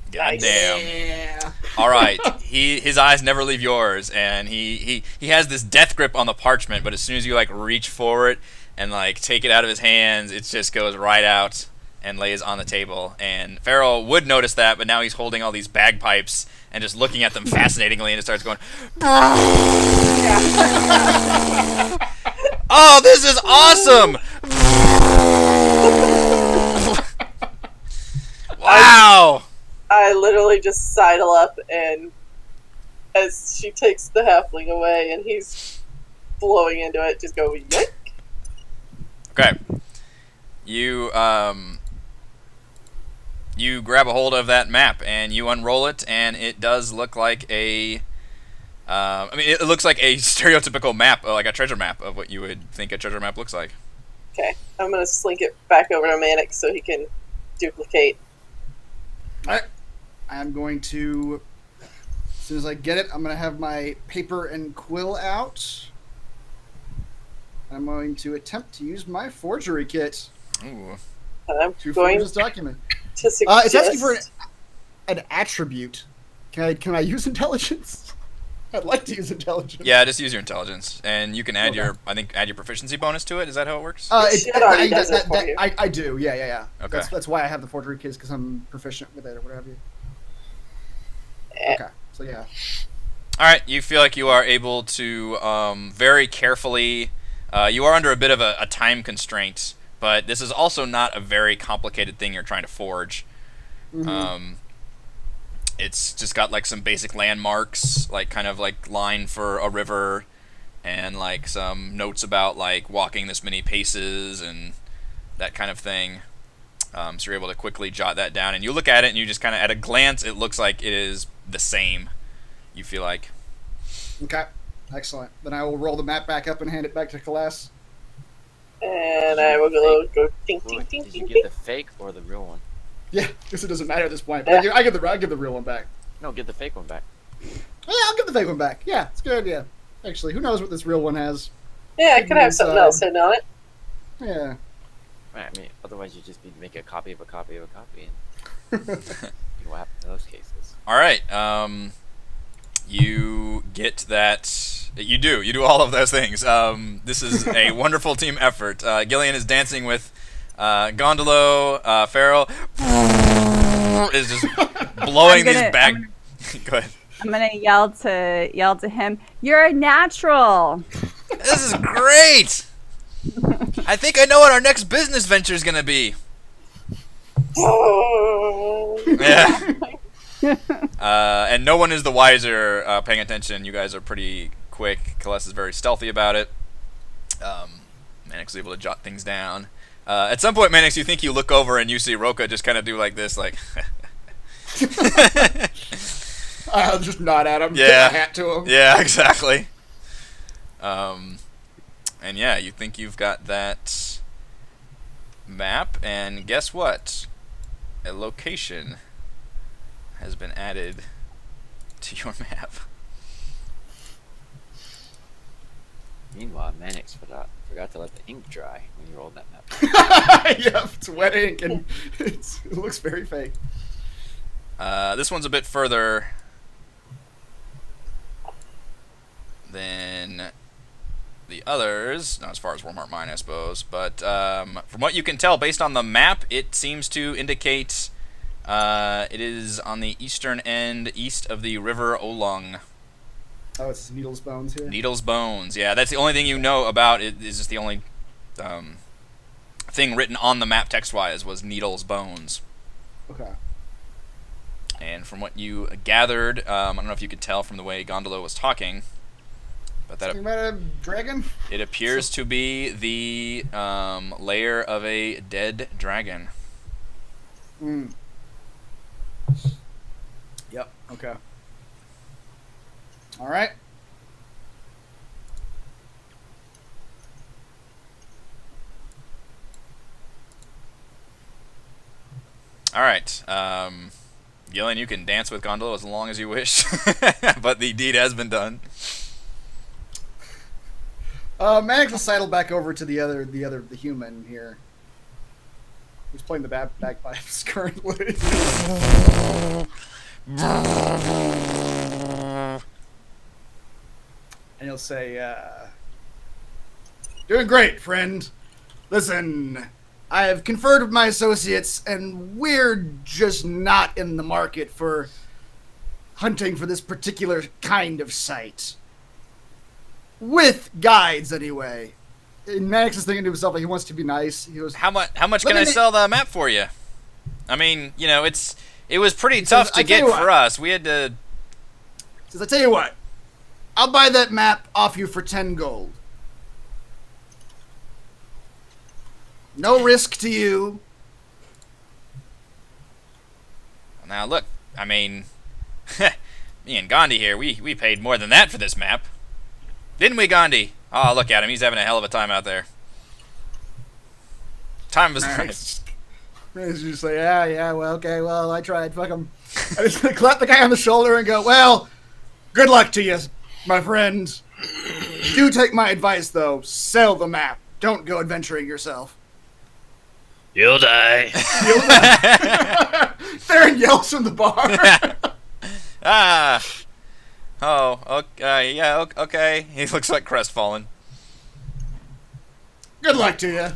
God damn. Yeah. All right. His eyes never leave yours, and he has this death grip on the parchment, but as soon as you like reach for it and like take it out of his hands, it just goes right out, and lays on the table. And Farrell would notice that, but now he's holding all these bagpipes and just looking at them fascinatingly, and it starts going. Oh, this is awesome! Wow! I literally just sidle up, and as she takes the halfling away and he's blowing into it, just go yoink. Okay. You grab a hold of that map and you unroll it, and it does look like a it looks like a stereotypical map, like a treasure map of what you would think a treasure map looks like. Okay, I'm gonna slink it back over to Mannix so he can duplicate. Alright. I'm going to, as soon as I get it, I'm going to have my paper and quill out. I'm going to attempt to use my forgery kit Ooh. I'm to going forge this document. to suggest... It's asking for an attribute. Can I use intelligence? I'd like to use intelligence. Yeah, just use your intelligence, and you can add Okay. add your proficiency bonus to it. Is that how it works? It already does it for you. I do, yeah. Okay. That's why I have the forgery kit, because I'm proficient with it or whatever. Okay, so yeah. All right, you feel like you are able to very carefully. You are under a bit of a time constraint, but this is also not a very complicated thing you're trying to forge. Mm-hmm. It's just got like some basic landmarks, like kind of like line for a river, and like some notes about like walking this many paces and that kind of thing. So you're able to quickly jot that down, and you look at it, and you just kind of, at a glance, it looks like it is the same. You feel like. Okay, excellent. Then I will roll the map back up and hand it back to Kalas. And I will go tink, Wait, tink, tink, did you tink, get tink. the fake or the real one? Yeah, guess it doesn't matter at this point. But I give the real one back. No, get the fake one back. Yeah, I'll give the fake one back. Yeah, it's a good idea. Actually, who knows what this real one has? Yeah, it could have something else hidden on it. Yeah. Right, I mean, otherwise you'd just be make a copy of a copy of a copy. And you know what happens in those cases. All right. You get that. You do all of those things. This is a wonderful team effort. Gillian is dancing with Gondolo. Farrell is just blowing these back. Go ahead. I'm gonna yell to him. You're a natural. This is great. I think I know what our next business venture is gonna be. Yeah. And no one is the wiser paying attention. You guys are pretty quick. Kalas is very stealthy about it. Mannix is able to jot things down. At some point, Mannix, you think you look over and you see Roca just kind of do like this, like. I'll just nod at him. Yeah. Tip my hat to him. Yeah, exactly. And yeah, you think you've got that map, and guess what? A location has been added to your map. Meanwhile, Mannix forgot to let the ink dry when you rolled that map. Yep, it's wet ink and it looks very fake. This one's a bit further than the others, not as far as Walmart mine, I suppose, but from what you can tell, based on the map, it seems to indicate it is on the eastern end, east of the River Olung. Oh, it's Needle's Bones here? Needle's Bones, yeah, that's the only thing you know about it. Is just the only thing written on the map text-wise was Needle's Bones. Okay. And from what you gathered, I don't know if you could tell from the way Gondolo was talking, but that Talking about a dragon? it appears to be the lair of a dead dragon. Mm. Yep, okay. Alright. Alright, Gillian, you can dance with Gondolo as long as you wish, but the deed has been done. Mannix will sidle back over to the human here. Who's playing the bagpipes currently. And he'll say, doing great, friend. Listen, I have conferred with my associates, and we're just not in the market for hunting for this particular kind of site. With guides, anyway. And Max is thinking to himself, like, he wants to be nice. He goes, How much can I sell the map for you? I mean, it was pretty tough to get for us. We had to... He says, I tell you what, I'll buy that map off you for 10 gold. No risk to you. Now look, I mean, me and Gandhi here, we paid more than that for this map. Didn't we, Gandhi? Oh, look at him. He's having a hell of a time out there. Time was right. He's just like, yeah, well, okay, well, I tried. Fuck him. I just clap the guy on the shoulder and go, well, good luck to you, my friend. Do take my advice, though. Sell the map. Don't go adventuring yourself. You'll die. Theron yells from the bar. Oh, okay, yeah, okay. He looks like crestfallen. Good luck to you.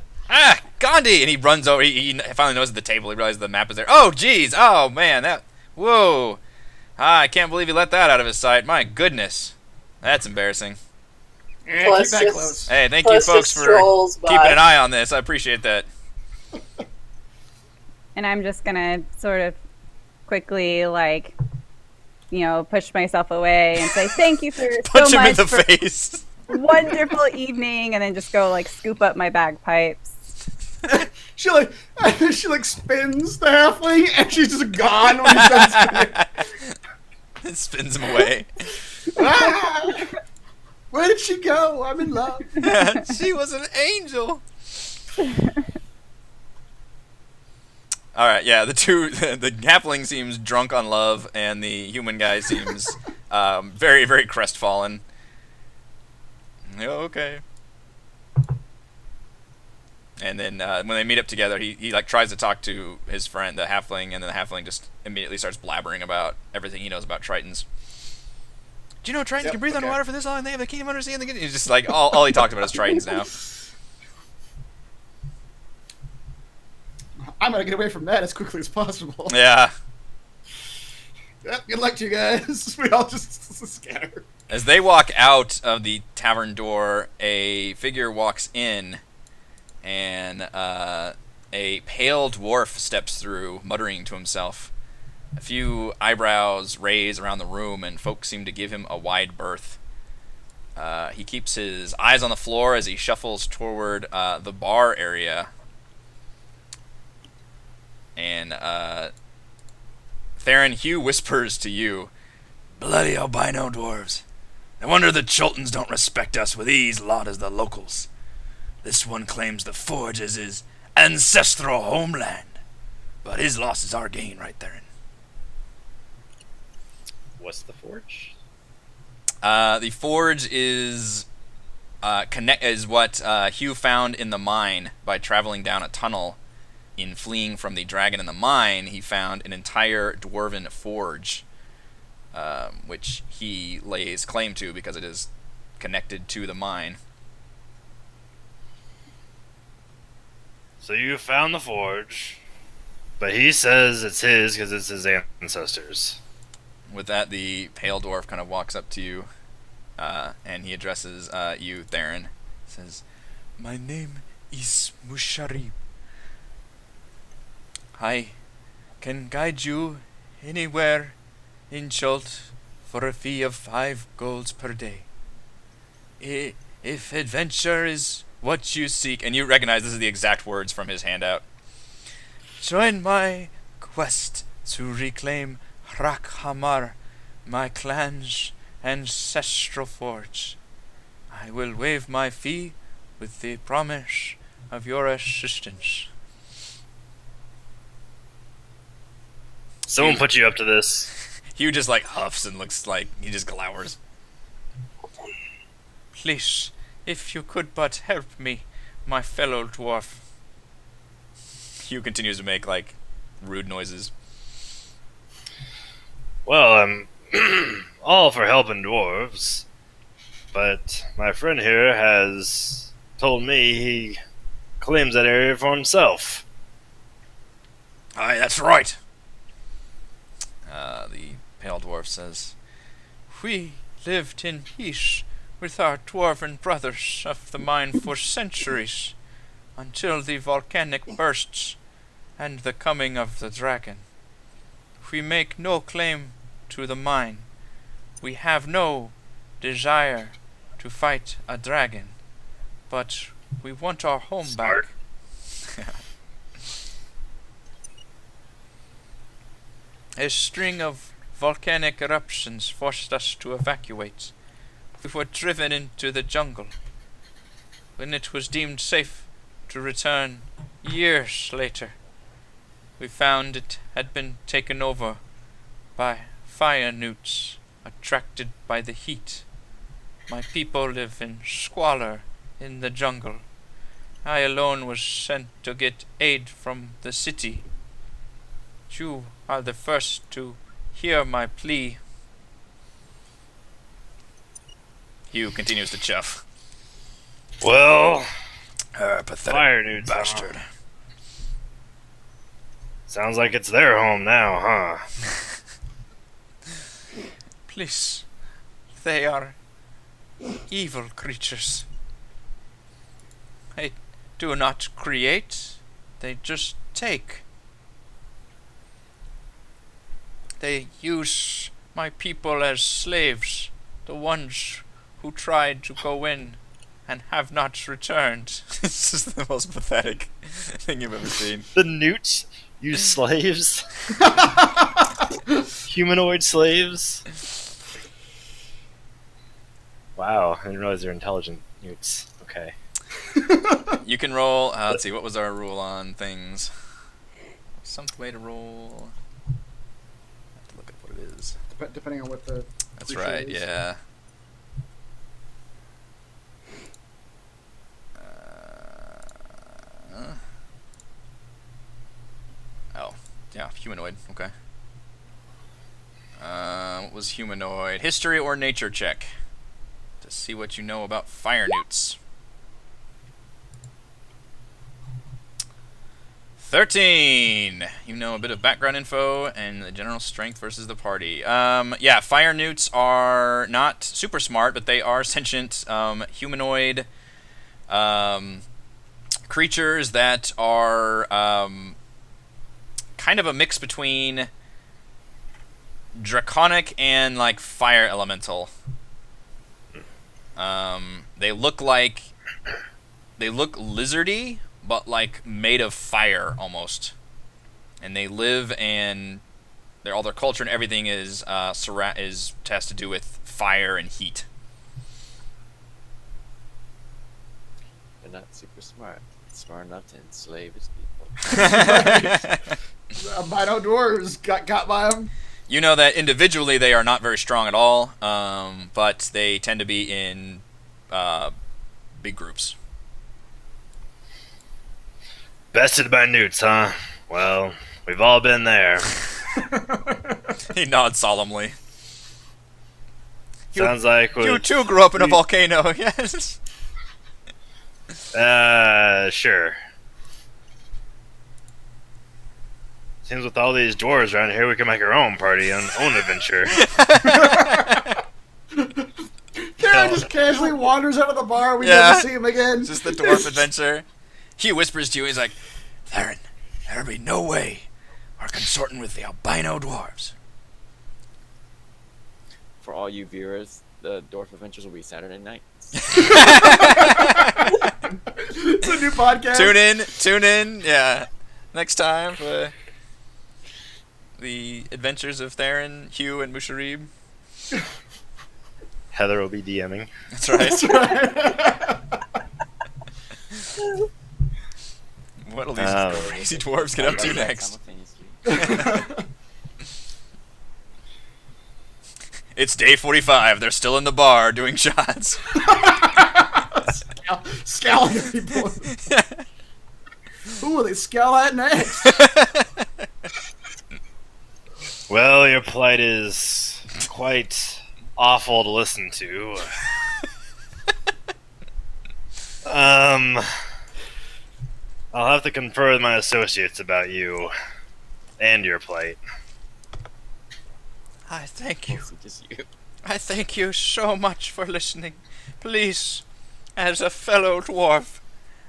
Gandhi! And he runs over. He finally knows at the table. He realizes the map is there. Oh, jeez. Oh, man. Whoa. I can't believe he let that out of his sight. My goodness. That's embarrassing. Yeah, Plus keep that just- close. Hey, thank you Plus folks just for strolls by. keeping an eye on this. I appreciate that. And I'm just gonna sort of quickly, like, push myself away and say thank you for Punch so him much in the for face. wonderful evening, and then just go like scoop up my bagpipes. She spins the halfling, and she's just gone when he's done spinning. It spins him away. Ah! Where did she go? I'm in love. She was an angel. All right, yeah, the halfling seems drunk on love, and the human guy seems very, very crestfallen. Yeah, okay. And then when they meet up together, he like tries to talk to his friend, the halfling, and then the halfling just immediately starts blabbering about everything he knows about Tritons. Do you know Tritons can breathe underwater for this long? And they have the kingdom under sea. And he's just like all he talked about is Tritons now. I'm gonna get away from that as quickly as possible. Yeah. Yep, good luck to you guys. We all just scatter. As they walk out of the tavern door, a figure walks in, and a pale dwarf steps through, muttering to himself. A few eyebrows raise around the room, and folks seem to give him a wide berth. He keeps his eyes on the floor as he shuffles toward the bar area. And Theron, Hugh whispers to you, "Bloody albino dwarves. No wonder the Chultans don't respect us with these lot as the locals. This one claims the forge as his ancestral homeland. But his loss is our gain, right, Theron." What's the forge? The forge is what Hugh found in the mine by traveling down a tunnel. In fleeing from the dragon in the mine, he found an entire dwarven forge, which he lays claim to because it is connected to the mine. So you found the forge, but he says it's his because it's his ancestors. With that, the pale dwarf kind of walks up to you, and he addresses you, Theron. He says, "My name is Musharib. I can guide you anywhere in Chult for a fee of 5 golds per day. If adventure is what you seek," and you recognize this is the exact words from his handout, "join my quest to reclaim Rakhamar, my clan's ancestral forge. I will waive my fee with the promise of your assistance." Someone put you up to this. Hugh just like huffs and looks like he just glowers. "Please, if you could but help me, my fellow dwarf." Hugh continues to make like rude noises. Well, I'm all for helping dwarves, but my friend here has told me he claims that area for himself. Aye, that's right. The pale dwarf says, "We lived in peace with our dwarven brothers of the mine for centuries, until the volcanic bursts and the coming of the dragon. We make no claim to the mine. We have no desire to fight a dragon, but we want our home Smart. back." A string of volcanic eruptions forced us to evacuate. We were driven into the jungle. When it was deemed safe to return years later, we found it had been taken over by fire newts attracted by the heat. My people live in squalor in the jungle. I alone was sent to get aid from the city. You are the first to hear my plea. Hugh continues to chuff. Well, Pathetic fire newts, bastard. huh? Sounds like it's their home now, huh? Please, they are evil creatures. They do not create, they just take. They use my people as slaves, the ones who tried to go in and have not returned. This is the most pathetic thing you've ever seen. The newts use slaves? Humanoid slaves? Wow, I didn't realize they're intelligent newts. Okay. You can roll, let's see, what was our rule on things? Some way to roll. I have to look at what it is. Depending on what the That's creature right, is. yeah. Oh, yeah, humanoid, okay. What was humanoid? History or nature check. To see what you know about fire newts. 13! You know a bit of background info and the general strength versus the party. Yeah, fire newts are not super smart, but they are sentient, humanoid creatures that are kind of a mix between draconic and like fire elemental. They look lizardy, but like made of fire almost. And they live and all their culture and everything is has to do with fire and heat. They're not super smart. Smart enough to enslave his people. Albino dwarves got by them. You know that individually they are not very strong at all, but they tend to be in big groups. Bested by newts, huh? Well, we've all been there. He nods solemnly. Sounds like You too grew up in a volcano, yes. Sure. Seems with all these dwarves around here, we can make our own party and own adventure. Karen just casually wanders out of the bar. We Yeah. never see him again. It's just the dwarf adventure. He whispers to you, he's like, "Theron, there'll be no way we're consorting with the albino dwarves." For all you viewers, the Dwarf Adventures will be Saturday night. It's a new podcast. Tune in, yeah. Next time for the adventures of Theron, Hugh, and Musharib. Heather will be DMing. That's right. That's right. What'll these crazy dwarves get up to next? Simultaneously. It's day 45. They're still in the bar doing shots. Scowling at people. Who will they scowl at next? Well, your plight is quite awful to listen to. I'll have to confer with my associates about you and your plight. I thank you. Mostly just you. I thank you so much for listening. Please, as a fellow dwarf,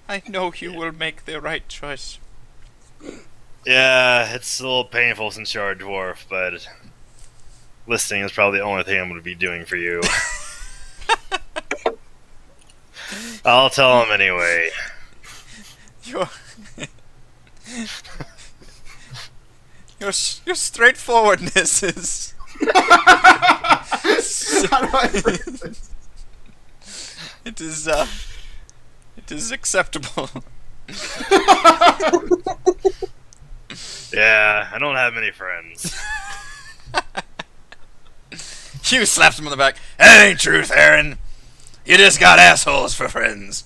I know you will make the right choice. Yeah, it's a little painful since you're a dwarf, but listening is probably the only thing I'm going to be doing for you. I'll tell him anyway. Your your straightforwardness is How do I phrase this? it is acceptable. Yeah, I don't have many friends. Hugh slaps him on the back. That ain't truth, Aaron. You just got assholes for friends.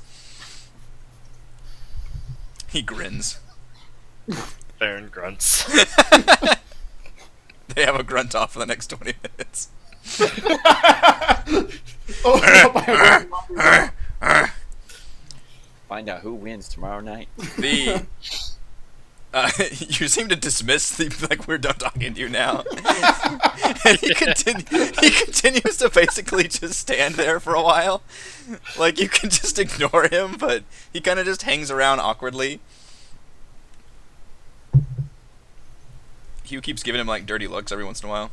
He grins. Baron grunts. They have a grunt off for the next 20 minutes. Find out who wins tomorrow night. The you seem to dismiss the like we're done talking to you now. And he continues to basically just stand there for a while. Like you can just ignore him, but he kind of just hangs around awkwardly. Hugh keeps giving him like dirty looks every once in a while.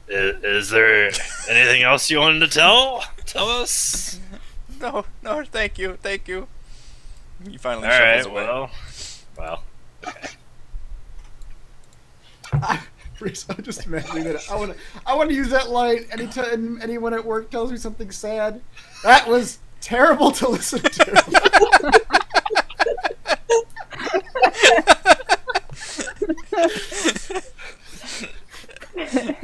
Is there anything else you wanted to tell us? No, thank you. He finally All shuffles right, away. well. Reese, I'm just imagining that. I want to use that line anytime anyone at work tells me something sad. That was terrible to listen to.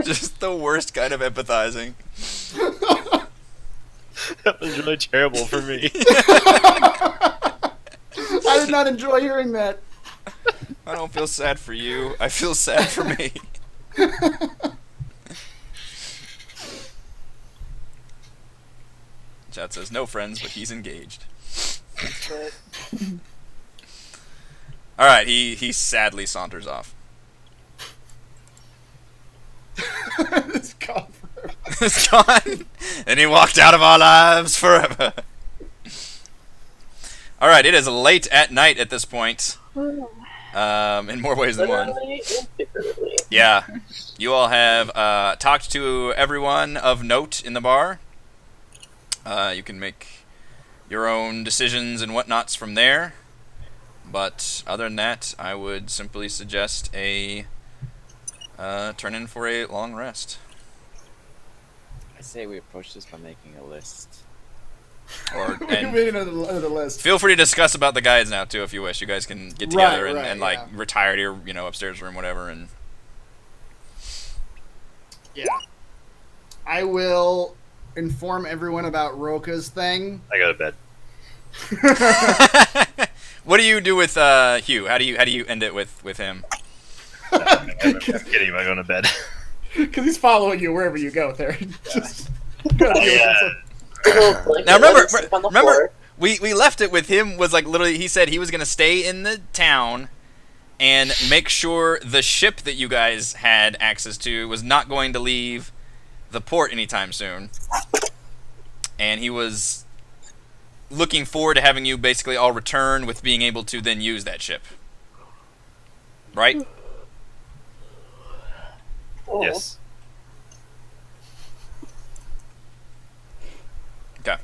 Just the worst kind of empathizing. That was really terrible for me. I did not enjoy hearing that. I don't feel sad for you. I feel sad for me. Chat says no friends, but he's engaged. All right, he sadly saunters off. It's gone forever. It's gone, and he walked out of our lives forever. All right, it is late at night at this point. In more ways than one. Literally and figuratively. Yeah, you all have talked to everyone of note in the bar. You can make your own decisions and whatnots from there. But other than that, I would simply suggest a turn in for a long rest. I say we approach this by making a list. Or We and made another list. feel free to discuss about the guides now too if you wish. You guys can get together Right, and right, like yeah. retire to your upstairs room, whatever. And Yeah. I will inform everyone about Roca's thing. I go to bed. what do you do with Hugh? How do you end it with him? I'm kidding. I go to bed. Because he's following you wherever you go there. Just gotta deal with Yeah. him. Now remember, On the remember, floor. we left it with him was like literally he said he was gonna stay in the town and make sure the ship that you guys had access to was not going to leave the port anytime soon. And he was looking forward to having you basically all return with being able to then use that ship. Right? Oh. Yes. Okay.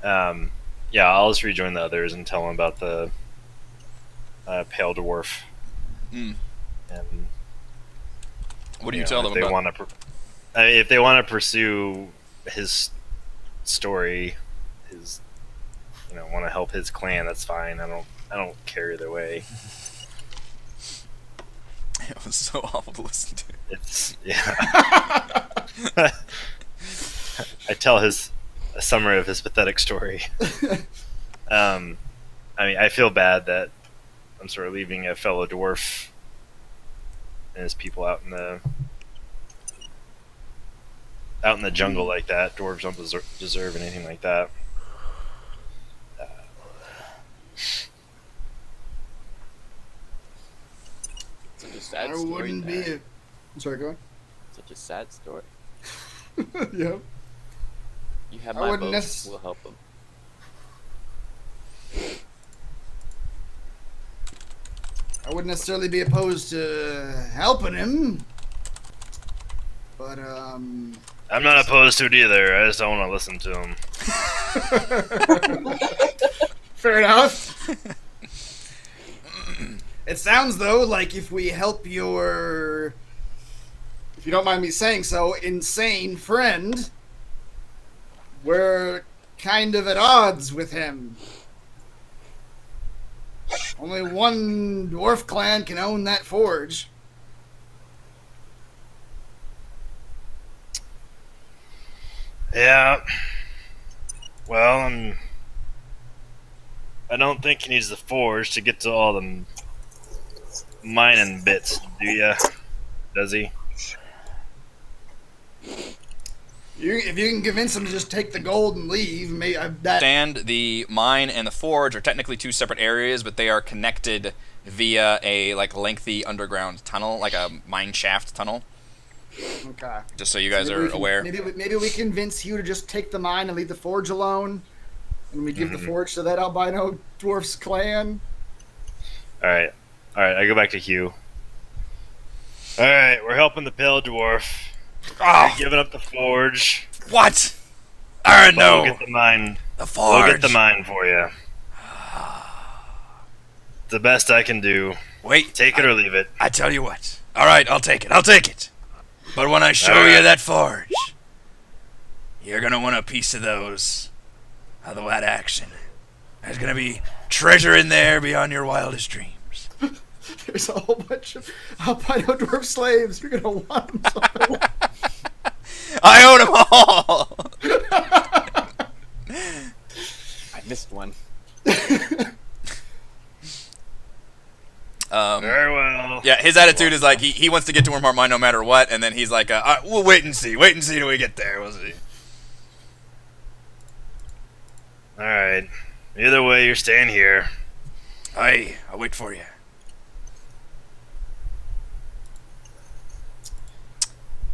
Yeah, I'll just rejoin the others and tell them about the pale dwarf. Mm. And What do you tell them if they about? want to, if they want to pursue his story, his, want to help his clan, that's fine. I don't care either way. It was so awful to listen to. It's I tell a summary of his pathetic story. I mean, I feel bad that I'm sort of leaving a fellow dwarf and his people out in the out in the jungle like that. Dwarves don't deserve anything like that. Such a sad I story. wouldn't be. I'm sorry, go on. Such a sad story. Yeah. You have I my wouldn't vote. We'll help him. I wouldn't necessarily be opposed to helping him, but I'm not opposed to it either. I just don't want to listen to him. fair enough. It sounds though like if we help your, if you don't mind me saying so, insane friend, we're kind of at odds with him. Only one dwarf clan can own that forge. Yeah. Well, I don't think he needs the forge to get to all the mining bits, do ya? Does he? If you can convince him to just take the gold and leave, The mine and the forge are technically two separate areas, but they are connected via a lengthy underground tunnel, like a mine shaft tunnel. Okay. Just so you guys are aware. Maybe we convince Hugh to just take the mine and leave the forge alone, and we give the forge to that albino dwarf's clan. All right. I go back to Hugh. All right, we're helping the pale dwarf. Oh, You're giving up the forge. what? I We'll know. get the mine. The forge. We'll get the mine for you. The best I can do. Wait. Take it or leave it. I tell you what. All right, I'll take it. I'll take it. But when I show All right. you that forge, you're gonna want a piece of that action. There's gonna be treasure in there beyond your wildest dreams. There's a whole bunch of albino dwarf slaves. You're gonna want them. I own them all. I missed one. Very well. Yeah, his attitude is like he wants to get to Wormhart no matter what, and then he's like, we'll wait and see till we get there. We'll see. All right. Either way, you're staying here. Aye, I'll wait for you.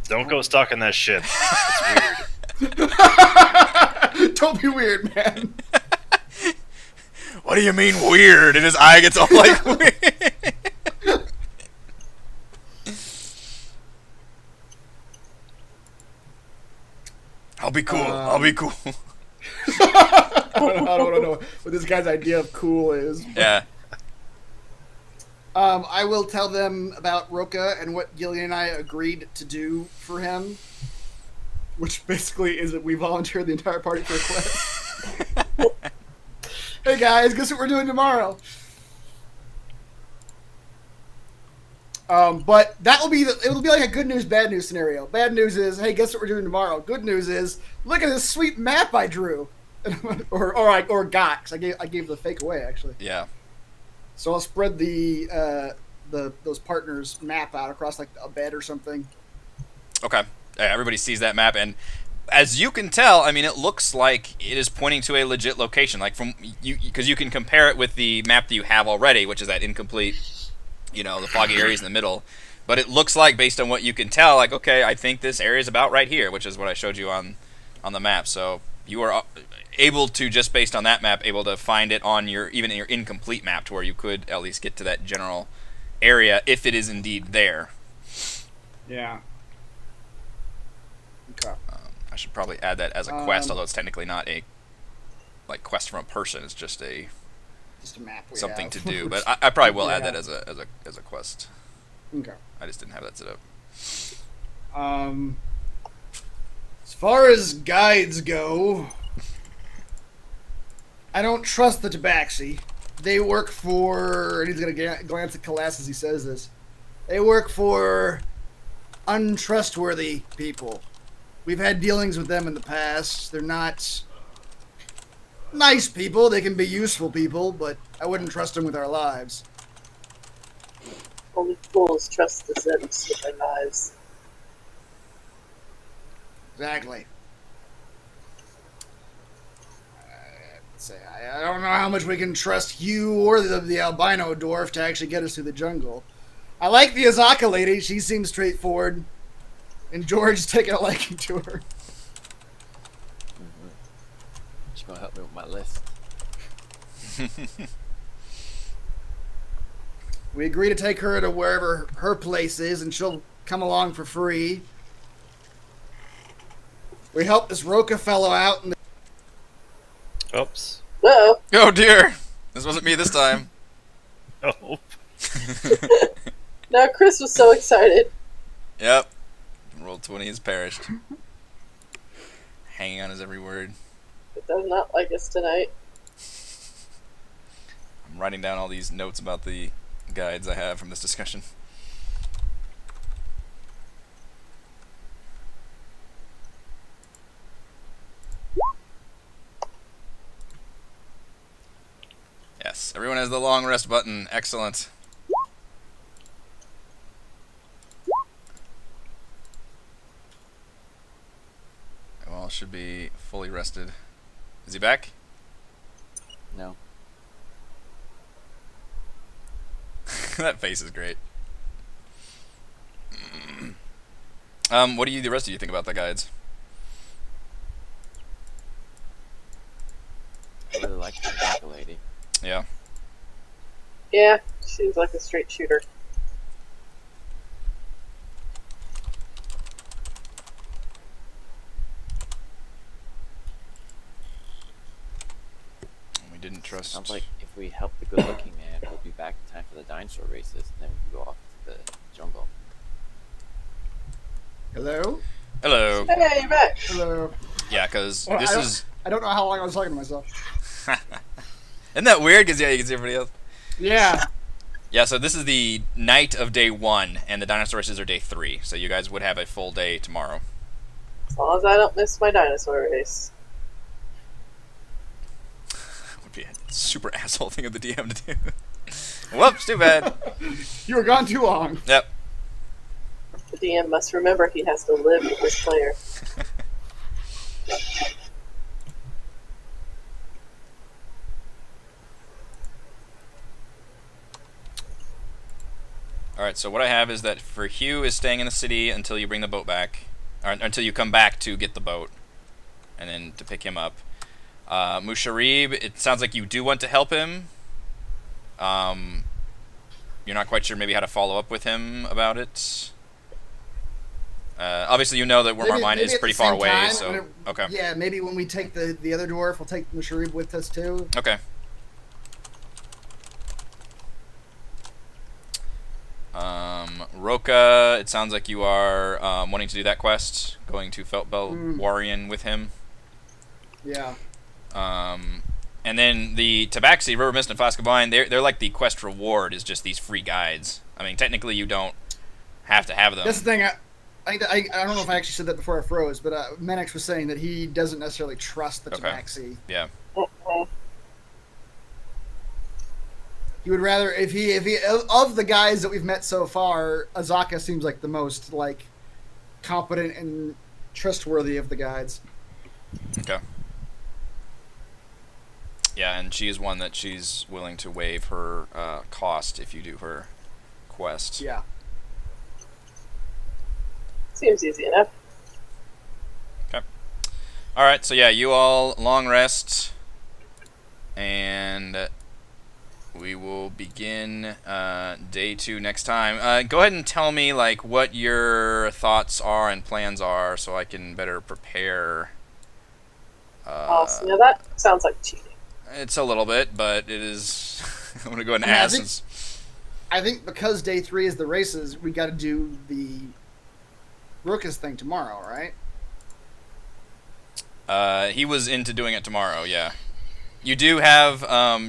Don't go stalking that ship. It's weird. Don't be weird, man. What do you mean weird? And his eye gets all like weird. I'll be cool. I'll be cool. I don't know what this guy's idea of cool is. Yeah. I will tell them about Roca and what Gillian and I agreed to do for him, which basically is that we volunteered the entire party for a quest. Hey guys, guess what we're doing tomorrow? But that will be it'll be like a good news, bad news scenario. Bad news is, hey, guess what we're doing tomorrow? Good news is, look at this sweet map I drew, or got, because I gave the fake away actually. Yeah. So I'll spread those partners map out across like a bed or something. Okay. Everybody sees that map, and as you can tell, I mean, it looks like it is pointing to a legit location. Like from you, because you can compare it with the map that you have already, which is that incomplete, the foggy areas in the middle. But it looks like, based on what you can tell, like, okay, I think this area is about right here, which is what I showed you on the map. So you are able to, just based on that map, able to find it on your incomplete map, to where you could at least get to that general area if it is indeed there. Yeah. Okay. I should probably add that as a quest, although it's technically not a quest from a person. It's just a map. Something to do. But I probably will add that as a quest. Okay. I just didn't have that set up. As far as guides go, I don't trust the Tabaxi. They work for, and he's going to glance at Calas as he says this, they work for untrustworthy people. We've had dealings with them in the past. They're not nice people. They can be useful people, but I wouldn't trust them with our lives. Only fools trust the Sims with their lives. Exactly. I don't know how much we can trust Hugh or the albino dwarf to actually get us through the jungle. I like the Azaka lady. She seems straightforward. And George's taking a liking to her. She's gonna help me with my list. We agree to take her to wherever her place is, and she'll come along for free. We help this Roca fellow out. Oops. Uh-oh. Oh dear! This wasn't me this time. Oh. Now Chris was so excited. Yep. Roll20 has perished. Hanging on his every word. It does not like us tonight. I'm writing down all these notes about the guides I have from this discussion. Yes, everyone has the long rest button. Excellent. All should be fully rested. Is he back? No. That face is great. What do you, the rest of you, think about the guides? I really like the Roca lady. Yeah. Yeah, seems like a straight shooter. We didn't trust. Sounds like if we help the good-looking man, we'll be back in time for the dinosaur races, and then we can go off to the jungle. Hello? Hello. Hey, you're back. Hello. Yeah, because Well, this is. I don't know how long I was talking to myself. Isn't that weird? Because, yeah, you can see everybody else. Yeah. Yeah, so this is the night of day 1, and the dinosaur races are day 3. So you guys would have a full day tomorrow. As long as I don't miss my dinosaur race. Would be a super asshole thing of the DM to do. Whoops, too bad. You were gone too long. Yep. The DM must remember he has to live with his player. Alright, so what I have is that for Hugh is staying in the city until you bring the boat back. Or until you come back to get the boat. And then to pick him up. Musharib, it sounds like you do want to help him. You're not quite sure maybe how to follow up with him about it. Obviously you know that where Maybe- Marmine maybe is at pretty the far same away, time, so... when it- Okay. Yeah, maybe when we take the other dwarf, we'll take the Sharib with us too. Okay. Roca, it sounds like you are wanting to do that quest, going to Belvoir with him. Yeah. And then the Tabaxi, River Mist, and Flask of Wine, they're like the quest reward is just these free guides. I mean, technically you don't have to have them. That's the thing. I don't know if I actually said that before I froze, but Menix was saying that he doesn't necessarily trust the Okay. Tabaxi. Yeah. He would rather if he of the guys that we've met so far, Azaka seems like the most like competent and trustworthy of the guides. Okay. Yeah, and she is one that she's willing to waive her cost if you do her quest. Yeah. Seems easy enough. Okay. Alright, so yeah, you all long rest. And we will begin day 2 next time. Go ahead and tell me like what your thoughts are and plans are so I can better prepare. Awesome. Now that sounds like cheating. It's a little bit, but it is... I'm going to go ahead and I mean, ask. I think because day 3 is the races, we got to do the Roca's thing tomorrow, right? He was into doing it tomorrow, yeah. You do have,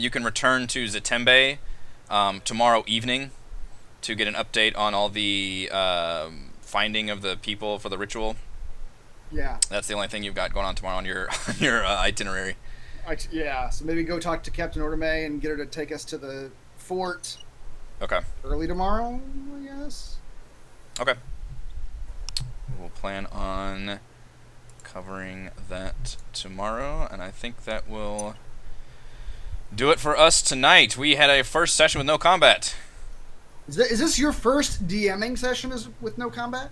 you can return to Zatembe tomorrow evening to get an update on all the finding of the people for the ritual. Yeah. That's the only thing you've got going on tomorrow on your on your itinerary. Yeah, so maybe go talk to Captain Ordame and get her to take us to the fort Okay. early tomorrow, I guess. Okay. We'll plan on covering that tomorrow, and I think that will do it for us tonight. We had a first session with no combat. Is this your first DMing session with no combat?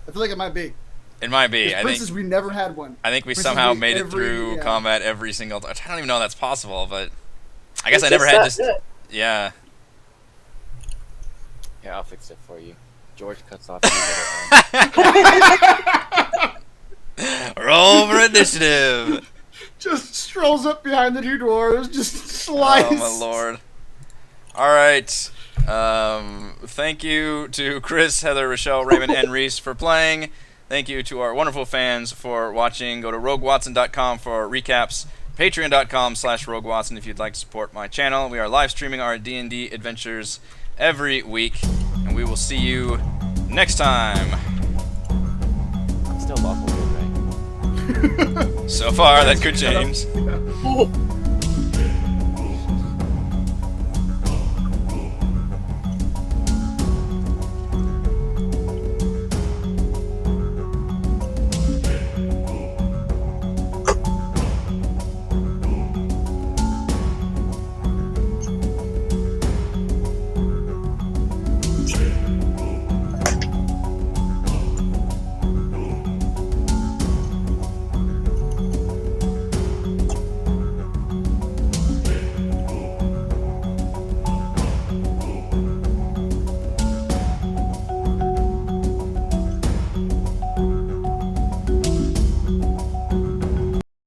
I feel like it might be. It might be. I Princess, think we never had one. I think we Princess, somehow we made it through yeah. combat every single time. I don't even know that's possible, but I guess I It's never just had that this. good. Yeah. Here, I'll fix it for you. George cuts off you. Roll for initiative. Just strolls up behind the two dwarves, just slice. Oh my lord. Alright. Thank you to Chris, Heather, Rochelle, Raymond, and Reese for playing. Thank you to our wonderful fans for watching. Go to roguewatson.com for recaps. Patreon.com/roguewatson if you'd like to support my channel. We are live streaming our D&D adventures every week. And we will see you next time. I'm still lawful good, right? So far, that could change.